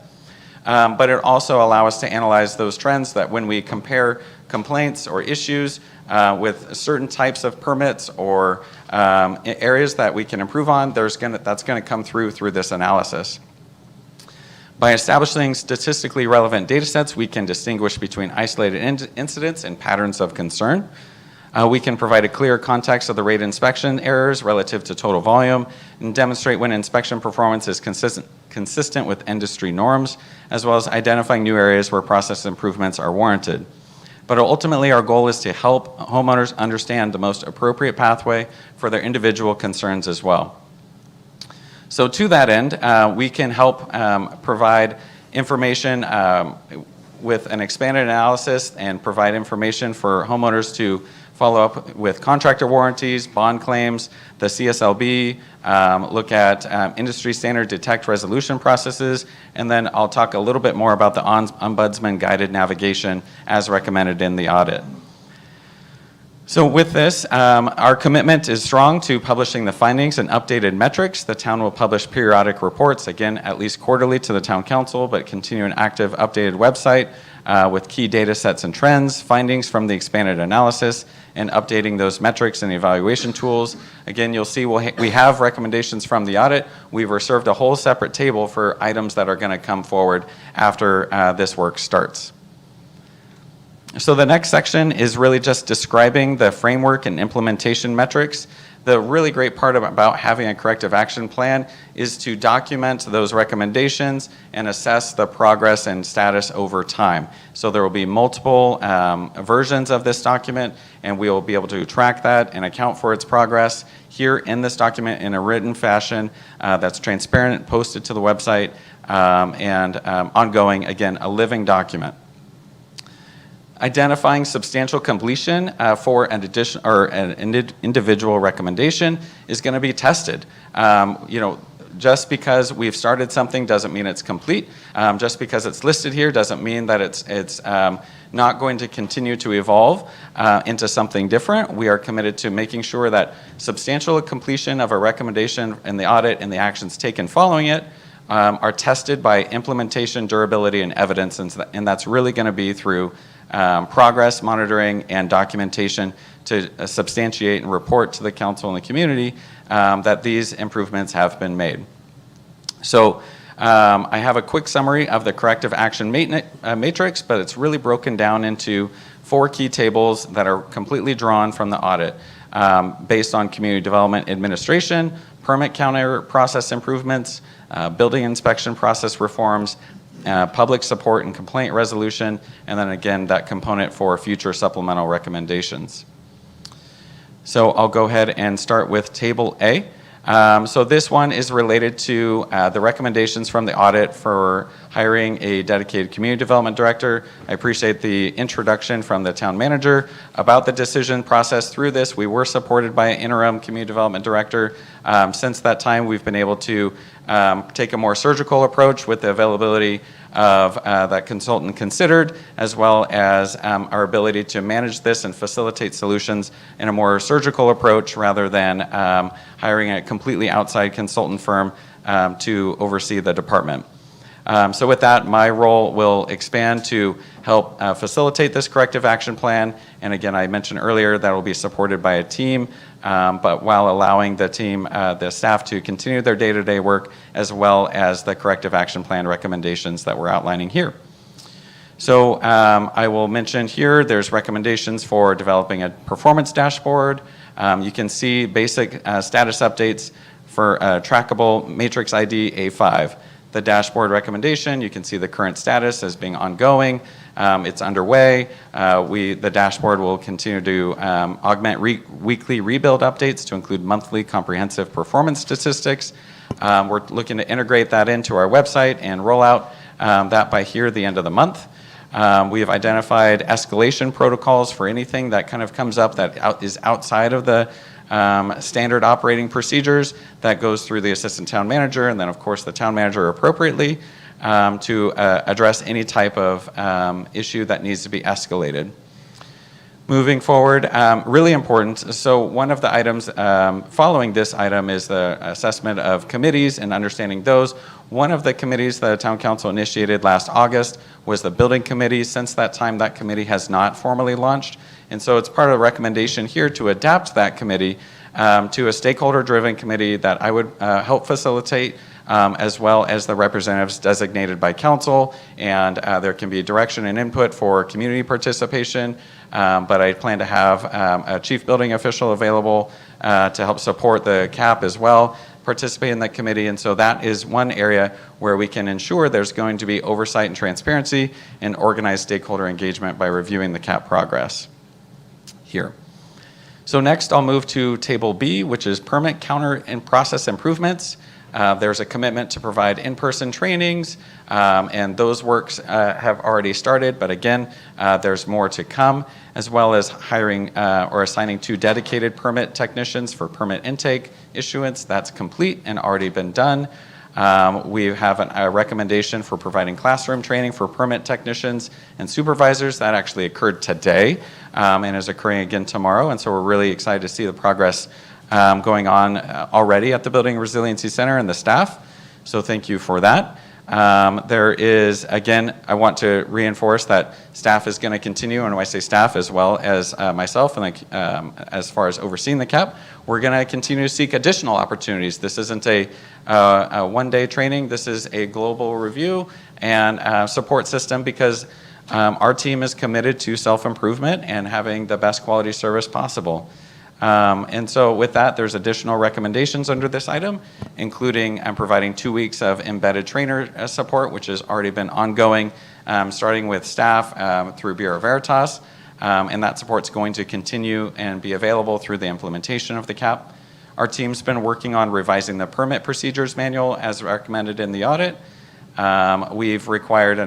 But it also allows us to analyze those trends that when we compare complaints or issues with certain types of permits or areas that we can improve on, that's going to come through this analysis. By establishing statistically relevant data sets, we can distinguish between isolated incidents and patterns of concern. We can provide a clear context of the rate inspection errors relative to total volume and demonstrate when inspection performance is consistent with industry norms, as well as identifying new areas where process improvements are warranted. But ultimately, our goal is to help homeowners understand the most appropriate pathway for their individual concerns as well. So to that end, we can help provide information with an expanded analysis and provide information for homeowners to follow up with contractor warranties, bond claims, the CSLB, look at industry standard detect resolution processes, and then I'll talk a little bit more about the Ombudsman guided navigation as recommended in the audit. So with this, our commitment is strong to publishing the findings and updated metrics. The town will publish periodic reports, again, at least quarterly to the town council, but continue an active updated website with key data sets and trends, findings from the expanded analysis, and updating those metrics and evaluation tools. Again, you'll see we have recommendations from the audit. We've reserved a whole separate table for items that are going to come forward after this work starts. So the next section is really just describing the framework and implementation metrics. The really great part about having a corrective action plan is to document those recommendations and assess the progress and status over time. So there will be multiple versions of this document, and we will be able to track that and account for its progress here in this document in a written fashion that's transparent, posted to the website, and ongoing, again, a living document. Identifying substantial completion for an addition or an individual recommendation is going to be tested. Just because we've started something doesn't mean it's complete. Just because it's listed here doesn't mean that it's not going to continue to evolve into something different. We are committed to making sure that substantial completion of a recommendation in the audit and the actions taken following it are tested by implementation, durability, and evidence, and that's really going to be through progress, monitoring, and documentation to substantiate and report to the council and the community that these improvements have been made. So I have a quick summary of the corrective action matrix, but it's really broken down into 4 key tables that are completely drawn from the audit based on community development administration, permit counter process improvements, building inspection process reforms, public support and complaint resolution, and then again, that component for future supplemental recommendations. So I'll go ahead and start with Table A. So this one is related to the recommendations from the audit for hiring a dedicated community development director. I appreciate the introduction from the town manager about the decision process through this. We were supported by an interim community development director. Since that time, we've been able to take a more surgical approach with the availability of that consultant considered, as well as our ability to manage this and facilitate solutions in a more surgical approach rather than hiring a completely outside consultant firm to oversee the department. So with that, my role will expand to help facilitate this corrective action plan. And again, I mentioned earlier that will be supported by a team, but while allowing the team, the staff to continue their day-to-day work, as well as the corrective action plan recommendations that we're outlining here. So I will mention here, there's recommendations for developing a performance dashboard. You can see basic status updates for trackable matrix ID A5. The dashboard recommendation, you can see the current status as being ongoing. It's underway. The dashboard will continue to augment weekly rebuild updates to include monthly comprehensive performance statistics. We're looking to integrate that into our website and roll out that by here the end of the month. We have identified escalation protocols for anything that kind of comes up that is outside of the standard operating procedures. That goes through the assistant town manager and then of course the town manager appropriately to address any type of issue that needs to be escalated. Moving forward, really important, so one of the items following this item is the assessment of committees and understanding those. One of the committees that the town council initiated last August was the building committee. Since that time, that committee has not formally launched. And so it's part of the recommendation here to adapt that committee to a stakeholder-driven committee that I would help facilitate as well as the representatives designated by council, and there can be direction and input for community participation, but I plan to have a chief building official available to help support the CAP as well, participate in that committee, and so that is one area where we can ensure there's going to be oversight and transparency and organized stakeholder engagement by reviewing the CAP progress here. So next I'll move to Table B, which is permit counter and process improvements. There's a commitment to provide in-person trainings, and those works have already started, but again, there's more to come, as well as hiring or assigning 2 dedicated permit technicians for permit intake issuance. That's complete and already been done. We have a recommendation for providing classroom training for permit technicians and supervisors. That actually occurred today and is occurring again tomorrow, and so we're really excited to see the progress going on already at the Building Resiliency Center and the staff, so thank you for that. There is, again, I want to reinforce that staff is going to continue, and when I say staff as well as myself, and as far as overseeing the CAP, we're going to continue to seek additional opportunities. This isn't a one-day training, this is a global review and support system, because our team is committed to self-improvement and having the best quality service possible. And so with that, there's additional recommendations under this item, including providing 2 weeks of embedded trainer support, which has already been ongoing, starting with staff through Bureau Veritas, and that support's going to continue and be available through the implementation of the CAP. Our team's been working on revising the permit procedures manual as recommended in the audit. We've required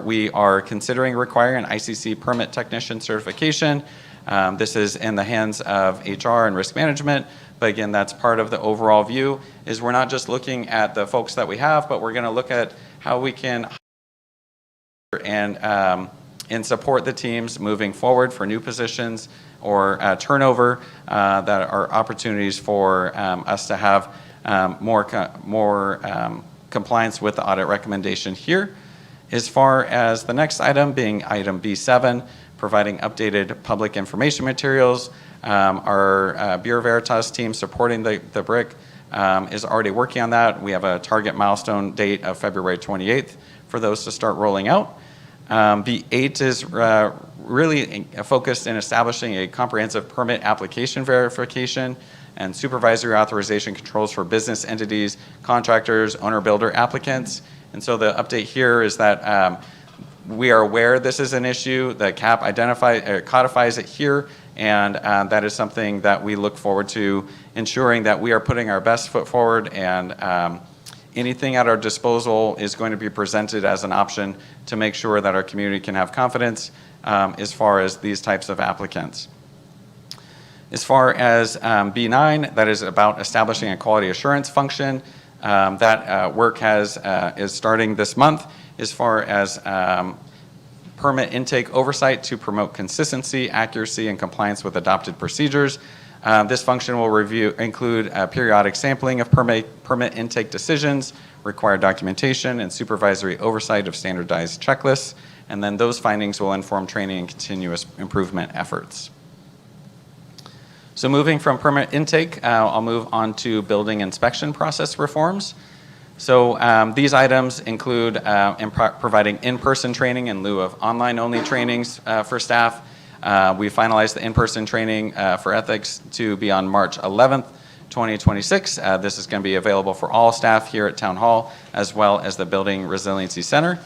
we are considering requiring an ICC permit technician certification. This is in the hands of HR and risk management, but again, that's part of the overall view, is we're not just looking at the folks that we have, but we're going to look at how we can and support the teams moving forward for new positions or turnover that are opportunities for us to have more compliance with the audit recommendation here. As far as the next item being item B7, providing updated public information materials. Our Bureau Veritas team supporting the BRIC is already working on that. We have a target milestone date of February 28th for those to start rolling out. B8 is really focused in establishing a comprehensive permit application verification and supervisory authorization controls for business entities, contractors, owner-builder applicants. And so the update here is that we are aware this is an issue. The CAP codifies it here, and that is something that we look forward to ensuring that we are putting our best foot forward, and anything at our disposal is going to be presented as an option to make sure that our community can have confidence as far as these types of applicants. As far as B9, that is about establishing a quality assurance function. That work is starting this month as far as permit intake oversight to promote consistency, accuracy, and compliance with adopted procedures. This function will include periodic sampling of permit intake decisions, required documentation, and supervisory oversight of standardized checklists, and then those findings will inform training and continuous improvement efforts. So moving from permit intake, I'll move on to building inspection process reforms. So these items include providing in-person training in lieu of online-only trainings for staff. We finalized the in-person training for ethics to be on March 11th, 2026. This is going to be available for all staff here at Town Hall, as well as the Building Resiliency Center.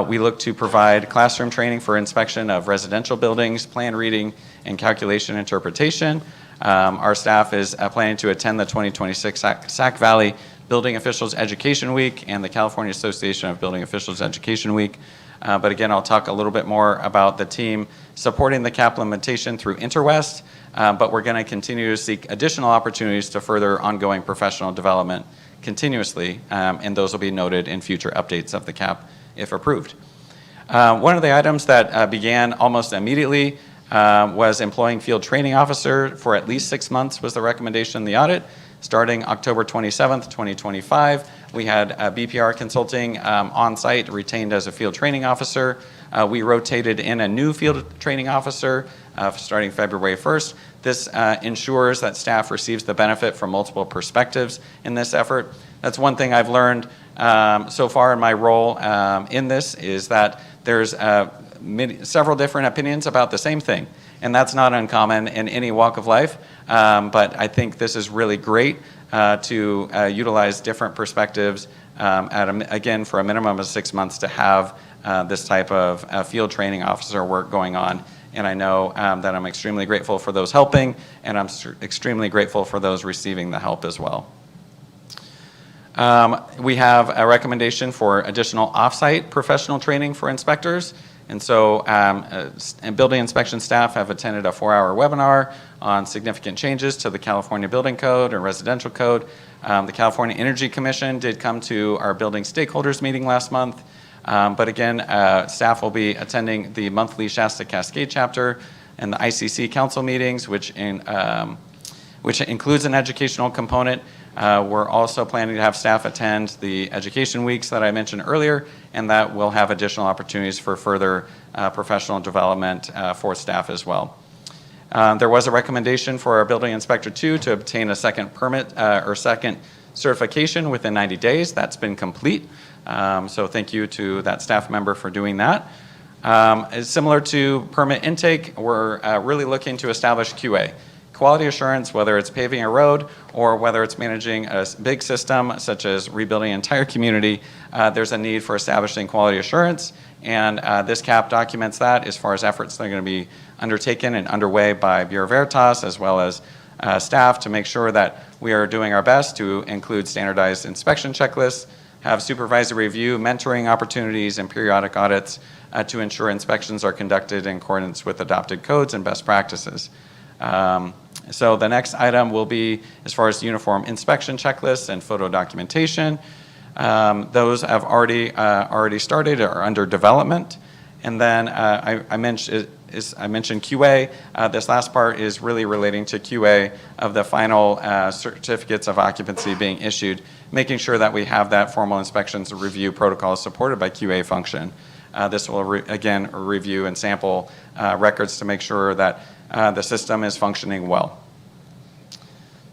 We look to provide classroom training for inspection of residential buildings, plan reading, and calculation interpretation. Our staff is planning to attend the 2026 Sac Valley Building Officials Education Week and the California Association of Building Officials Education Week. But again, I'll talk a little bit more about the team supporting the CAP implementation through Interwest, but we're going to continue to seek additional opportunities to further ongoing professional development continuously, and those will be noted in future updates of the CAP if approved. One of the items that began almost immediately was employing field training officer for at least 6 months was the recommendation in the audit. Starting October 27th, 2025, we had BPR Consulting on site retained as a field training officer. We rotated in a new field training officer starting February 1st. This ensures that staff receives the benefit from multiple perspectives in this effort. That's one thing I've learned so far in my role in this, is that there's several different opinions about the same thing. And that's not uncommon in any walk of life. But I think this is really great to utilize different perspectives, again, for a minimum of 6 months to have this type of field training officer work going on. And I know that I'm extremely grateful for those helping, and I'm extremely grateful for those receiving the help as well. We have a recommendation for additional off-site professional training for inspectors. And so and building inspection staff have attended a 4-hour webinar on significant changes to the California Building Code and Residential Code. The California Energy Commission did come to our building stakeholders meeting last month. But again, staff will be attending the monthly Shasta Cascade chapter and the ICC council meetings, which includes an educational component. We're also planning to have staff attend the education weeks that I mentioned earlier, and that will have additional opportunities for further professional development for staff as well. There was a recommendation for our building inspector 2 to obtain a second permit or second certification within 90 days. That's been complete. So thank you to that staff member for doing that. Similar to permit intake, we're really looking to establish QA. Quality assurance, whether it's paving a road or whether it's managing a big system such as rebuilding an entire community, there's a need for establishing quality assurance, and this CAP documents that as far as efforts that are going to be undertaken and underway by Bureau Veritas as well as staff to make sure that we are doing our best to include standardized inspection checklists, have supervisory review, mentoring opportunities, and periodic audits to ensure inspections are conducted in accordance with adopted codes and best practices. So the next item will be as far as uniform inspection checklists and photo documentation. Those have already started or are under development. And then I mentioned QA. This last part is really relating to QA of the final certificates of occupancy being issued, making sure that we have that formal inspections review protocol supported by QA function. This will, again, review and sample records to make sure that the system is functioning well.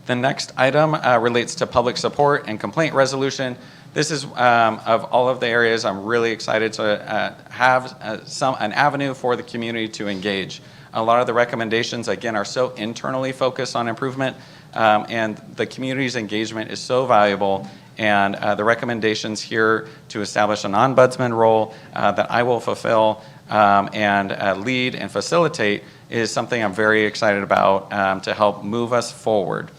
The next item relates to public support and complaint resolution. This is of all of the areas I'm really excited to have an avenue for the community to engage. A lot of the recommendations, again, are so internally focused on improvement, and the community's engagement is so valuable. And the recommendations here to establish an ombudsman role that I will fulfill and lead and facilitate is something I'm very excited about to help move us forward.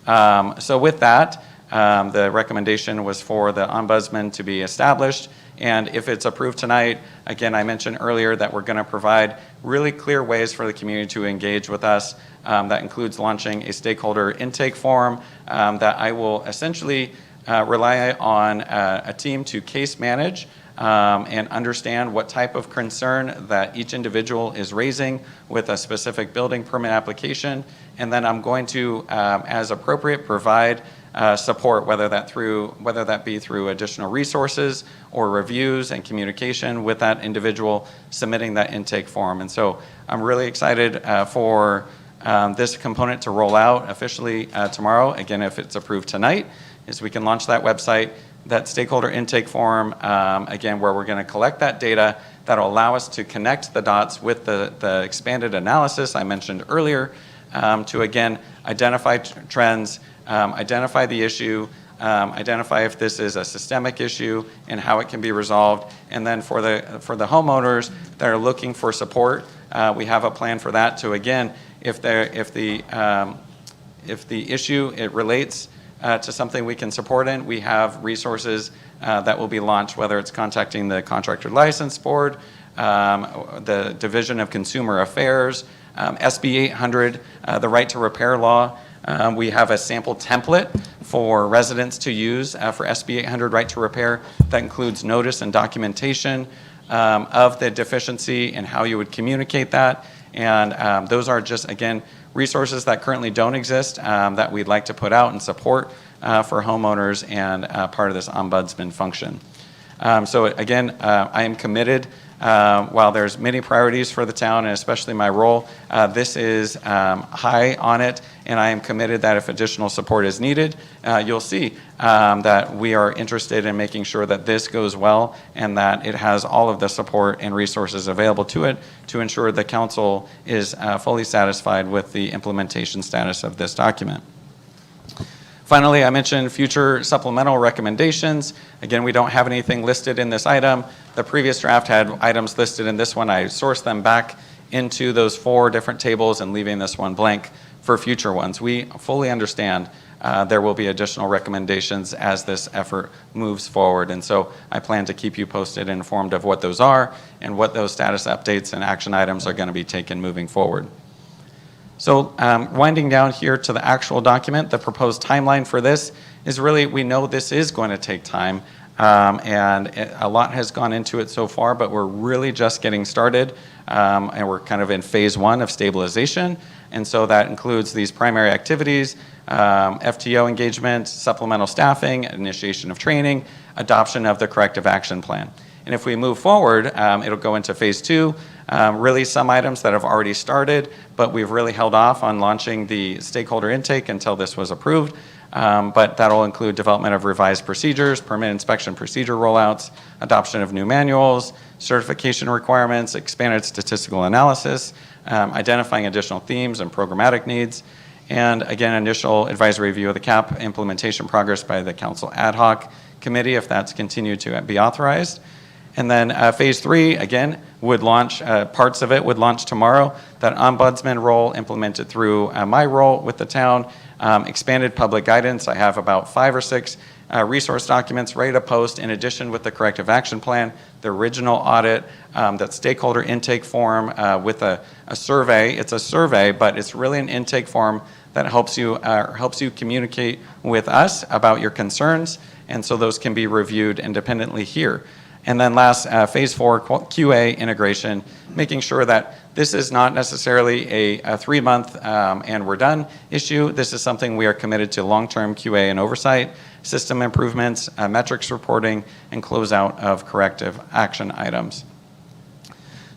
So with that, the recommendation was for the ombudsman to be established. And if it's approved tonight, again, I mentioned earlier that we're going to provide really clear ways for the community to engage with us. That includes launching a stakeholder intake form that I will essentially rely on a team to case manage and understand what type of concern that each individual is raising with a specific building permit application. And then I'm going to, as appropriate, provide support, whether that be through additional resources or reviews and communication with that individual submitting that intake form. And so I'm really excited for this component to roll out officially tomorrow. Again, if it's approved tonight, is we can launch that website, that stakeholder intake form, again, where we're going to collect that data that'll allow us to connect the dots with the expanded analysis I mentioned earlier to, again, identify trends, identify the issue, identify if this is a systemic issue and how it can be resolved. And then for the homeowners that are looking for support, we have a plan for that to, again, if the issue, it relates to something we can support in, we have resources that will be launched, whether it's contacting the Contractor License Board, the Division of Consumer Affairs, SB 800, the Right to Repair law. We have a sample template for residents to use for SB 800 Right to Repair that includes notice and documentation of the deficiency and how you would communicate that. And those are just, again, resources that currently don't exist that we'd like to put out and support for homeowners and part of this ombudsman function. So again, I am committed While there's many priorities for the town, and especially my role, this is high on it, and I am committed that if additional support is needed, you'll see that we are interested in making sure that this goes well and that it has all of the support and resources available to it to ensure the council is fully satisfied with the implementation status of this document. Finally, I mentioned future supplemental recommendations. Again, we don't have anything listed in this item. The previous draft had items listed in this one. I sourced them back into those 4 different tables and leaving this one blank for future ones. We fully understand there will be additional recommendations as this effort moves forward. And so I plan to keep you posted and informed of what those are and what those status updates and action items are going to be taken moving forward. So winding down here to the actual document, the proposed timeline for this is really, we know this is going to take time, and a lot has gone into it so far, but we're really just getting started, and we're kind of in phase 1 of stabilization. And so that includes these primary activities, FTO engagement, supplemental staffing, initiation of training, adoption of the corrective action plan. And if we move forward, it'll go into phase 2, really some items that have already started, but we've really held off on launching the stakeholder intake until this was approved. But that'll include development of revised procedures, permit inspection procedure rollouts, adoption of new manuals, certification requirements, expanded statistical analysis, identifying additional themes and programmatic needs, and again, initial advisory review of the CAP implementation progress by the council ad hoc committee if that's continued to be authorized. And then phase 3, again, would launch, parts of it would launch tomorrow. That ombudsman role implemented through my role with the town, expanded public guidance. I have about 5 or 6 resource documents ready to post in addition with the corrective action plan, the original audit, that stakeholder intake form with a survey. It's a survey, but it's really an intake form that helps you communicate with us about your concerns, and so those can be reviewed independently here. And then last, phase 4, QA integration, making sure that this is not necessarily a 3-month and we're done issue. This is something we are committed to long-term QA and oversight, system improvements, metrics reporting, and closeout of corrective action items.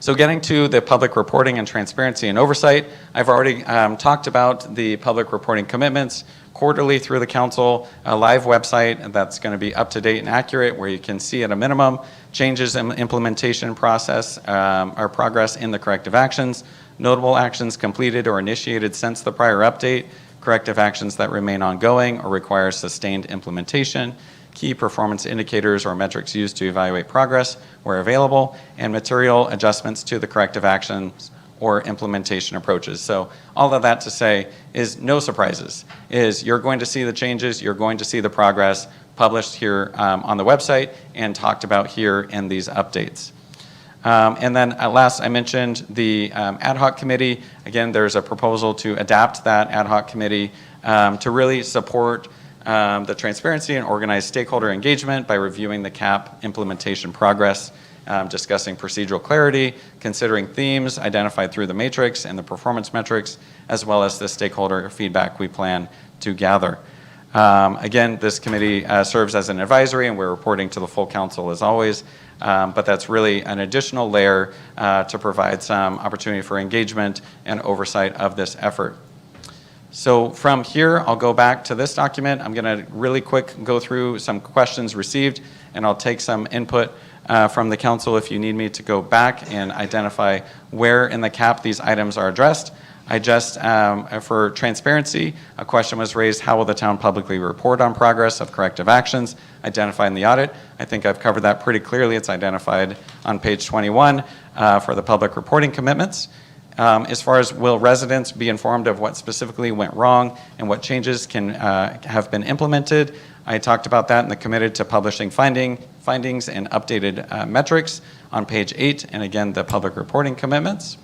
So getting to the public reporting and transparency and oversight, I've already talked about the public reporting commitments quarterly through the council, a live website that's going to be up to date and accurate where you can see at a minimum changes in implementation process or progress in the corrective actions, notable actions completed or initiated since the prior update, corrective actions that remain ongoing or require sustained implementation, key performance indicators or metrics used to evaluate progress where available, and material adjustments to the corrective actions or implementation approaches. So all of that to say is no surprises, is you're going to see the changes, you're going to see the progress published here on the website and talked about here in these updates. And then last, I mentioned the ad hoc committee. Again, there's a proposal to adapt that ad hoc committee to really support the transparency and organized stakeholder engagement by reviewing the CAP implementation progress, discussing procedural clarity, considering themes identified through the matrix and the performance metrics, as well as the stakeholder feedback we plan to gather. Again, this committee serves as an advisory and we're reporting to the full council as always, but that's really an additional layer to provide some opportunity for engagement and oversight of this effort. So from here, I'll go back to this document. I'm going to really quick go through some questions received, and I'll take some input from the council if you need me to go back and identify where in the CAP these items are addressed. I just, for transparency, a question was raised, how will the town publicly report on progress of corrective actions identified in the audit? I think I've covered that pretty clearly. It's identified on page 21 for the public reporting commitments. As far as will residents be informed of what specifically went wrong and what changes can have been implemented, I talked about that and the committed to publishing findings and updated metrics on page 8, and again, the public reporting commitments.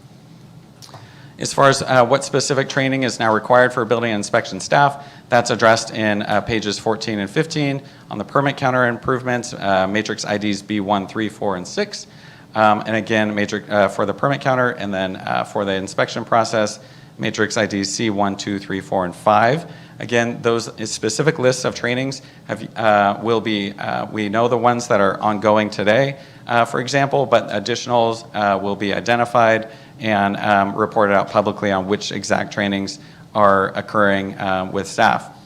As far as what specific training is now required for building and inspection staff, that's addressed in pages 14 and 15 on the permit counter improvements, matrix IDs B1, 3, 4, and 6. And again, matrix for the permit counter, and then for the inspection process, matrix IDs C1, 2, 3, 4, and 5. Again, those specific lists of trainings will be, we know the ones that are ongoing today, for example, but additionals will be identified and reported out publicly on which exact trainings are occurring with staff.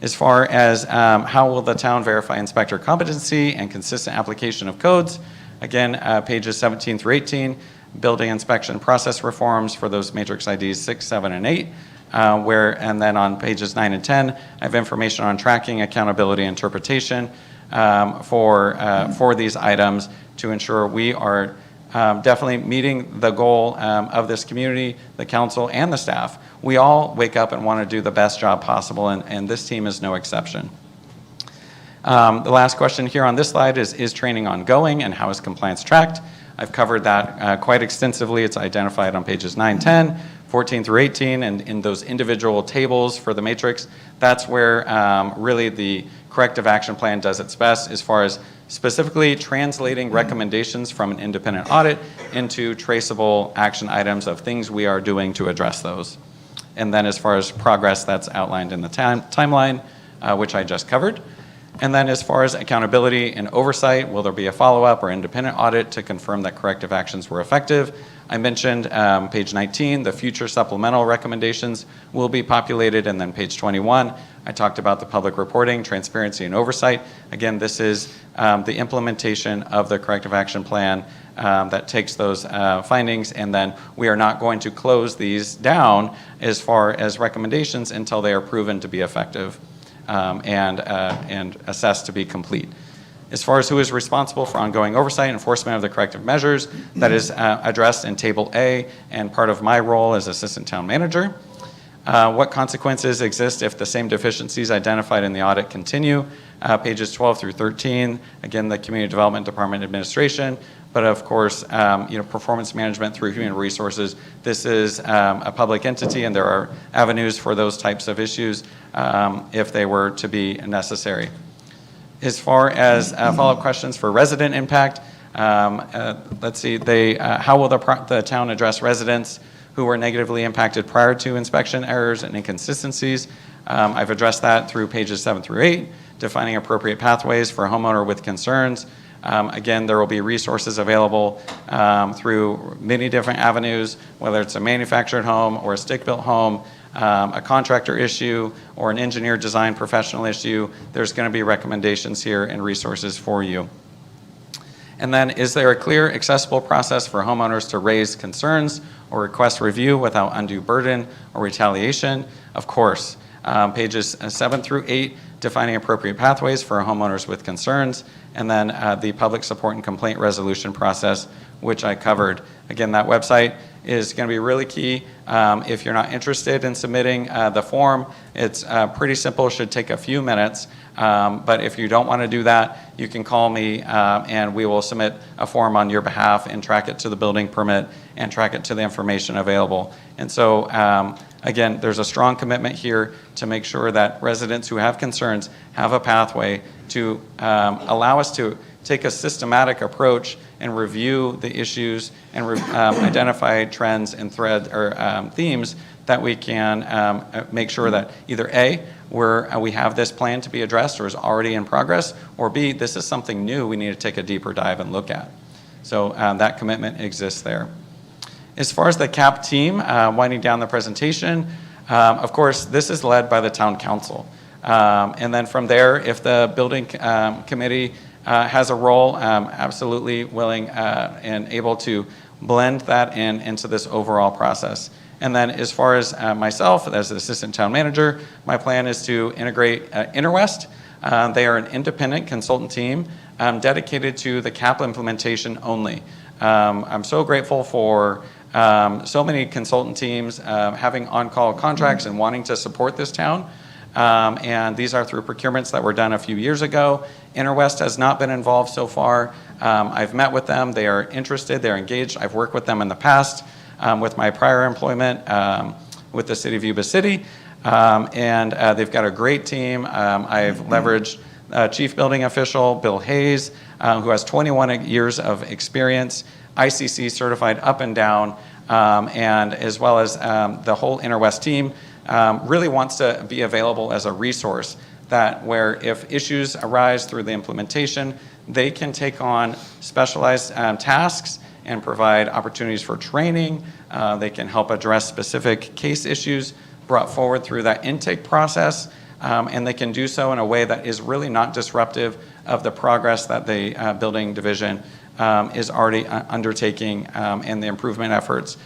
As far as how will the town verify inspector competency and consistent application of codes, again, pages 17 through 18, building inspection process reforms for those matrix IDs 6, 7, and 8, and then on pages 9 and 10, I have information on tracking, accountability, interpretation for these items to ensure we are definitely meeting the goal of this community, the council, and the staff. We all wake up and want to do the best job possible, and this team is no exception. The last question here on this slide is training ongoing and how is compliance tracked? I've covered that quite extensively. It's identified on pages 9, 10, 14 through 18, and in those individual tables for the matrix, that's where really the corrective action plan does its best as far as specifically translating recommendations from an independent audit into traceable action items of things we are doing to address those. And then as far as progress, that's outlined in the timeline, which I just covered. And then as far as accountability and oversight, will there be a follow-up or independent audit to confirm that corrective actions were effective? I mentioned page 19, the future supplemental recommendations will be populated, and then page 21, I talked about the public reporting, transparency, and oversight. Again, this is the implementation of the corrective action plan that takes those findings, and then we are not going to close these down as far as recommendations until they are proven to be effective and assessed to be complete. As far as who is responsible for ongoing oversight and enforcement of the corrective measures, that is addressed in Table A and part of my role as Assistant Town Manager. What consequences exist if the same deficiencies identified in the audit continue? Pages 12 through 13, again, the Community Development Department Administration, but of course, performance management through human resources. This is a public entity, and there are avenues for those types of issues if they were to be necessary. As far as follow-up questions for resident impact, let's see, how will the town address residents who were negatively impacted prior to inspection errors and inconsistencies? I've addressed that through pages 7 through 8, defining appropriate pathways for a homeowner with concerns. Again, there will be resources available through many different avenues, whether it's a manufactured home or a stick-built home, a contractor issue, or an engineer design professional issue. There's going to be recommendations here and resources for you. And then, is there a clear, accessible process for homeowners to raise concerns or request review without undue burden or retaliation? Of course. Pages 7 through 8, defining appropriate pathways for homeowners with concerns, and then the public support and complaint resolution process, which I covered. Again, that website is going to be really key. If you're not interested in submitting the form, it's pretty simple, should take a few minutes. But if you don't want to do that, you can call me and we will submit a form on your behalf and track it to the building permit and track it to the information available. And so, again, there's a strong commitment here to make sure that residents who have concerns have a pathway to allow us to take a systematic approach and review the issues and identify trends and threads or themes that we can make sure that either A, we have this plan to be addressed or is already in progress, or B, this is something new we need to take a deeper dive and look at. So that commitment exists there. As far as the CAP team, winding down the presentation, of course, this is led by the town council. And then from there, if the building committee has a role, absolutely willing and able to blend that into this overall process. And then as far as myself as the assistant town manager, my plan is to integrate Interwest. They are an independent consultant team dedicated to the CAP implementation only. I'm so grateful for so many consultant teams having on-call contracts and wanting to support this town. And these are through procurements that were done a few years ago. Interwest has not been involved so far. I've met with them. They are interested. They're engaged. I've worked with them in the past with my prior employment with the City of Yuba City. And they've got a great team. I've leveraged Chief Building Official Bill Hayes, who has 21 years of experience, ICC certified up and down, and as well as the whole Interwest team really wants to be available as a resource that where if issues arise through the implementation, they can take on specialized tasks and provide opportunities for training. They can help address specific case issues brought forward through that intake process, and they can do so in a way that is really not disruptive of the progress that the building division is already undertaking and the improvement efforts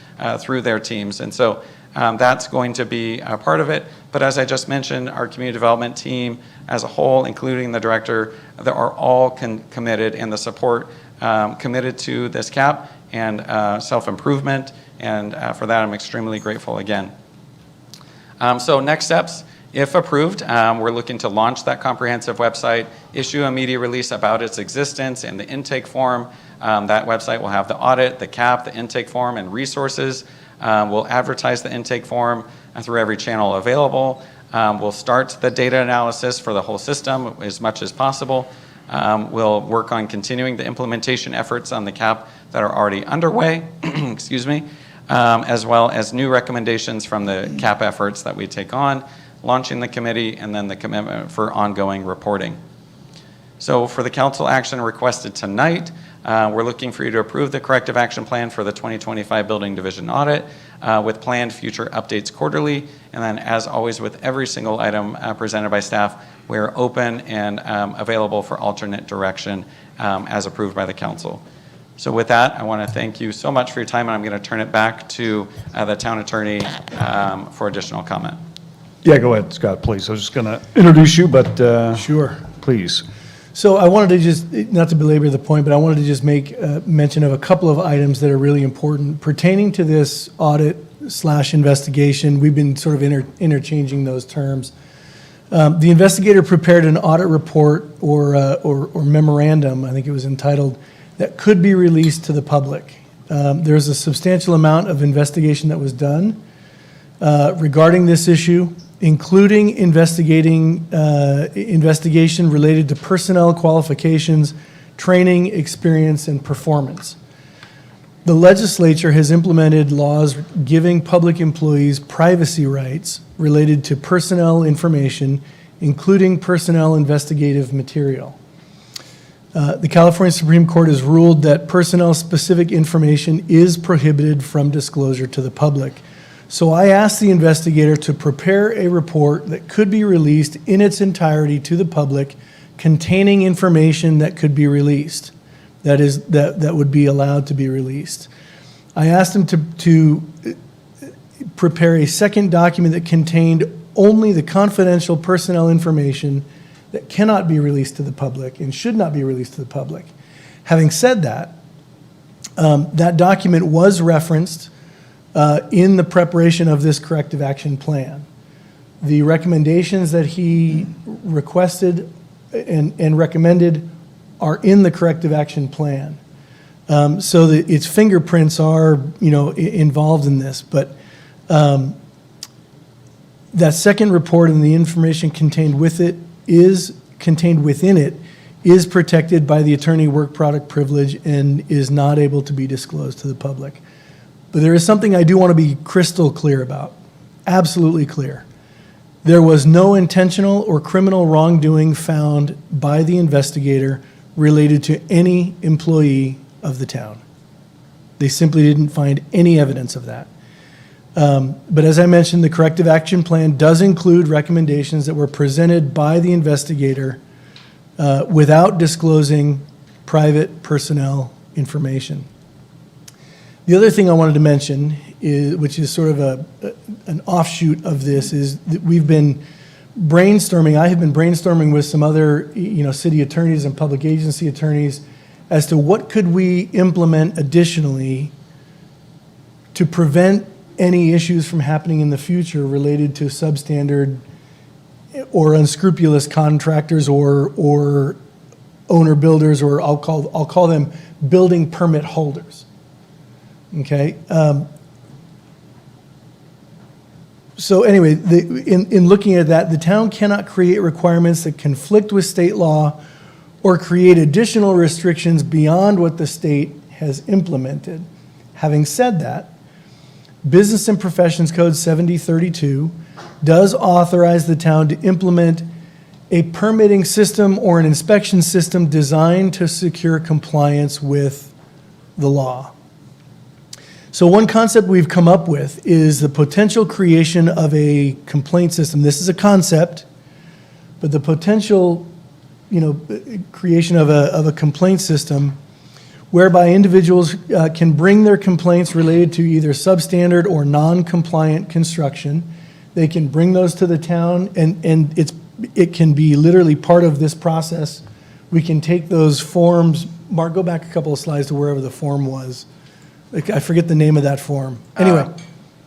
through their teams. And so that's going to be a part of it. But as I just mentioned, our community development team as a whole, including the director, they are all committed, and the support committed to this CAP and self-improvement. And for that, I'm extremely grateful again. So next steps, if approved, we're looking to launch that comprehensive website, issue a media release about its existence and the intake form. That website will have the audit, the CAP, the intake form, and resources. We'll advertise the intake form through every channel available. We'll start the data analysis for the whole system as much as possible. We'll work on continuing the implementation efforts on the CAP that are already underway, excuse me, as well as new recommendations from the CAP efforts that we take on, launching the committee, and then the commitment for ongoing reporting. So for the council action requested tonight, we're looking for you to approve the corrective action plan for the 2025 building division audit with planned future updates quarterly. And then as always with every single item presented by staff, we're open and available for alternate direction as approved by the council. So with that, I want to thank you so much for your time, and I'm going to turn it back to the town attorney for additional comment. Yeah, go ahead, Scott, please. I was just going to introduce you, but Sure. Please. So I wanted to just, not to belabor the point, but I wanted to just make mention of a couple of items that are really important pertaining to this audit/investigation. We've been sort of interchanging those terms. The investigator prepared an audit report or memorandum, I think it was entitled, that could be released to the public. There's a substantial amount of investigation that was done regarding this issue, including investigation related to personnel qualifications, training, experience, and performance. The legislature has implemented laws giving public employees privacy rights related to personnel information, including personnel investigative material. The California Supreme Court has ruled that personnel-specific information is prohibited from disclosure to the public. So I asked the investigator to prepare a report that could be released in its entirety to the public containing information that could be released, that would be allowed to be released. I asked him to prepare a second document that contained only the confidential personnel information that cannot be released to the public and should not be released to the public. Having said that, that document was referenced in the preparation of this corrective action plan. The recommendations that he requested and recommended are in the corrective action plan. So that its fingerprints are, involved in this. But that second report and the information contained within it is protected by the attorney work product privilege and is not able to be disclosed to the public. But there is something I do want to be crystal clear about, absolutely clear. There was no intentional or criminal wrongdoing found by the investigator related to any employee of the town. They simply didn't find any evidence of that. But as I mentioned, the corrective action plan does include recommendations that were presented by the investigator without disclosing private personnel information. The other thing I wanted to mention, which is sort of an offshoot of this, is that we've been brainstorming. I have been brainstorming with some other, city attorneys and public agency attorneys as to what could we implement additionally to prevent any issues from happening in the future related to substandard or unscrupulous contractors or owner builders, or I'll call them building permit holders. Okay. So anyway, in looking at that, the town cannot create requirements that conflict with state law or create additional restrictions beyond what the state has implemented. Having said that, Business and Professions Code 7032 does authorize the town to implement a permitting system or an inspection system designed to secure compliance with the law. So one concept we've come up with is the potential creation of a complaint system. This is a concept, but the potential, creation of a complaint system whereby individuals can bring their complaints related to either substandard or non-compliant construction. They can bring those to the town, and it can be literally part of this process. We can take those forms. Mark, go back a couple of slides to wherever the form was. I forget the name of that form. Anyway,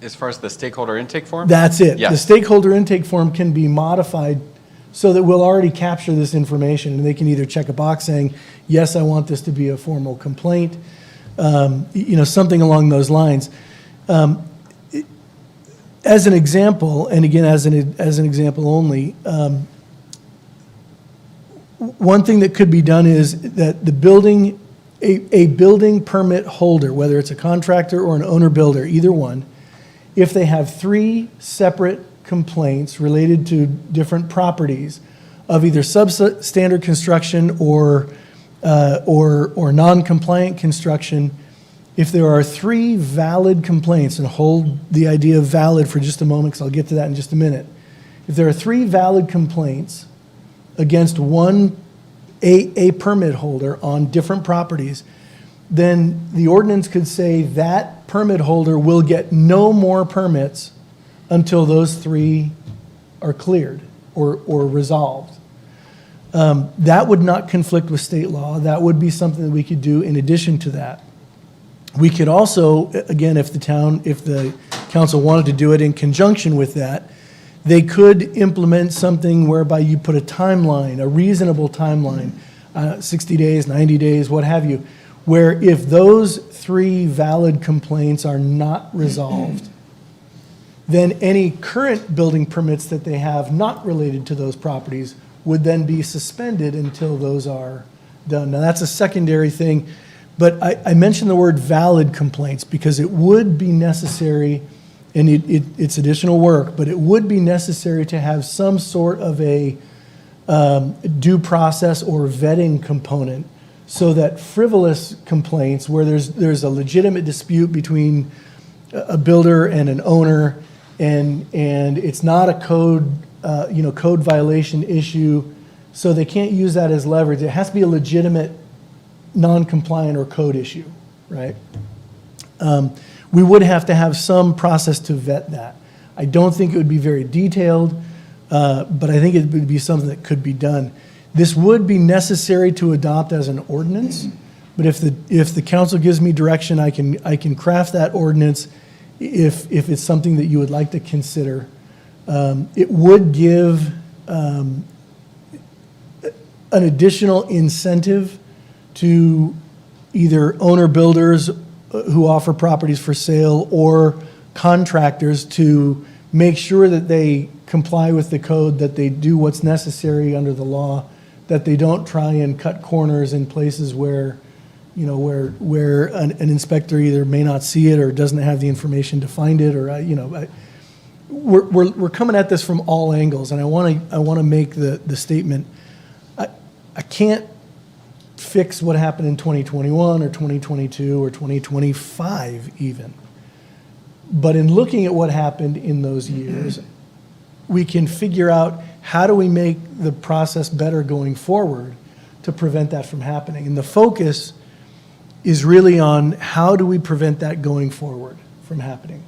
As far as the stakeholder intake form? that's it. Yes. The stakeholder intake form can be modified so that we'll already capture this information, and they can either check a box saying, yes, I want this to be a formal complaint, something along those lines. As an example, and again, as an example only, one thing that could be done is that a building permit holder, whether it's a contractor or an owner builder, either one, if they have 3 separate complaints related to different properties of either substandard construction or non-compliant construction, if there are 3 valid complaints, and hold the idea of valid for just a moment because I'll get to that in just a minute. If there are 3 valid complaints against a permit holder on different properties, then the ordinance could say that permit holder will get no more permits until those 3 are cleared or resolved. That would not conflict with state law. That would be something that we could do in addition to that. We could also, again, if the council wanted to do it in conjunction with that, they could implement something whereby you put a timeline, a reasonable timeline, 60 days, 90 days, what have you, where if those 3 valid complaints are not resolved, then any current building permits that they have not related to those properties would then be suspended until those are done. Now, that's a secondary thing, but I mentioned the word valid complaints because it would be necessary, and it's additional work, but it would be necessary to have some sort of a due process or vetting component so that frivolous complaints where there's a legitimate dispute between a builder and an owner, and it's not a code violation issue, so they can't use that as leverage. It has to be a legitimate non-compliant or code issue, right? We would have to have some process to vet that. I don't think it would be very detailed, but I think it would be something that could be done. This would be necessary to adopt as an ordinance, but if the council gives me direction, I can craft that ordinance if it's something that you would like to consider. It would give an additional incentive to either owner builders who offer properties for sale or contractors to make sure that they comply with the code, that they do what's necessary under the law, that they don't try and cut corners in places where an inspector either may not see it or doesn't have the information to find it, or we're coming at this from all angles, and I want to make the statement. I can't fix what happened in 2021 or 2022 or 2025 even. But in looking at what happened in those years, we can figure out how do we make the process better going forward to prevent that from happening. And the focus is really on how do we prevent that going forward from happening.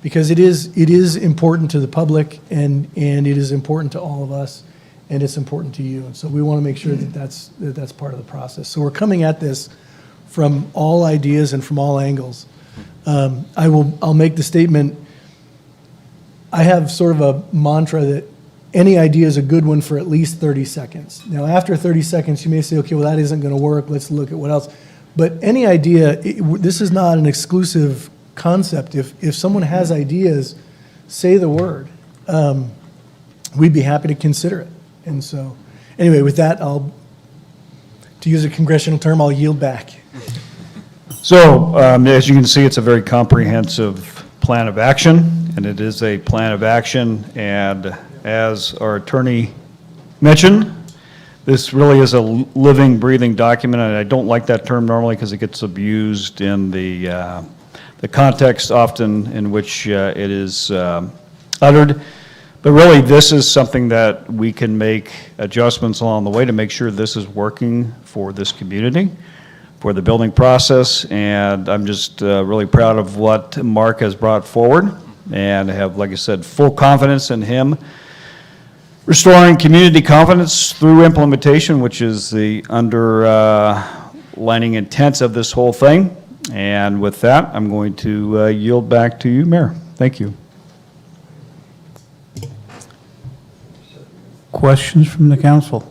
Because it is important to the public, and it is important to all of us, and it's important to you. And so we want to make sure that that's part of the process. So we're coming at this from all ideas and from all angles. I'll make the statement, I have sort of a mantra that any idea is a good one for at least 30 seconds. Now, after 30 seconds, you may say, okay, well, that isn't going to work. Let's look at what else. But any idea, this is not an exclusive concept. If someone has ideas, say the word. We'd be happy to consider it. And so, anyway, with that, to use a congressional term, I'll yield back. So, as you can see, it's a very comprehensive plan of action, and it is a plan of action, and as our attorney mention, this really is a living, breathing document, and I don't like that term normally because it gets abused in the context often in which it is uttered. But really, this is something that we can make adjustments along the way to make sure this is working for this community, for the building process, and I'm just really proud of what Mark has brought forward, and I have, like I said, full confidence in him restoring community confidence through implementation, which is the underlining intent of this whole thing. And with that, I'm going to yield back to you, Mayor. Thank you. Questions from the council?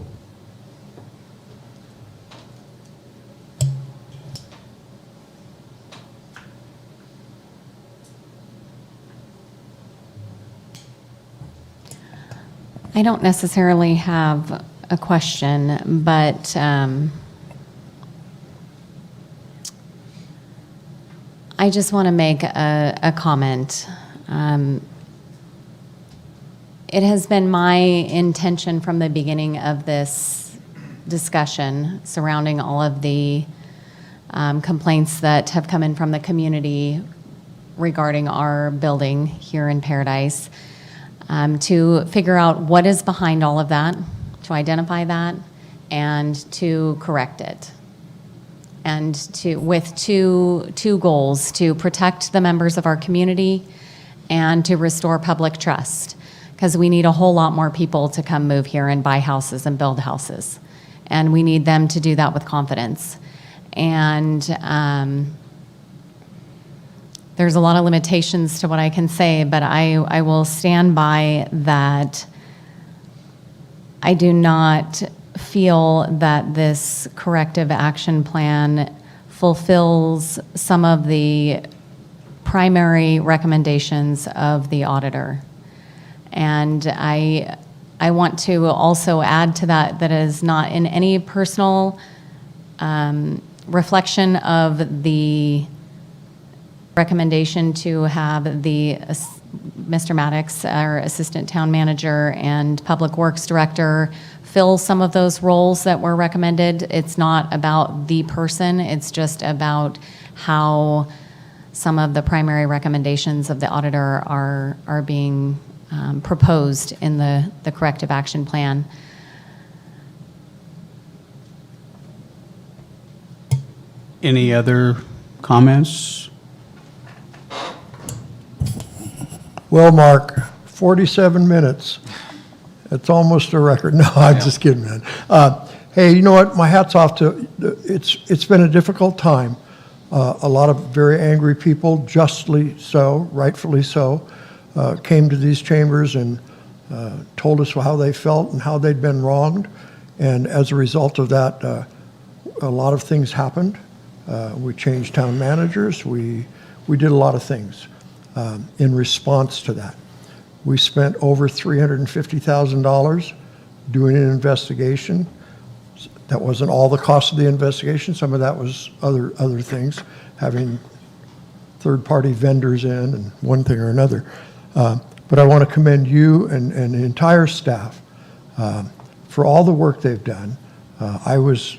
I don't necessarily have a question, but I just want to make a comment. It has been my intention from the beginning of this discussion surrounding all of the complaints that have come in from the community regarding our building here in Paradise, to figure out what is behind all of that, to identify that, and to correct it. And with two goals: to protect the members of our community and to restore public trust, because we need a whole lot more people to come move here and buy houses and build houses. And we need them to do that with confidence. And there's a lot of limitations to what I can say, but I will stand by that. I do not feel that this corrective action plan fulfills some of the primary recommendations of the auditor. And I want to also add to that that is not in any personal reflection of the recommendation to have Mr. Maddox, our Assistant Town Manager and Public Works Director, fill some of those roles that were recommended. It's not about the person, it's just about how some of the primary recommendations of the auditor are being proposed in the corrective action plan. Any other comments? Well, Mark, 47 minutes. It's almost a record. No, I'm just kidding, man. Hey, you know what? My hat's off to, it's been a difficult time. A lot of very angry people, justly so, rightfully so, came to these chambers and told us how they felt and how they'd been wronged. And as a result of that, a lot of things happened. We changed town managers. We did a lot of things in response to that. We spent over $350,000 doing an investigation. That wasn't all the cost of the investigation. Some of that was other things, having third-party vendors in and one thing or another. But I want to commend you and the entire staff for all the work they've done. I was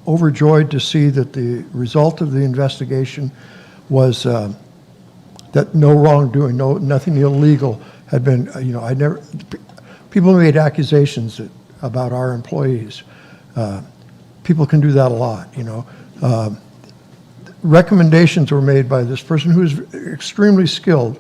overjoyed to see that the result of the investigation was that no wrongdoing, nothing illegal had been, people made accusations about our employees. People can do that a lot, recommendations were made by this person who is extremely skilled.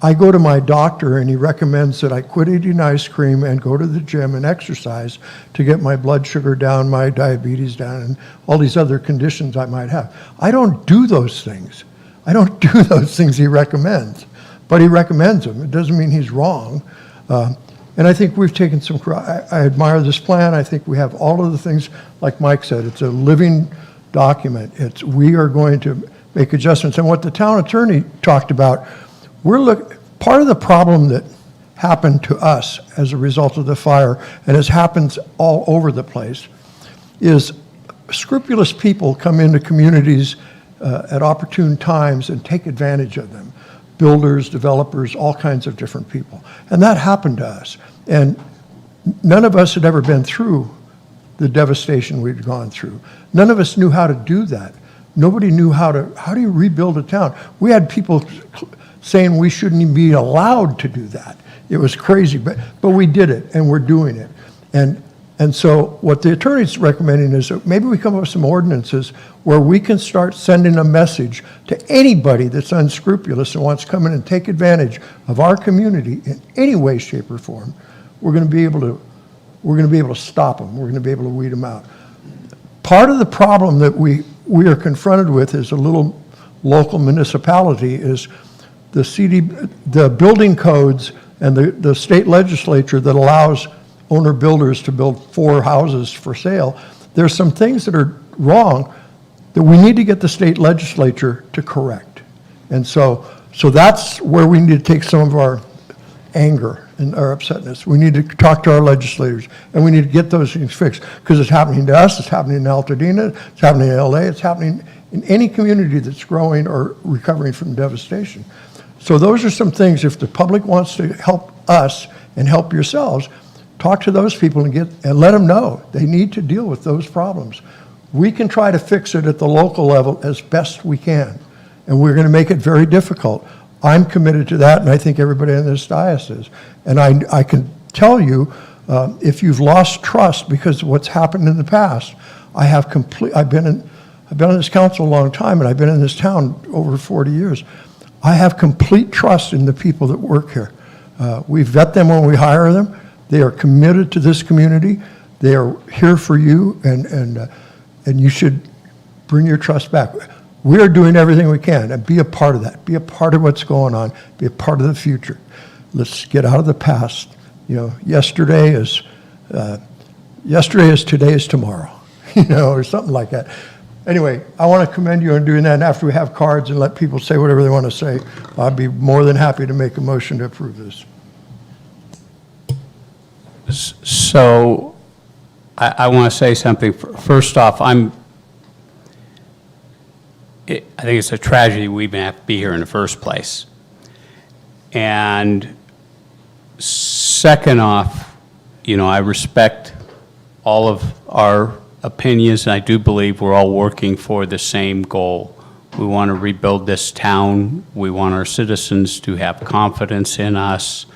I go to my doctor and he recommends that I quit eating ice cream and go to the gym and exercise to get my blood sugar down, my diabetes down, and all these other conditions I might have. I don't do those things. I don't do those things he recommends, but he recommends them. It doesn't mean he's wrong. And I think we've taken some, I admire this plan. I think we have all of the things, like Mike said, it's a living document. We are going to make adjustments. And what the town attorney talked about, part of the problem that happened to us as a result of the fire, and it happens all over the place, is scrupulous people come into communities at opportune times and take advantage of them. Builders, developers, all kinds of different people. And that happened to us. And none of us had ever been through the devastation we'd gone through. None of us knew how to do that. Nobody knew how do you rebuild a town? We had people saying we shouldn't even be allowed to do that. It was crazy, but we did it, and we're doing it. And so what the attorney's recommending is that maybe we come up with some ordinances where we can start sending a message to anybody that's unscrupulous and wants to come in and take advantage of our community in any way, shape, or form. We're going to be able to stop them. We're going to be able to weed them out. Part of the problem that we are confronted with as a little local municipality is the building codes and the state legislature that allows owner builders to build 4 houses for sale. There's some things that are wrong that we need to get the state legislature to correct. And so that's where we need to take some of our anger and our upsetness. We need to talk to our legislators, and we need to get those things fixed, because it's happening to us, it's happening in Altadena, it's happening in LA, it's happening in any community that's growing or recovering from devastation. So those are some things, if the public wants to help us and help yourselves, talk to those people and let them know they need to deal with those problems. We can try to fix it at the local level as best we can, and we're going to make it very difficult. I'm committed to that, and I think everybody in this dais is. And I can tell you, if you've lost trust because of what's happened in the past, I've been in this council a long time, and I've been in this town over 40 years. I have complete trust in the people that work here. We vet them when we hire them. They are committed to this community. They are here for you, and you should bring your trust back. We are doing everything we can, and be a part of that. Be a part of what's going on. Be a part of the future. Let's get out of the past. Yesterday is today is tomorrow, or something like that. Anyway, I want to commend you on doing that. And after we have cards and let people say whatever they want to say, I'd be more than happy to make a motion to approve this. So I want to say something. First off, I think it's a tragedy we even have to be here in the first place. And second off, I respect all of our opinions, and I do believe we're all working for the same goal. We want to rebuild this town. We want our citizens to have confidence in us.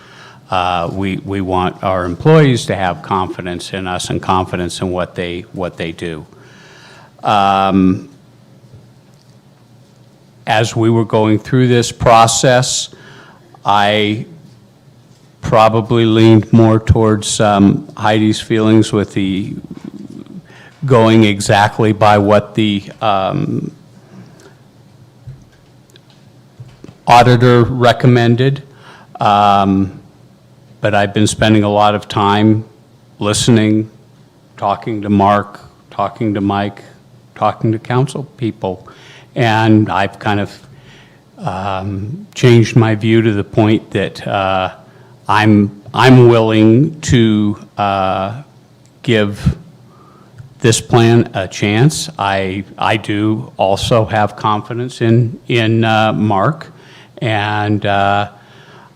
We want our employees to have confidence in us and confidence in what they do. As we were going through this process, I probably leaned more towards Heidi's feelings with the going exactly by what the auditor recommended. But I've been spending a lot of time listening, talking to Mark, talking to Mike, talking to council people, and I've kind of changed my view to the point that I'm willing to give this plan a chance. I do also have confidence in Mark, and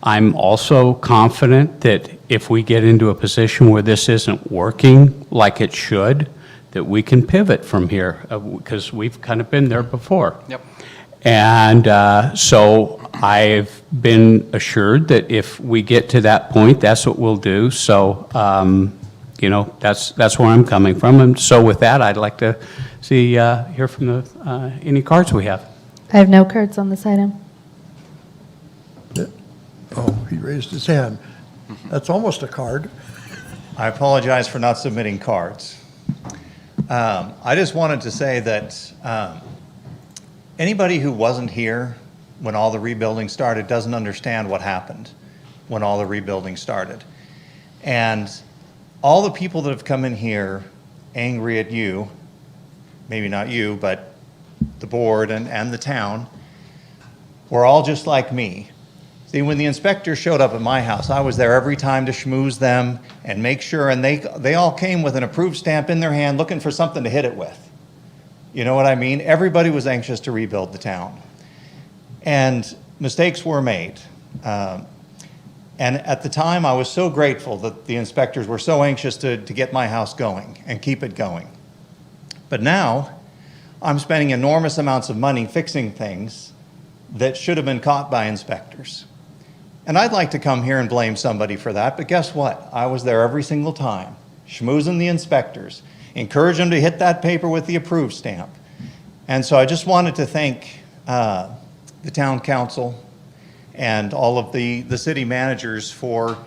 I'm also confident that if we get into a position where this isn't working like it should, that we can pivot from here, because we've kind of been there before. Yep. And so I've been assured that if we get to that point, that's what we'll do. So, that's where I'm coming from. And so with that, I'd like to hear from any cards we have. I have no cards on this item. Oh, he raised his hand. That's almost a card. I apologize for not submitting cards. I just wanted to say that anybody who wasn't here when all the rebuilding started doesn't understand what happened when all the rebuilding started. And all the people that have come in here angry at you, maybe not you, but the board and the town, were all just like me. See, when the inspector showed up at my house, I was there every time to schmooze them and make sure, and they all came with an approved stamp in their hand looking for something to hit it with. You know what I mean? Everybody was anxious to rebuild the town. And mistakes were made. And at the time, I was so grateful that the inspectors were so anxious to get my house going and keep it going. But now, I'm spending enormous amounts of money fixing things that should have been caught by inspectors. And I'd like to come here and blame somebody for that, but guess what? I was there every single time, schmoozing the inspectors, encourage them to hit that paper with the approved stamp. And so I just wanted to thank the town council and all of the city managers for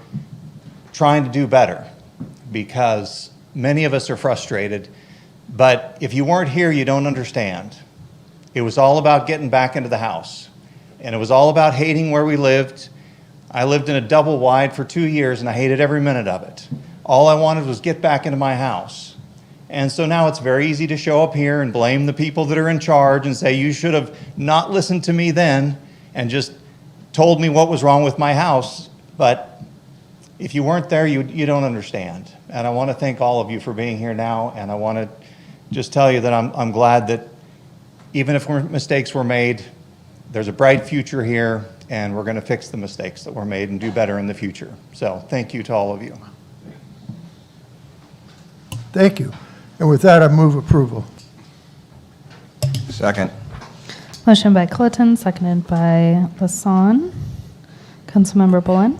trying to do better, because many of us are frustrated. But if you weren't here, you don't understand. It was all about getting back into the house. And it was all about hating where we lived. I lived in a double wide for 2 years, and I hated every minute of it. All I wanted was get back into my house. And so now it's very easy to show up here and blame the people that are in charge and say, you should have not listened to me then and just told me what was wrong with my house. But if you weren't there, you don't understand. And I want to thank all of you for being here now, and I want to just tell you that I'm glad that even if mistakes were made, there's a bright future here, and we're going to fix the mistakes that were made and do better in the future. So thank you to all of you. Thank you. And with that, I move approval. Second. Motion by Colleton, seconded by Lasan. Councilmember Bullen.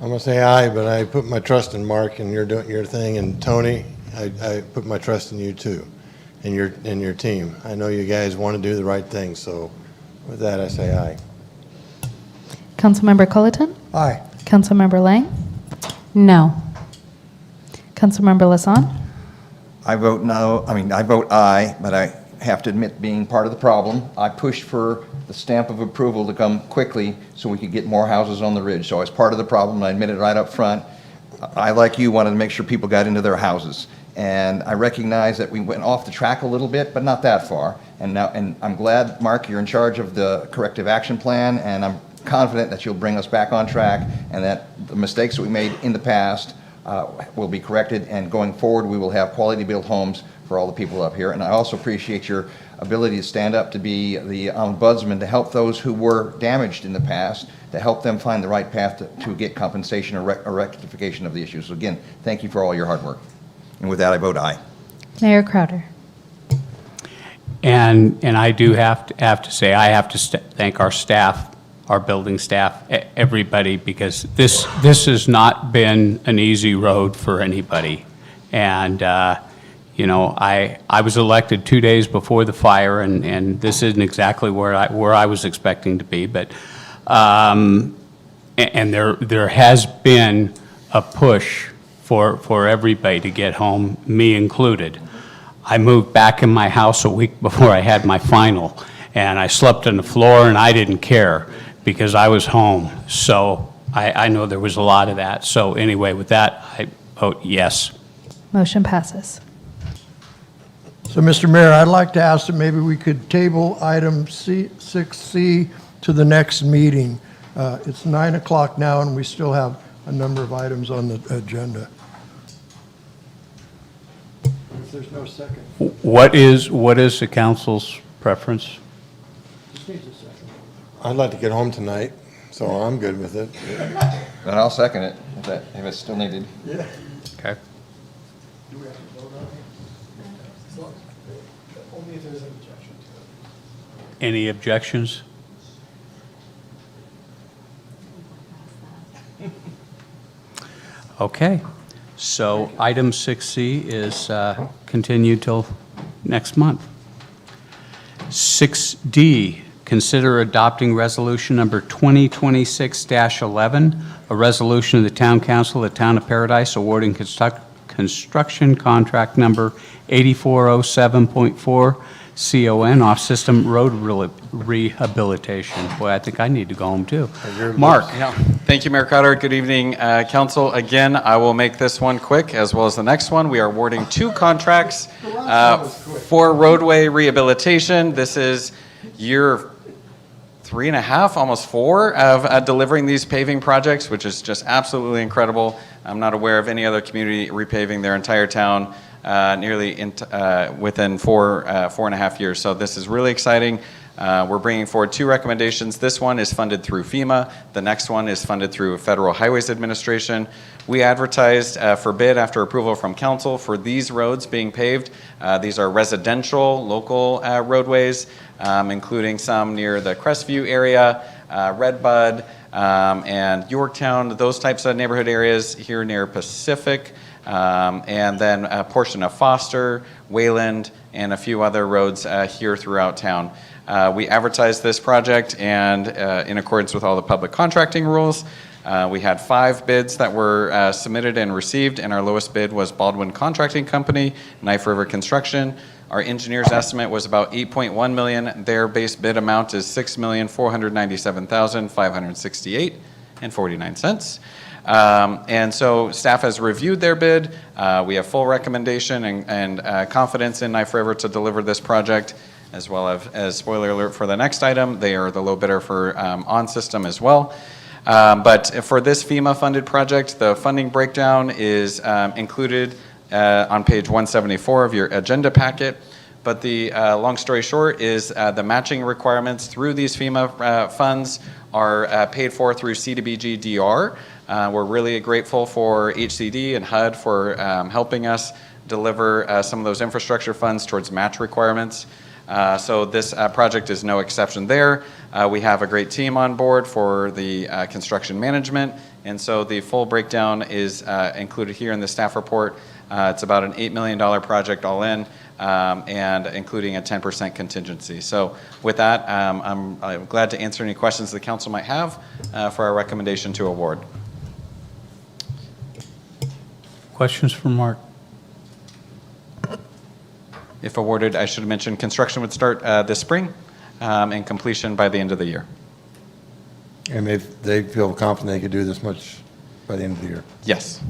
I'm gonna say aye, but I put my trust in Mark, and you're doing your thing, and Tony, I put my trust in you too, and your team. I know you guys want to do the right thing, so with that, I say aye. Councilmember Colleton. Aye. Councilmember Lang. No. Councilmember Lasan. I vote no, I vote aye, but I have to admit, being part of the problem, I pushed for the stamp of approval to come quickly so we could get more houses on the ridge. So I was part of the problem, and I admit it right up front. I, like you, wanted to make sure people got into their houses. And I recognize that we went off the track a little bit, but not that far. And I'm glad, Mark, you're in charge of the corrective action plan, and I'm confident that you'll bring us back on track, and that the mistakes that we made in the past will be corrected, and going forward, we will have quality-built homes for all the people up here. And I also appreciate your ability to stand up to be the ombudsman to help those who were damaged in the past, to help them find the right path to get compensation or rectification of the issues. So again, thank you for all your hard work. And with that, I vote aye. Mayor Crowder. And I do have to say, I have to thank our staff, our building staff, everybody, because this has not been an easy road for anybody. And you know, I was elected 2 days before the fire, and this isn't exactly where I was expecting to be, but and there has been a push for everybody to get home, me included. I moved back in my house a week before I had my final, and I slept on the floor, and I didn't care because I was home. So I know there was a lot of that. So anyway, with that, I vote yes. Motion passes. So, Mr. Mayor, I'd like to ask that maybe we could table item 6C to the next meeting. It's 9 o'clock now, and we still have a number of items on the agenda. If there's no second. What is the council's preference? Just needs a second. I'd like to get home tonight, so I'm good with it. Then I'll second it, if it's still needed. Yeah. Okay. Do we have to vote on it? Only if there's an objection to it. Any objections? Okay, so item 6C is continued till next month. 6D, consider adopting resolution number 2026-11, a resolution of the Town Council of the Town of Paradise awarding construction contract number 8407.4 CON off-system road rehabilitation. Boy, I think I need to go home too. Mark. Yeah. Thank you, Mayor Crowder. Good evening, Council. Again, I will make this one quick as well as the next one. We are awarding 2 contracts for roadway rehabilitation. This is year 3.5, almost 4 of delivering these paving projects, which is just absolutely incredible. I'm not aware of any other community repaving their entire town within 4.5 years. So this is really exciting. We're bringing forward 2 recommendations. This one is funded through FEMA. The next one is funded through Federal Highways Administration. We advertised for bid after approval from council for these roads being paved. These are residential, local roadways, including some near the Crestview area, Redbud, and Yorktown, those types of neighborhood areas here near Pacific, and then a portion of Foster, Wayland, and a few other roads here throughout town. We advertised this project, and in accordance with all the public contracting rules, we had 5 bids that were submitted and received, and our lowest bid was Baldwin Contracting Company, Knife River Construction. Our engineer's estimate was about $8.1 million. Their base bid amount is $6,497,568.49. And so staff has reviewed their bid. We have full recommendation and confidence in Knife River to deliver this project, as well as spoiler alert for the next item, they are the low bidder for on-system as well. But for this FEMA-funded project, the funding breakdown is included on page 174 of your agenda packet. But the long story short is the matching requirements through these FEMA funds are paid for through CDBG DR. We're really grateful for HCD and HUD for helping us deliver some of those infrastructure funds towards match requirements. So this project is no exception there. We have a great team on board for the construction management, and so the full breakdown is included here in the staff report. It's about an $8 million project all in, and including a 10% contingency. So with that, I'm glad to answer any questions the council might have for our recommendation to award. Questions for Mark? If awarded, I should have mentioned construction would start this spring and completion by the end of the year. And they feel confident they could do this much by the end of the year? Yes.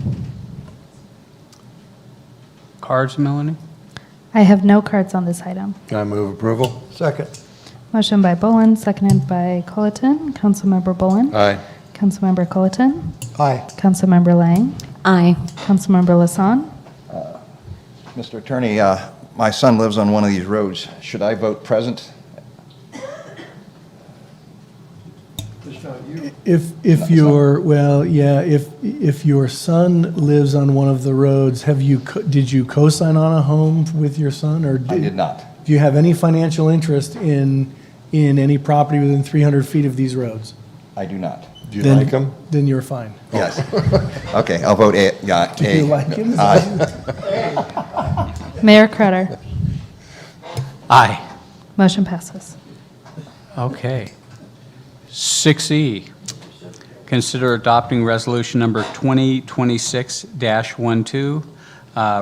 Cards, Melanie? I have no cards on this item. Can I move approval? Second. Motion by Bolin, seconded by Colleton. Councilmember Bolin? Aye. Councilmember Colleton? Aye. Councilmember Lang? Aye. Councilmember Lasson? Mr. Attorney, my son lives on one of these roads. Should I vote present? If your, well, yeah, if your son lives on one of the roads, did you co-sign on a home with your son, or? I did not. Do you have any financial interest in any property within 300 feet of these roads? I do not. Do you like them? Then you're fine. Yes. Okay, I'll vote A. Yeah, Do you like him? Aye. Mayor Crowder? Aye. Motion passes. Okay. 6E, consider adopting resolution number 2026-12,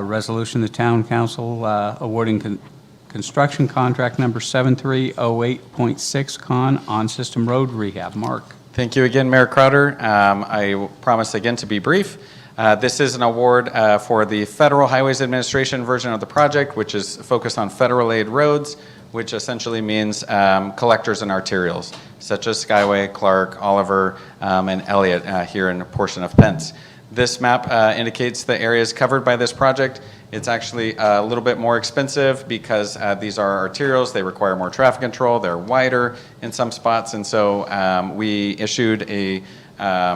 resolution of the town council awarding construction contract number 7308.6 Con on-system road rehab. Mark. Thank you again, Mayor Crowder. I promise again to be brief. This is an award for the Federal Highways Administration version of the project, which is focused on federal aid roads, which essentially means collectors and arterials, such as Skyway, Clark, Oliver, and Elliott here in a portion of Pence. This map indicates the areas covered by this project. It's actually a little bit more expensive because these are arterials. They require more traffic control. They're wider in some spots, and so we issued a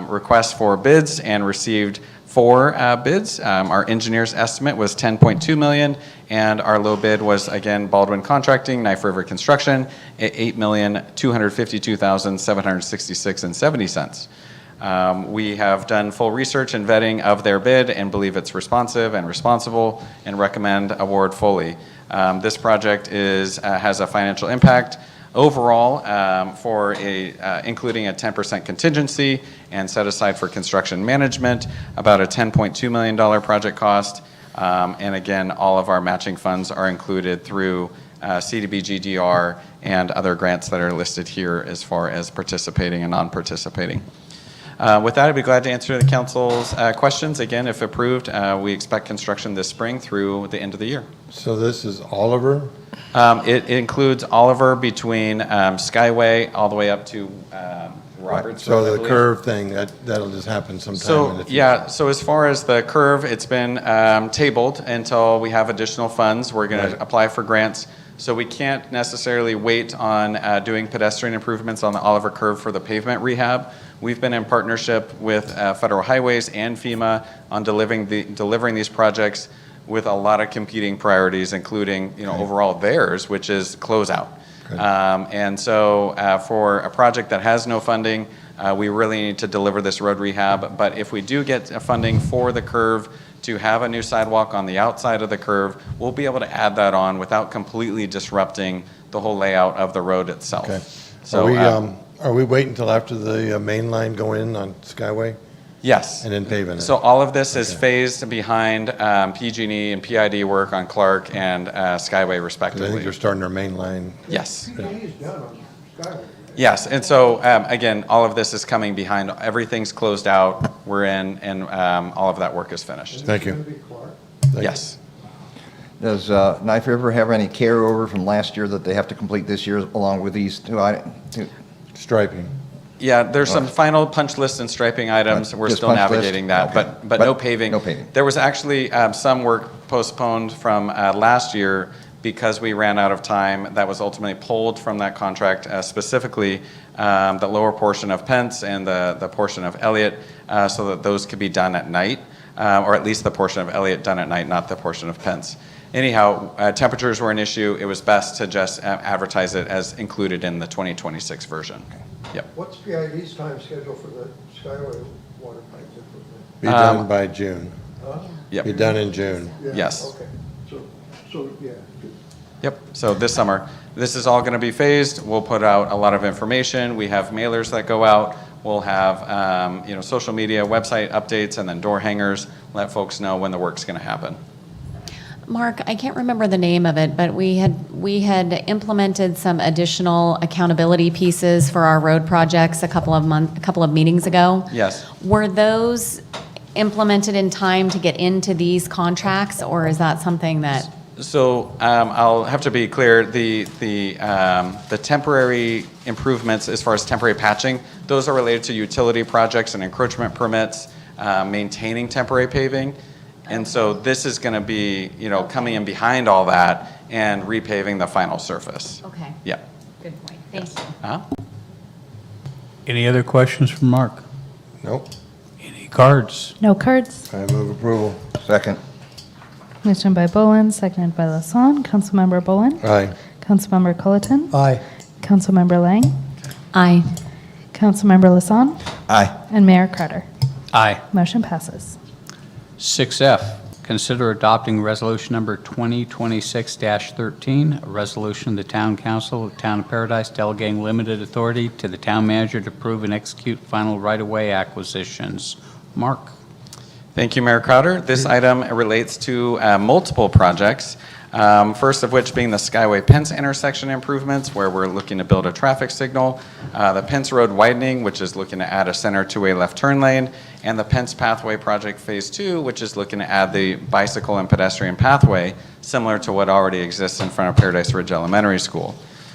request for bids and received 4 bids. Our engineer's estimate was $10.2 million, and our low bid was, again, Baldwin Contracting, Knife River Construction, at $8,252,766.70. We have done full research and vetting of their bid and believe it's responsive and responsible and recommend award fully. This project has a financial impact overall for including a 10% contingency and set aside for construction management, about a $10.2 million project cost. And again, all of our matching funds are included through CDBG DR and other grants that are listed here as far as participating and non-participating. With that, I'd be glad to answer the council's questions. Again, if approved, we expect construction this spring through the end of the year. So this is Oliver? It includes Oliver between Skyway all the way up to Roberts. So Road, I the believe. curve thing, that'll just happen sometime in So, the future? yeah, so as far as the curve, it's been tabled until we have additional funds. We're going to apply for grants So we can't necessarily wait on doing pedestrian improvements on the Oliver Curve for the pavement rehab. We've been in partnership with Federal Highways and FEMA on delivering these projects with a lot of competing priorities, including overall theirs, which is closeout. And so for a project that has no funding, we really need to deliver this road rehab. But if we do get funding for the curve to have a new sidewalk on the outside of the curve, we'll be able to add that on without completely disrupting the whole layout of the road itself. Okay. So Are we waiting until after the main line go in on Skyway? yes. And then paving it? So all of this is phased behind PG&E and PID work on Clark and Skyway I respectively. think they're starting their main line. Yes. Yes, and so, again, all of this is coming behind, everything's closed out, we're in, and all of that work is finished. Thank you. Yes. Does Knife River have any carryover from last year that they have to complete this year along with these two items? Striping. Yeah, there's some final punch list and striping items, we're Just still punch list? navigating that, Okay. but no paving. No paving. There was actually some work postponed from last year because we ran out of time. That was ultimately pulled from that contract, specifically the lower portion of Pence and the portion of Elliott, so that those could be done at night, or at least the portion of Elliott done at night, not the portion of Pence. Anyhow, temperatures were an issue. It was best to just advertise it as included in the 2026 version. Yep. What's PID's time schedule for the Skyway water pipes improvement? Be done by June. Huh? Yep. Be done in June. Yeah, Yes. Okay, so, yeah. Yep, so this summer. This is all going to be phased. We'll put out a lot of information. We have mailers that go out. We'll have social media, website updates, and then door hangers. Let folks know when the work's going to happen. Mark, I can't remember the name of it, but we had implemented some additional accountability pieces for our road projects a couple of meetings ago. Yes. Were those implemented in time to get into these contracts, or is that something that? So I'll have to be clear. The temporary improvements, as far as temporary patching, those are related to utility projects and encroachment permits, maintaining temporary paving. And so this is going to be, coming in behind all that and repaving the final surface. Okay. Yeah. Good point. Thank you. Uh-huh. Any other questions from Mark? Nope. Any cards? No cards. I move approval. Second. Motion by Bolin, seconded by Lasson. Councilmember Bolin? Aye. Councilmember Culleton? Aye. Councilmember Lang? Aye. Councilmember Lasson? Aye. And Mayor Carter. Aye. Motion passes. 6F, consider adopting resolution number 2026-13, a resolution of the Town Council of the Town of Paradise delegating limited authority to the town manager to approve and execute final right-of-way acquisitions. Mark? Thank you, Mayor Crowder. This item relates to multiple projects, first of which being the Skyway Pence intersection improvements, where we're looking to build a traffic signal, the Pence Road widening, which is looking to add a center two-way left turn lane, and the Pence Pathway Project Phase 2, which is looking to add the bicycle and pedestrian pathway, similar to what already exists in front of Paradise Ridge Elementary School.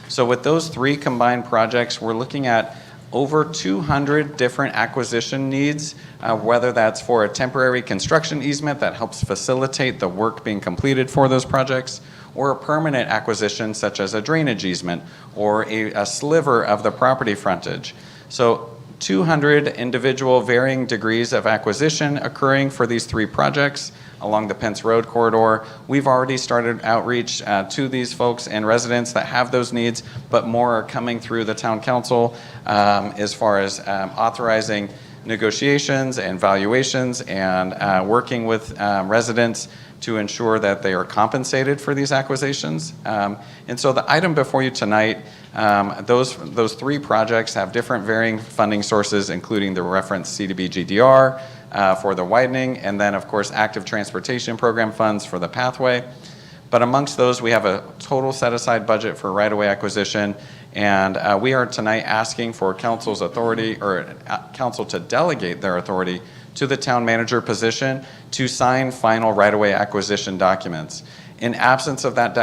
So with those three combined projects, we're looking at over 200 different acquisition needs, whether that's for a temporary construction easement that helps facilitate the work being completed for those projects, or a permanent acquisition such as a drainage easement or a sliver of the property frontage. So 200 individual varying degrees of acquisition occurring for these three projects along the Pence Road corridor. We've already started outreach to these folks and residents that have those needs, but more are coming through the town council as far as authorizing negotiations and valuations and working with residents to ensure that they are compensated for these acquisitions. And so the item before you tonight, those three projects have different varying funding sources, including the reference CDBG-DR for the widening, and then of course active transportation program funds for the pathway. But amongst those, we have a total set-aside budget for right-of-way acquisition, and we are tonight asking for council's authority, or council to delegate their authority to the town manager position to sign final right-of-way acquisition documents. In absence of that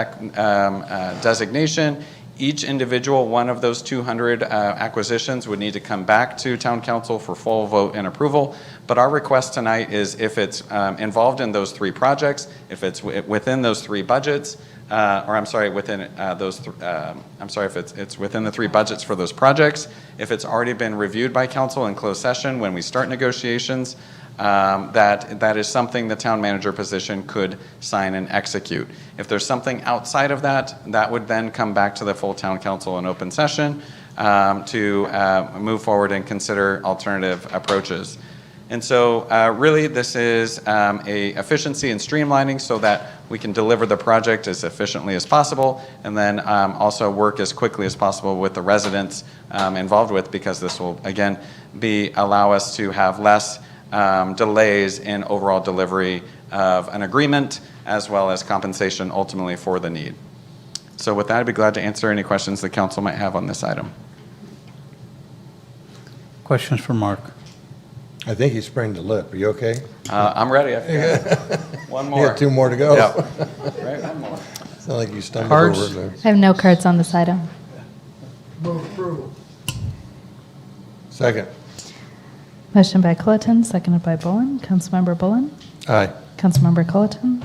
designation, each individual one of those 200 acquisitions would need to come back to town council for full vote and approval. But our request tonight is if it's involved in those three projects, if it's within those three budgets, or I'm sorry, within I'm sorry if it's within the 3 budgets for those projects. If it's already been reviewed by council in closed session when we start negotiations, that is something the town manager position could sign and execute. If there's something outside of that, that would then come back to the full town council in open session to move forward and consider alternative approaches. And so really this is a efficiency and streamlining so that we can deliver the project as efficiently as possible, and then also work as quickly as possible with the residents involved with, because this will again allow us to have less delays in overall delivery of an agreement, as well as compensation ultimately for the need. So with that, I'd be glad to answer any questions the council might have on this item. Questions for Mark? I think he sprained a lip. Are you okay? I'm ready. I've got one more. You got 2 more to go. Yep. Right, one more. Sound like you stumbled Cards? over it. I have no cards on this item. Move approval. Second. Motion by Culleton, seconded by Bullen. Councilmember Bullen? Aye. Councilmember Culleton?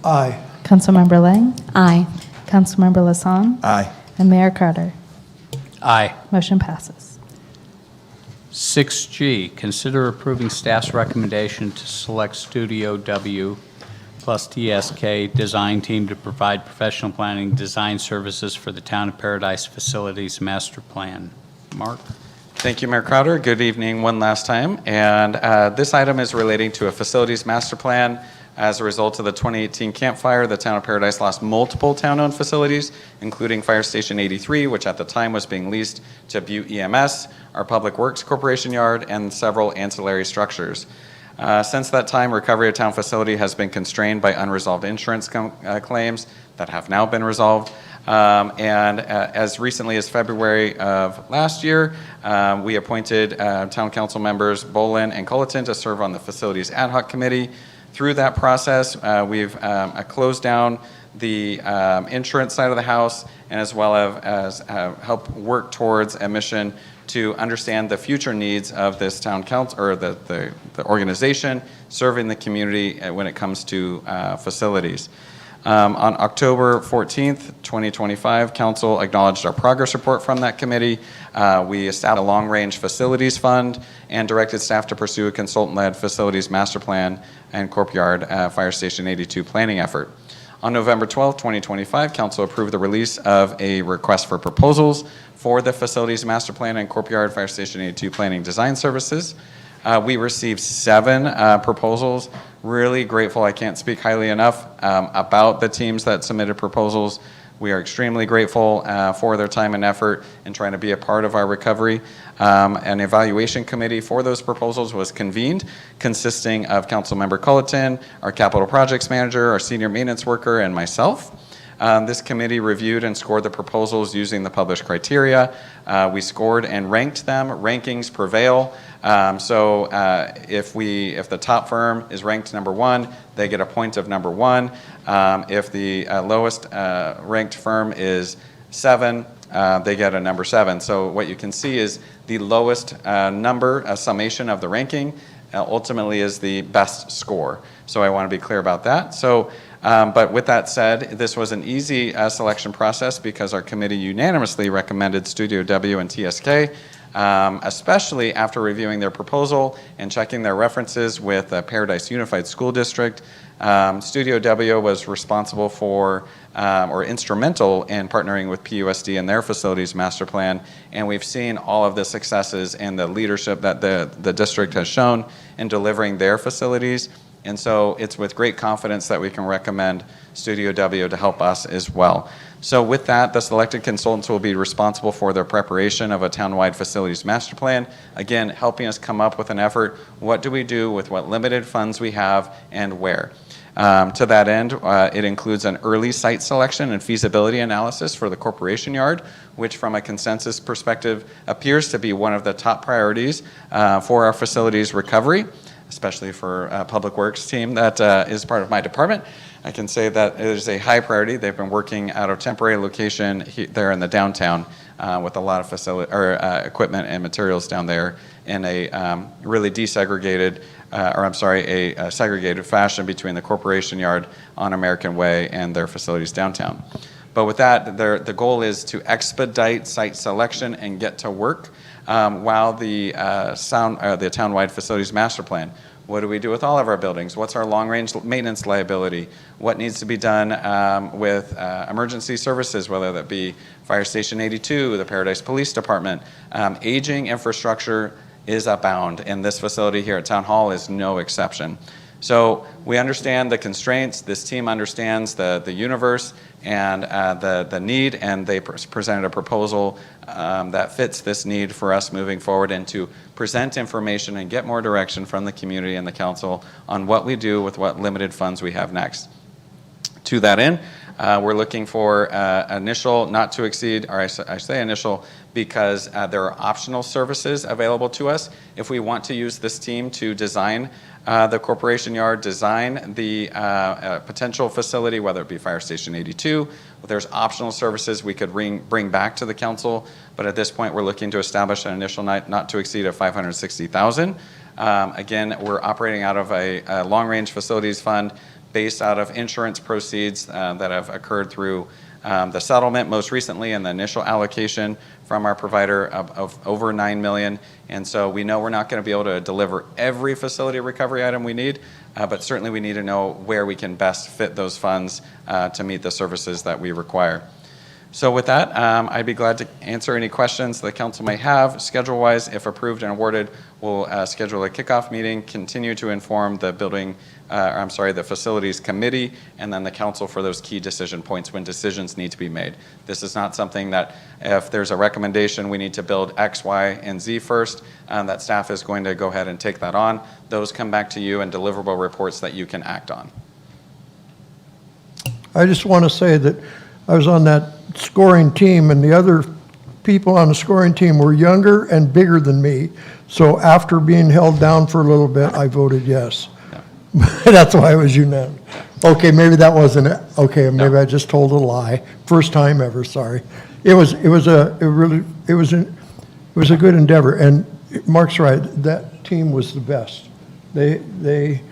Aye. Councilmember Lang? Aye. Councilmember Lasson? Aye. And Mayor Carter? Aye. Motion passes. 6G, consider approving staff's recommendation to select Studio W plus TSK design team to provide professional planning design services for the Town of Paradise Facilities Master Plan. Mark? Thank you, Mayor Crowder. Good evening one last time. And this item is relating to a facilities master plan. As a result of the 2018 Camp Fire, the Town of Paradise lost multiple town-owned facilities, including Fire Station 83, which at the time was being leased to Butte EMS, our Public Works Corporation yard, and several ancillary structures. Since that time, recovery of town facility has been constrained by unresolved insurance claims that have now been resolved. As recently as February of last year, we appointed town council members Bolin and Culleton to serve on the Facilities Ad Hoc Committee. Through that process, we've closed down the insurance side of the house, and as well as help work towards a mission to understand the future needs of this town council, or the organization serving the community when it comes to facilities. On October 14th, 2025, Council acknowledged our progress report from that committee. We established a long-range facilities fund and directed staff to pursue a consultant-led facilities master plan and Courtyard Fire Station 82 planning effort. On November 12th, 2025, Council approved the release of a request for proposals for the facilities master plan and Courtyard Fire Station 82 planning design services. We received 7 proposals. Really grateful. I can't speak highly enough about the teams that submitted proposals. We are extremely grateful for their time and effort in trying to be a part of our recovery. An evaluation committee for those proposals was convened, consisting of Councilmember Culleton, our capital projects manager, our senior maintenance worker, and myself. This committee reviewed and scored the proposals using the published criteria. We scored and ranked them. Rankings prevail. If the top firm is ranked number 1, they get a point of number 1. If the lowest ranked firm is 7, they get a number 7. So what you can see is the lowest number, a summation of the ranking, ultimately is the best score. So I want to be clear about that. But with that said, this was an easy selection process because our committee unanimously recommended Studio W and TSK, especially after reviewing their proposal and checking their references with Paradise Unified School District. Studio W was responsible for or instrumental in partnering with PUSD and their facilities master plan, and we've seen all of the successes and the leadership that the district has shown in delivering their facilities. And so it's with great confidence that we can recommend Studio W to help us as well. So with that, the selected consultants will be responsible for the preparation of a townwide facilities master plan. Again, helping us come up with an effort. What do we do with what limited funds we have and where? To that end, it includes an early site selection and feasibility analysis for the corporation yard, which from a consensus perspective appears to be one of the top priorities for our facilities recovery, especially for a public works team that is part of my department. I can say that it is a high priority. They've been working at a temporary location there in the downtown with a lot of equipment and materials down there, in a really desegregated, a segregated fashion between the Corporation Yard on American Way and their facilities downtown. But with that, the goal is to expedite site selection and get to work while the townwide facilities master plan. What do we do with all of our buildings? What's our long-range maintenance liability? What needs to be done with emergency services, whether that be Fire Station 82, the Paradise Police Department? Aging infrastructure is abound, and this facility here at Town Hall is no exception. So we understand the constraints. This team understands the universe and the need, and they presented a proposal that fits this need for us moving forward, and to present information and get more direction from the community and the council on what we do with what limited funds we have next. To that end, we're looking for initial, not to exceed, or I say initial because there are optional services available to us. If we want to use this team to design the Corporation Yard, design the potential facility, whether it be Fire Station 82, there's optional services we could bring back to the council, but at this point we're looking to establish an initial not to exceed of $560,000. Again, we're operating out of a long-range facilities fund based out of insurance proceeds that have occurred through the settlement most recently and the initial allocation from our provider of over $9 million. And so we know we're not going to be able to deliver every facility recovery item we need, but certainly we need to know where we can best fit those funds to meet the services that we require. So with that, I'd be glad to answer any questions the council may have. Schedule-wise, if approved and awarded, we'll schedule a kickoff meeting, continue to inform the the facilities committee, and then the council for those key decision points when decisions need to be made. This is not something that if there's a recommendation we need to build X, Y, and Z first, that staff is going to go ahead and take that on. Those come back to you in deliverable reports that you can act on. I just want to say that I was on that scoring team, and the other people on the scoring team were younger and bigger than me. So after being held down for a little bit, I voted yes. That's why it was unanimous. Okay, maybe that wasn't it. Okay, maybe I just told a lie. First time ever. Sorry. It was a good endeavor. And Mark's right. That team was the best. They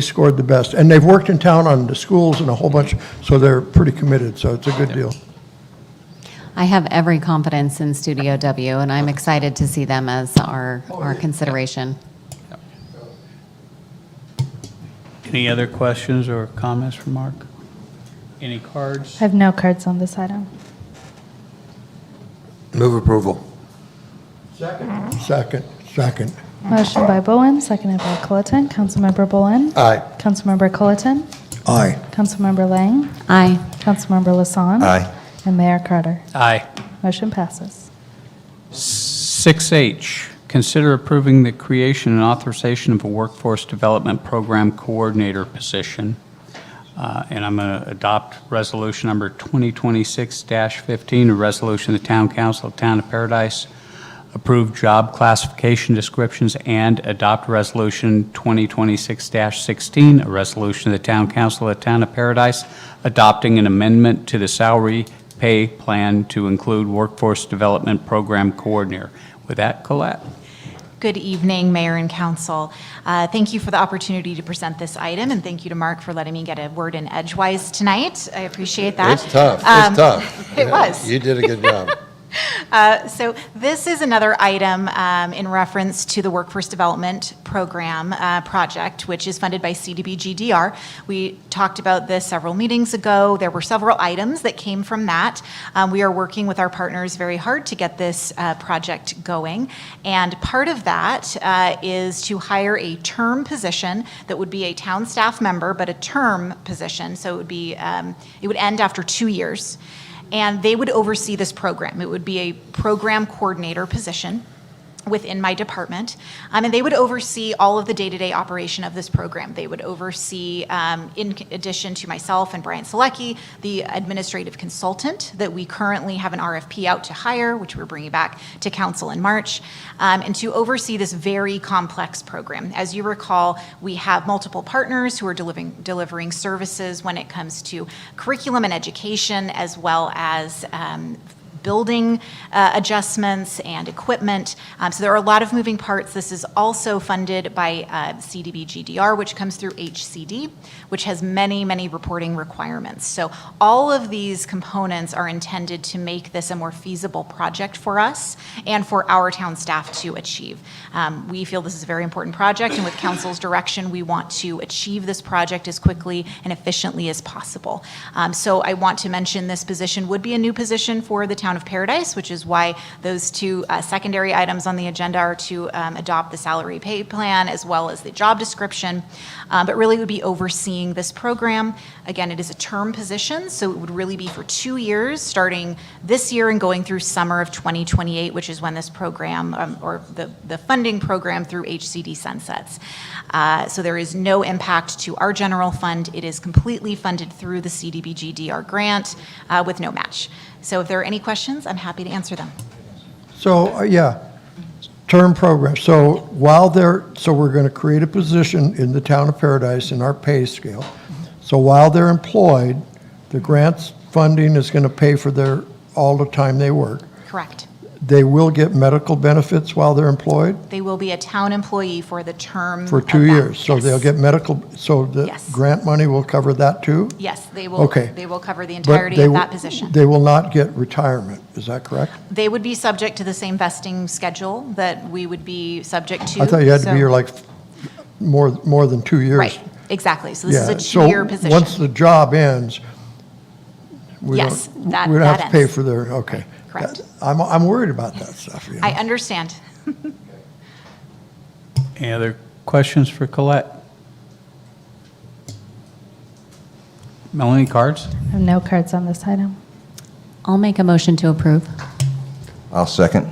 scored the best, and they've worked in town on the schools and a whole bunch. So they're pretty committed. So it's a good deal. I have every confidence in Studio W, and I'm excited to see them as our consideration. Any other questions or comments from Mark? Any cards? I have no cards on this item. Move approval. Second. Motion by Bowen, seconded by Colleton. Councilmember Bowen. Aye. Councilmember Colleton. Aye. Councilmember Lang. Aye. Councilmember Lassonde. Aye. And Mayor Carter. Aye. Motion passes. 6H, consider approving the creation and authorization of a workforce development program coordinator position. And I'm going to adopt resolution number 2026-15, a resolution of the Town Council of Town of Paradise, approve job classification descriptions, and adopt resolution 2026-16, a resolution of the Town Council of the Town of Paradise, adopting an amendment to the salary pay plan to include workforce development program coordinator. With that, Colette. Good evening, Mayor and Council. Thank you for the opportunity to present this item, and thank you to Mark for letting me get a word in edgewise tonight. I appreciate that. It's tough. It was. You did a good job. So this is another item in reference to the Workforce Development Program project, which is funded by CDBG-DR. We talked about this several meetings ago. There were several items that came from that. We are working with our partners very hard to get this project going. And part of that is to hire a term position that would be a town staff member, but a term position. So it would be, it would end after 2 years. And they would oversee this program. It would be a program coordinator position within my department, and they would oversee all of the day-to-day operation of this program. They would oversee, in addition to myself and Brian Selecki, the administrative consultant that we currently have an RFP out to hire, which we're bringing back to council in March, and to oversee this very complex program. As you recall, we have multiple partners who are delivering services when it comes to curriculum and education, as well as building adjustments and equipment. So there are a lot of moving parts. This is also funded by CDBG-DR, which comes through HCD, which has many, many reporting requirements. So all of these components are intended to make this a more feasible project for us and for our town staff to achieve. We feel this is a very important project, and with council's direction, we want to achieve this project as quickly and efficiently as possible. So I want to mention this position would be a new position for the town of Paradise, which is why those two secondary items on the agenda are to adopt the salary pay plan as well as the job description, but really would be overseeing this program. Again, it is a term position, so it would really be for 2 years, starting this year and going through summer of 2028, which is when this program, or the funding program through HCD sunsets. So there is no impact to our general fund. It is completely funded through the CDBG-DR grant with no match. So if there are any questions, I'm happy to answer them. So, term program. So we're going to create a position in the town of Paradise in our pay scale. So while they're employed, the grants funding is going to pay for all the time they work. Correct. They will get medical benefits while they're employed They will be a town employee for the term for of 2 that. years. So they'll get medical, so the Yes. grant money will cover that too? Yes, they will. Okay. They will cover the But entirety they of w- that position. They will not get retirement, is that correct? They would be subject to the same vesting schedule that we would be subject to. I thought you had to so- be here like more than 2 years. Right, exactly. So this is a Yeah, 2-year position. So once the job ends, we don't, Yes, we that- don't that have to pay ends. for their, okay. Correct. I'm worried about that stuff, you know? I understand. Any other questions for Colette? Melanie, cards? I have no cards on this item. I'll make a motion to approve. I'll second.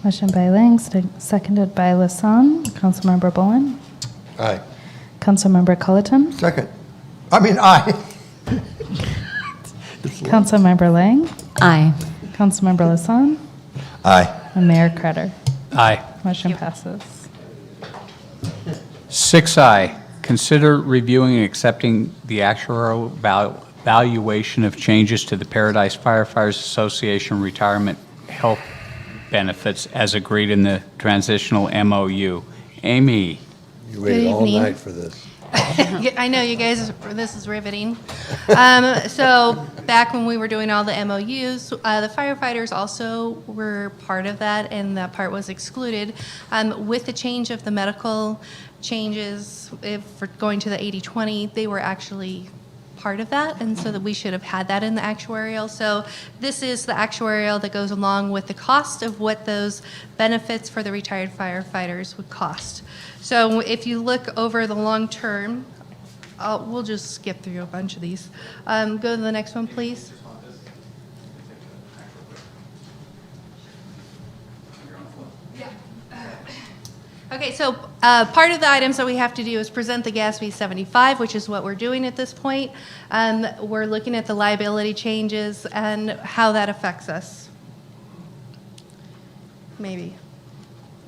Motion by Lang, seconded by Lasson. Councilmember Bowen. Aye. Councilmember Culleton. Aye. Councilmember Lang. Aye. Councilmember Lasson. Aye. And Mayor Cretter. Aye. Motion passes. 6I, consider reviewing and accepting the actuarial valuation of changes to the Paradise Firefighters Association retirement health benefits as agreed in the transitional MOU. Amy? You waited all evening. night for this. I know you guys, this is riveting. So back when we were doing all the MOUs, the firefighters also were part of that, and that part was excluded. With the change of the medical changes, if for going to the 80/20, they were actually part of that, and so that we should have had that in the actuarial. So this is the actuarial that goes along with the cost of what those benefits for the retired firefighters would cost. So if you look over the long term, we'll just skip through a bunch of these. Go to the next one, please. Okay, so part of the items that we have to do is present the GASB 75, which is what we're doing at this point. We're looking at the liability changes and how that affects us. Maybe.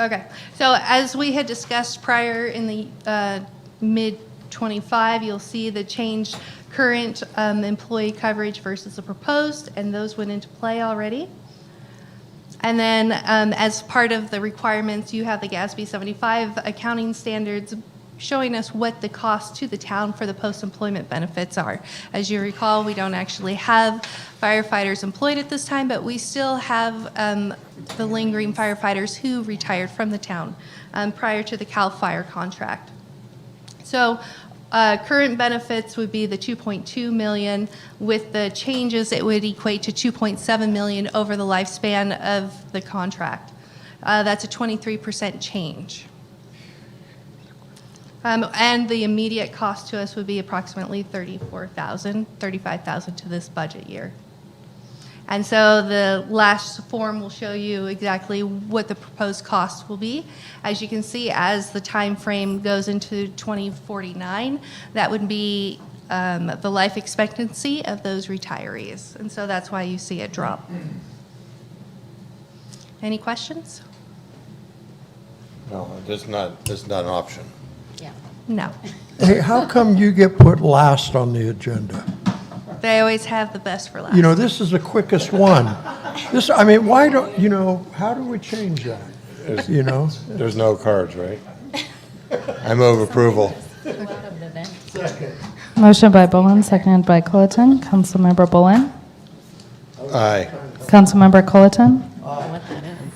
Okay, so as we had discussed prior in the mid-25, you'll see the changed current employee coverage versus the proposed, and those went into play already. And then as part of the requirements, you have the GASB 75 accounting standards showing us what the cost to the town for the post-employment benefits are. As you recall, we don't actually have firefighters employed at this time, but we still have the lingering firefighters who retired from the town prior to the CAL FIRE contract. So current benefits would be the $2.2 million. With the changes, it would equate to $2.7 million over the lifespan of the contract. That's a 23% change. And the immediate cost to us would be approximately $35,000 to this budget year. And so the last form will show you exactly what the proposed cost will be. As you can see, as the time frame goes into 2049, that would be the life expectancy of those retirees. And so that's why you see it drop. Any questions? No, that's not an option. No. Hey, how come you get put last on the agenda? They always have the best for last. You know, this is the quickest one. This, I mean, why don't, you know, how do we change that? You know? There's no cards, right? I move approval. Motion by Bullen, seconded by Colleton. Councilmember Bullen. Aye. Councilmember Colleton.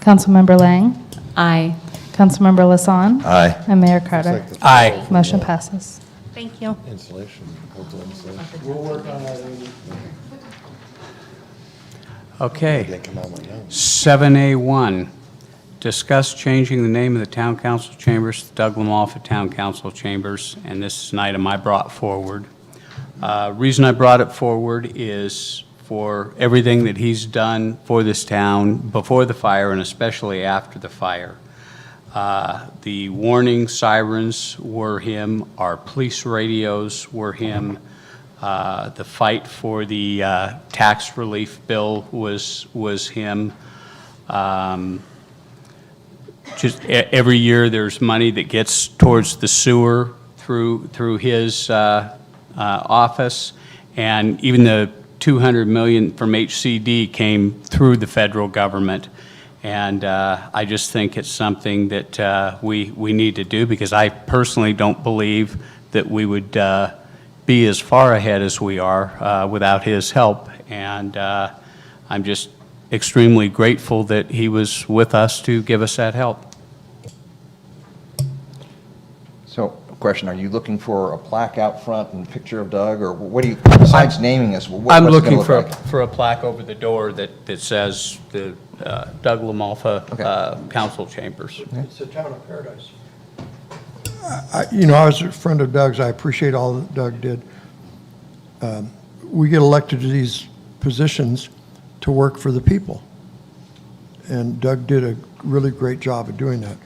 Councilmember Lang. Aye. Councilmember Lasan. Aye. And Mayor Carter. Aye. Motion passes. Thank you. Insulation. Hopefully insulation. We'll work on that, Amy. Okay. Didn't come out my nose. 7A1, discuss changing the name of the Town Council Chambers to Doug Lamalfa Town Council Chambers, and this is an item I brought forward. Reason I brought it forward is for everything that he's done for this town before the fire and especially after the fire. The warning sirens were him, our police radios were him, the fight for the tax relief bill was him. Just every year, there's money that gets towards the sewer through his office, and even the $200 million from HCD came through the federal government. And I just think it's something that we need to do, because I personally don't believe that we would be as far ahead as we are without his help. And I'm just extremely grateful that he was with us to give us that help. So, question, are you looking for a plaque out front and a picture of Doug, or what do you, besides naming us, what's I'm it gonna looking look for, like? for a plaque over the door that says the Doug Lamalfa Council Chambers. It's the town of Paradise. You know, I was a friend of Doug's. I appreciate all that Doug did. We get elected to these positions to work for the people. And Doug did a really great job of doing that.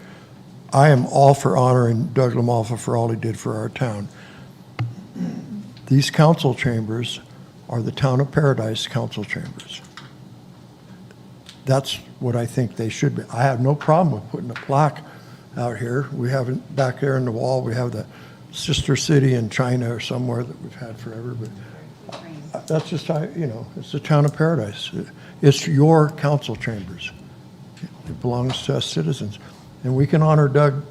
I am all for honoring Doug Lamalfa for all he did for our town. These council chambers are the town of Paradise council chambers. That's what I think they should be. I have no problem with putting a plaque out here. We have it back there in the wall. We have the sister city in China or somewhere that we've had forever, but that's just how, you know, it's the town of Paradise. It's your council chambers. It belongs to us citizens. And we can honor Doug,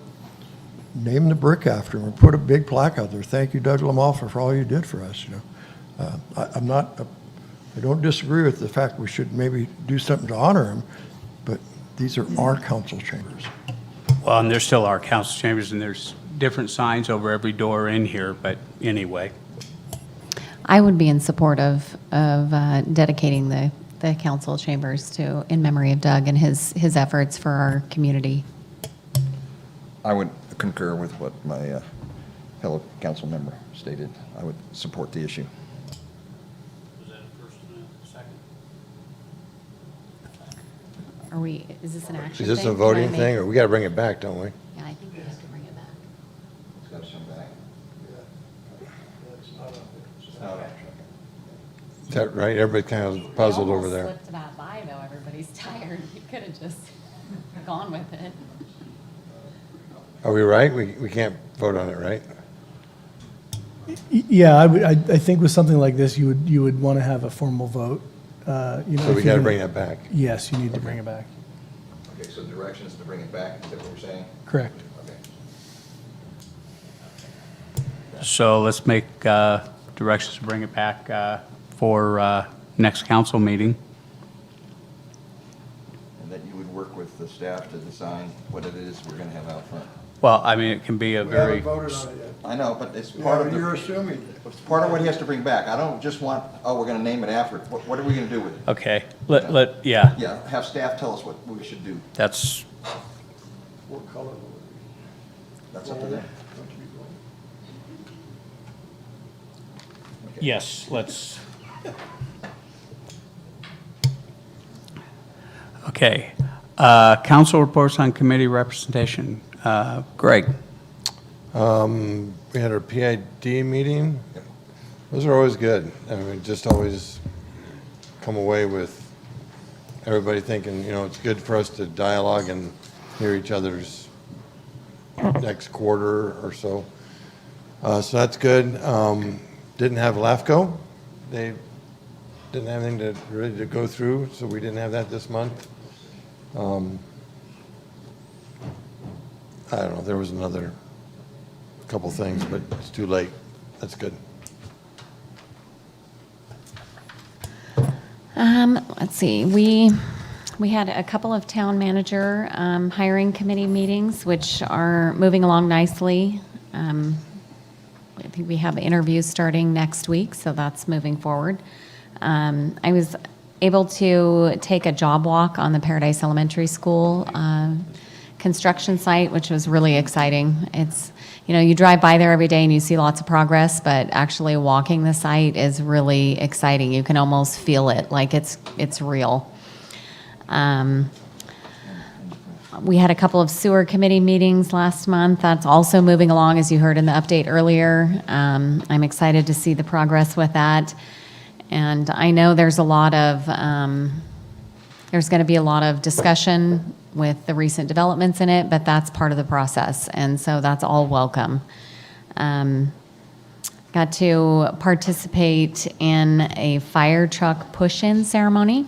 name the brick after him, or put a big plaque out there. Thank you, Doug Lamalfa, for all you did for us, you know. I don't disagree with the fact we should maybe do something to honor him, but these are our council chambers. Well, and there still are council chambers, and there's different signs over every door in here, but anyway. I would be in support of dedicating the council chambers to, in memory of Doug and his efforts for our community. I would concur with what my fellow council member stated. I would support the issue. Are we, is this an action Is this thing? a Can voting I make- thing, or we got to bring it back, don't we? Yeah, I think we have to bring it back. It's got to come back. Is that right? Everybody kind of puzzled over there. We almost slipped that by, though. Everybody's tired. You could have just gone with it. Are we right? We can't vote on it, right? Yeah, I think with something like this, you would want to have a formal vote. You know, So we if got to you're bring gonna- that back. Yes, you need to bring it back. Okay, so the direction is to bring it back, is that what we're saying? Correct. Okay. So let's make directions to bring it back for next council meeting. And that you would work with the staff to design what it is we're going to have out front. Well, I mean, it can be a We very, haven't voted on it yet. I know, but it's part of the... You're assuming. It's part of what he has to bring back. I don't just want, oh, we're going to name it after. What are we going to do with it? okay, yeah, Yeah, have staff tell us what we should do. that's, What color will it That's up to them. yes, let's. Okay, council reports on committee representation. Greg? We had our PID meeting. Those are always good. I mean, just always come away with everybody thinking, you know, it's good for us to dialogue and hear each other's next quarter or so. So that's good. Didn't have LAFCO. They didn't have anything to, really to go through, so we didn't have that this month. I don't know, there was another couple things, but it's too late. That's good. Let's see, we had a couple of town manager hiring committee meetings, which are moving along nicely. I think we have interviews starting next week, so that's moving forward. I was able to take a job walk on the Paradise Elementary School construction site, which was really exciting. It's, you know, you drive by there every day and you see lots of progress, but actually walking the site is really exciting. You can almost feel it, like it's real. We had a couple of sewer committee meetings last month. That's also moving along, as you heard in the update earlier. I'm excited to see the progress with that. And I know there's a lot of, there's going to be a lot of discussion with the recent developments in it, but that's part of the process. And so that's all welcome. Got to participate in a fire truck push-in ceremony.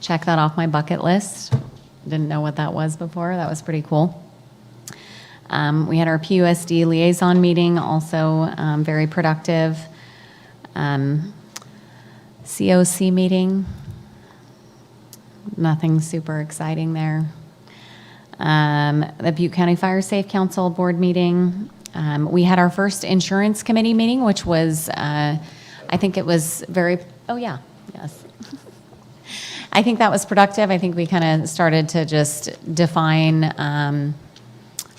Check that off my bucket list. Didn't know what that was before. That was pretty cool. We had our PUSD liaison meeting, also very productive. COC meeting, nothing super exciting there. The Butte County Fire Safe Council board meeting. We had our first insurance committee meeting, which was, I think it was very, oh yeah, yes. I think that was productive. I think we kind of started to just define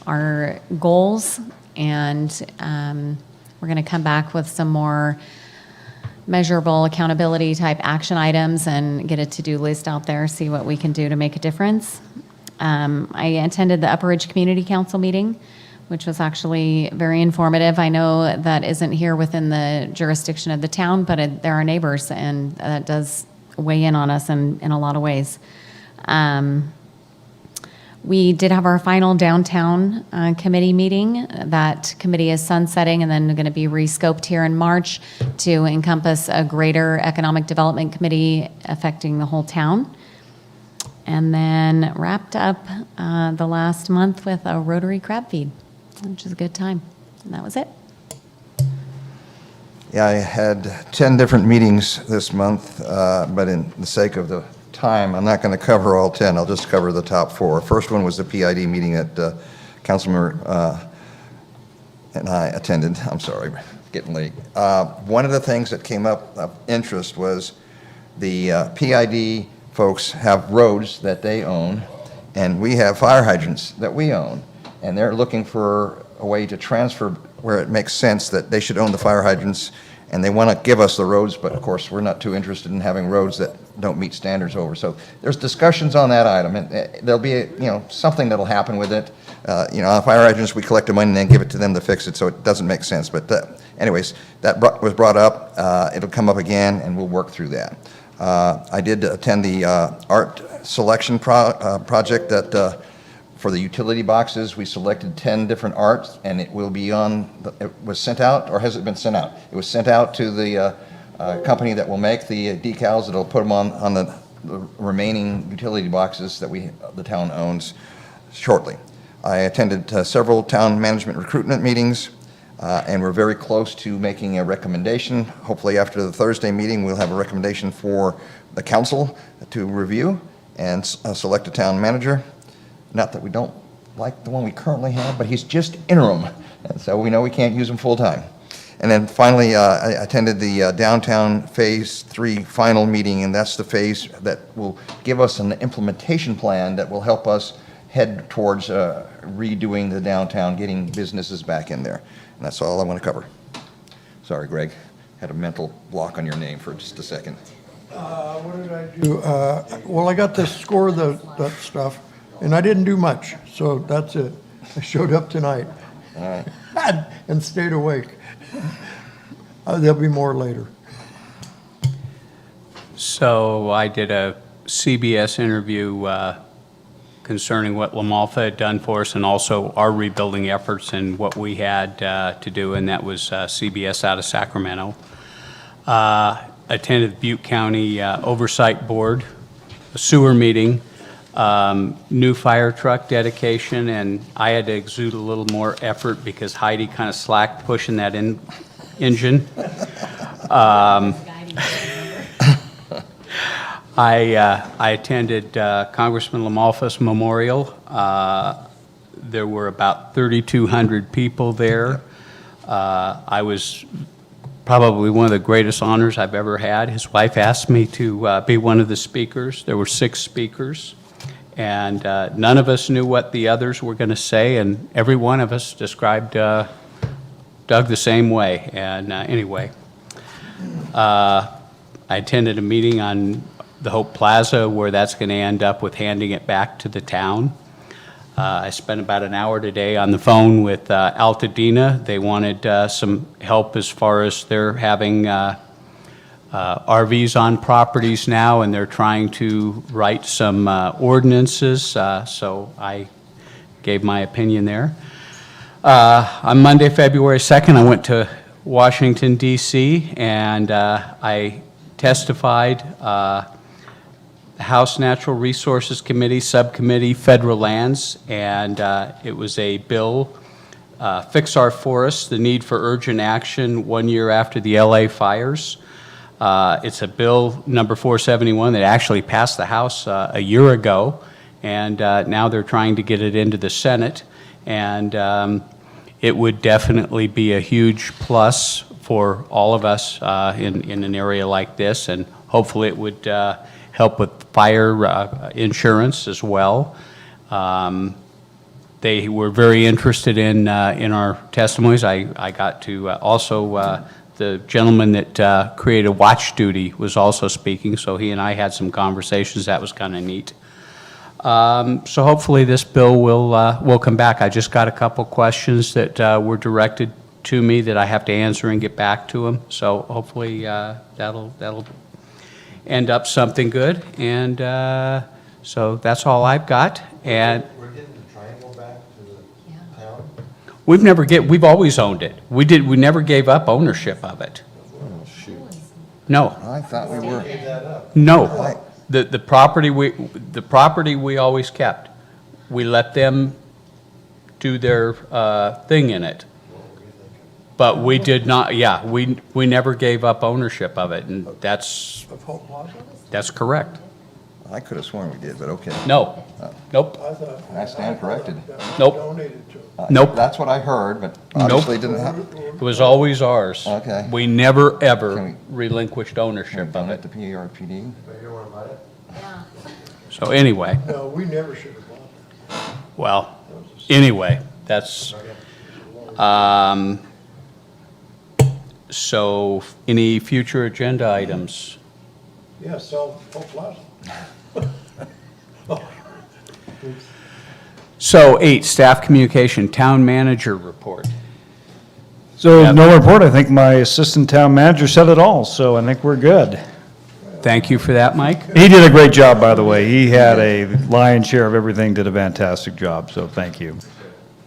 our goals, and we're going to come back with some more measurable accountability type action items and get a to-do list out there, see what we can do to make a difference. I attended the Upper Ridge Community Council meeting, which was actually very informative. I know that isn't here within the jurisdiction of the town, but they're our neighbors, and that does weigh in on us in a lot of ways. We did have our final downtown committee meeting. That committee is sunsetting and then going to be rescoped here in March to encompass a greater economic development committee affecting the whole town. And then wrapped up the last month with a Rotary crab feed, which is a good time. And that was it. Yeah, I had 10 different meetings this month, but in the sake of the time, I'm not going to cover all 10. I'll just cover the top 4. First one was the PID meeting that Councilmember and I attended. I'm sorry, getting late. One of the things that came up of interest was the PID folks have roads that they own, and we have fire hydrants that we own, and they're looking for a way to transfer where it makes sense that they should own the fire hydrants, and they want to give us the roads, but of course, we're not too interested in having roads that don't meet standards over. So there's discussions on that item, and there'll be, something that'll happen with it. On fire hydrants, we collect the money and then give it to them to fix it, so it doesn't make sense. But anyways, that was brought up. It'll come up again, and we'll work through that. I did attend the art selection project that for the utility boxes. We selected 10 different arts, and it will be it was sent out, or has it been sent out? It was sent out to the company that will make the decals. That'll put them on the remaining utility boxes that the town owns shortly. I attended several town management recruitment meetings, and we're very close to making a recommendation. Hopefully after the Thursday meeting, we'll have a recommendation for the council to review and select a town manager. Not that we don't like the one we currently have, but he's just interim, and so we know we can't use him full-time. And then finally, I attended the downtown Phase 3 final meeting, and that's the phase that will give us an implementation plan that will help us head towards redoing the downtown, getting businesses back in there. And that's all I want to cover. Sorry, Greg, had a mental block on your name for just a second. What did I do? Well, I got to score that stuff, and I didn't do much, so that's it. I showed up tonight and stayed awake. There'll be more later. So I did a CBS interview concerning what La Malfa had done for us and also our rebuilding efforts and what we had to do, and that was CBS out of Sacramento. attended Butte County Oversight Board, a sewer meeting, new fire truck dedication, and I had to exude a little more effort because Heidi kind of slacked pushing that engine. I attended Congressman Lamalfa's memorial. There were about 3,200 people there. I was probably one of the greatest honors I've ever had. His wife asked me to be one of the speakers. There were 6 speakers, and none of us knew what the others were going to say, and every one of us described Doug the same way. And anyway, I attended a meeting on the Hope Plaza where that's going to end up with handing it back to the town. I spent about an hour today on the phone with Altadena. They wanted some help as far as they're having RVs on properties now, and they're trying to write some ordinances, so I gave my opinion there. On Monday, February 2nd, I went to Washington, D.C., and I testified House Natural Resources Committee, Subcommittee, Federal Lands, and it was a bill, Fix Our Forests, the Need for Urgent Action 1 year after the LA fires. It's a bill number 471 that actually passed the House a year ago, and now they're trying to get it into the Senate, and it would definitely be a huge plus for all of us in an area like this, and hopefully it would help with fire insurance as well. They were very interested in our testimonies. I got to also, the gentleman that created Watch Duty was also speaking, so he and I had some conversations. That was kind of neat. So hopefully this bill will come back. I just got a couple questions that were directed to me that I have to answer and get back to him. So hopefully that'll end up something good, and so that's all I've got. And We're getting the triangle back to the town? we've always owned it. We never gave up ownership of it. Oh, shoot. No, I thought we were. no. The property we always kept. We let them do their thing in it. But we did not, yeah, we never gave up ownership of it, and that's correct. I could have sworn we did, but okay. No, nope, I stand corrected. nope, nope. That's what I heard, but obviously didn't happen. It was always ours. Okay. We never, Can ever relinquished ownership of Done it. at the PRPD. So anyway, No, we never should have bought it. well, anyway, that's, so any future agenda items? Yeah, sell Hope Plaza. So 8, staff communication, town manager report. So no report. I think my assistant town manager said it all, so I think we're good. Thank you for that, Mike. He did a great job, by the way. He had a lion's share of everything, did a fantastic job, so thank you.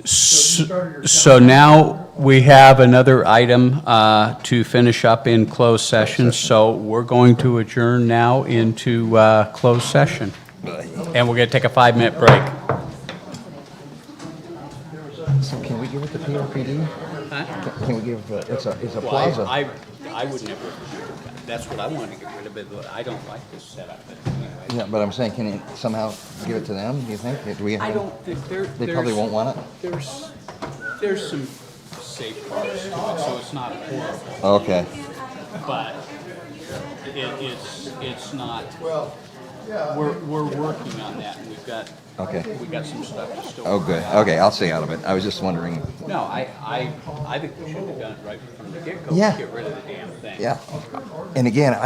So now we have another item to finish up in closed session, so we're going to adjourn now into closed session. And we're going to take a 5-minute break. So can we give it to PRPD? Can we give, it's a Well, plaza. I would never, that's what I want to get rid of, but I don't like this setup. But anyway. Yeah, but I'm saying, can you somehow give it to them, do you think? Do we I have? don't think They probably won't want it? There's some safeguards to it, so it's not horrible. Okay. But it's not, we're working on that, and we've got, Okay. we got some stuff to still. Oh, good. Okay, I'll stay out of it. I was just wondering. No, I think we should have done it right from the get-go, Yeah. get rid of the damn thing. Yeah. And again,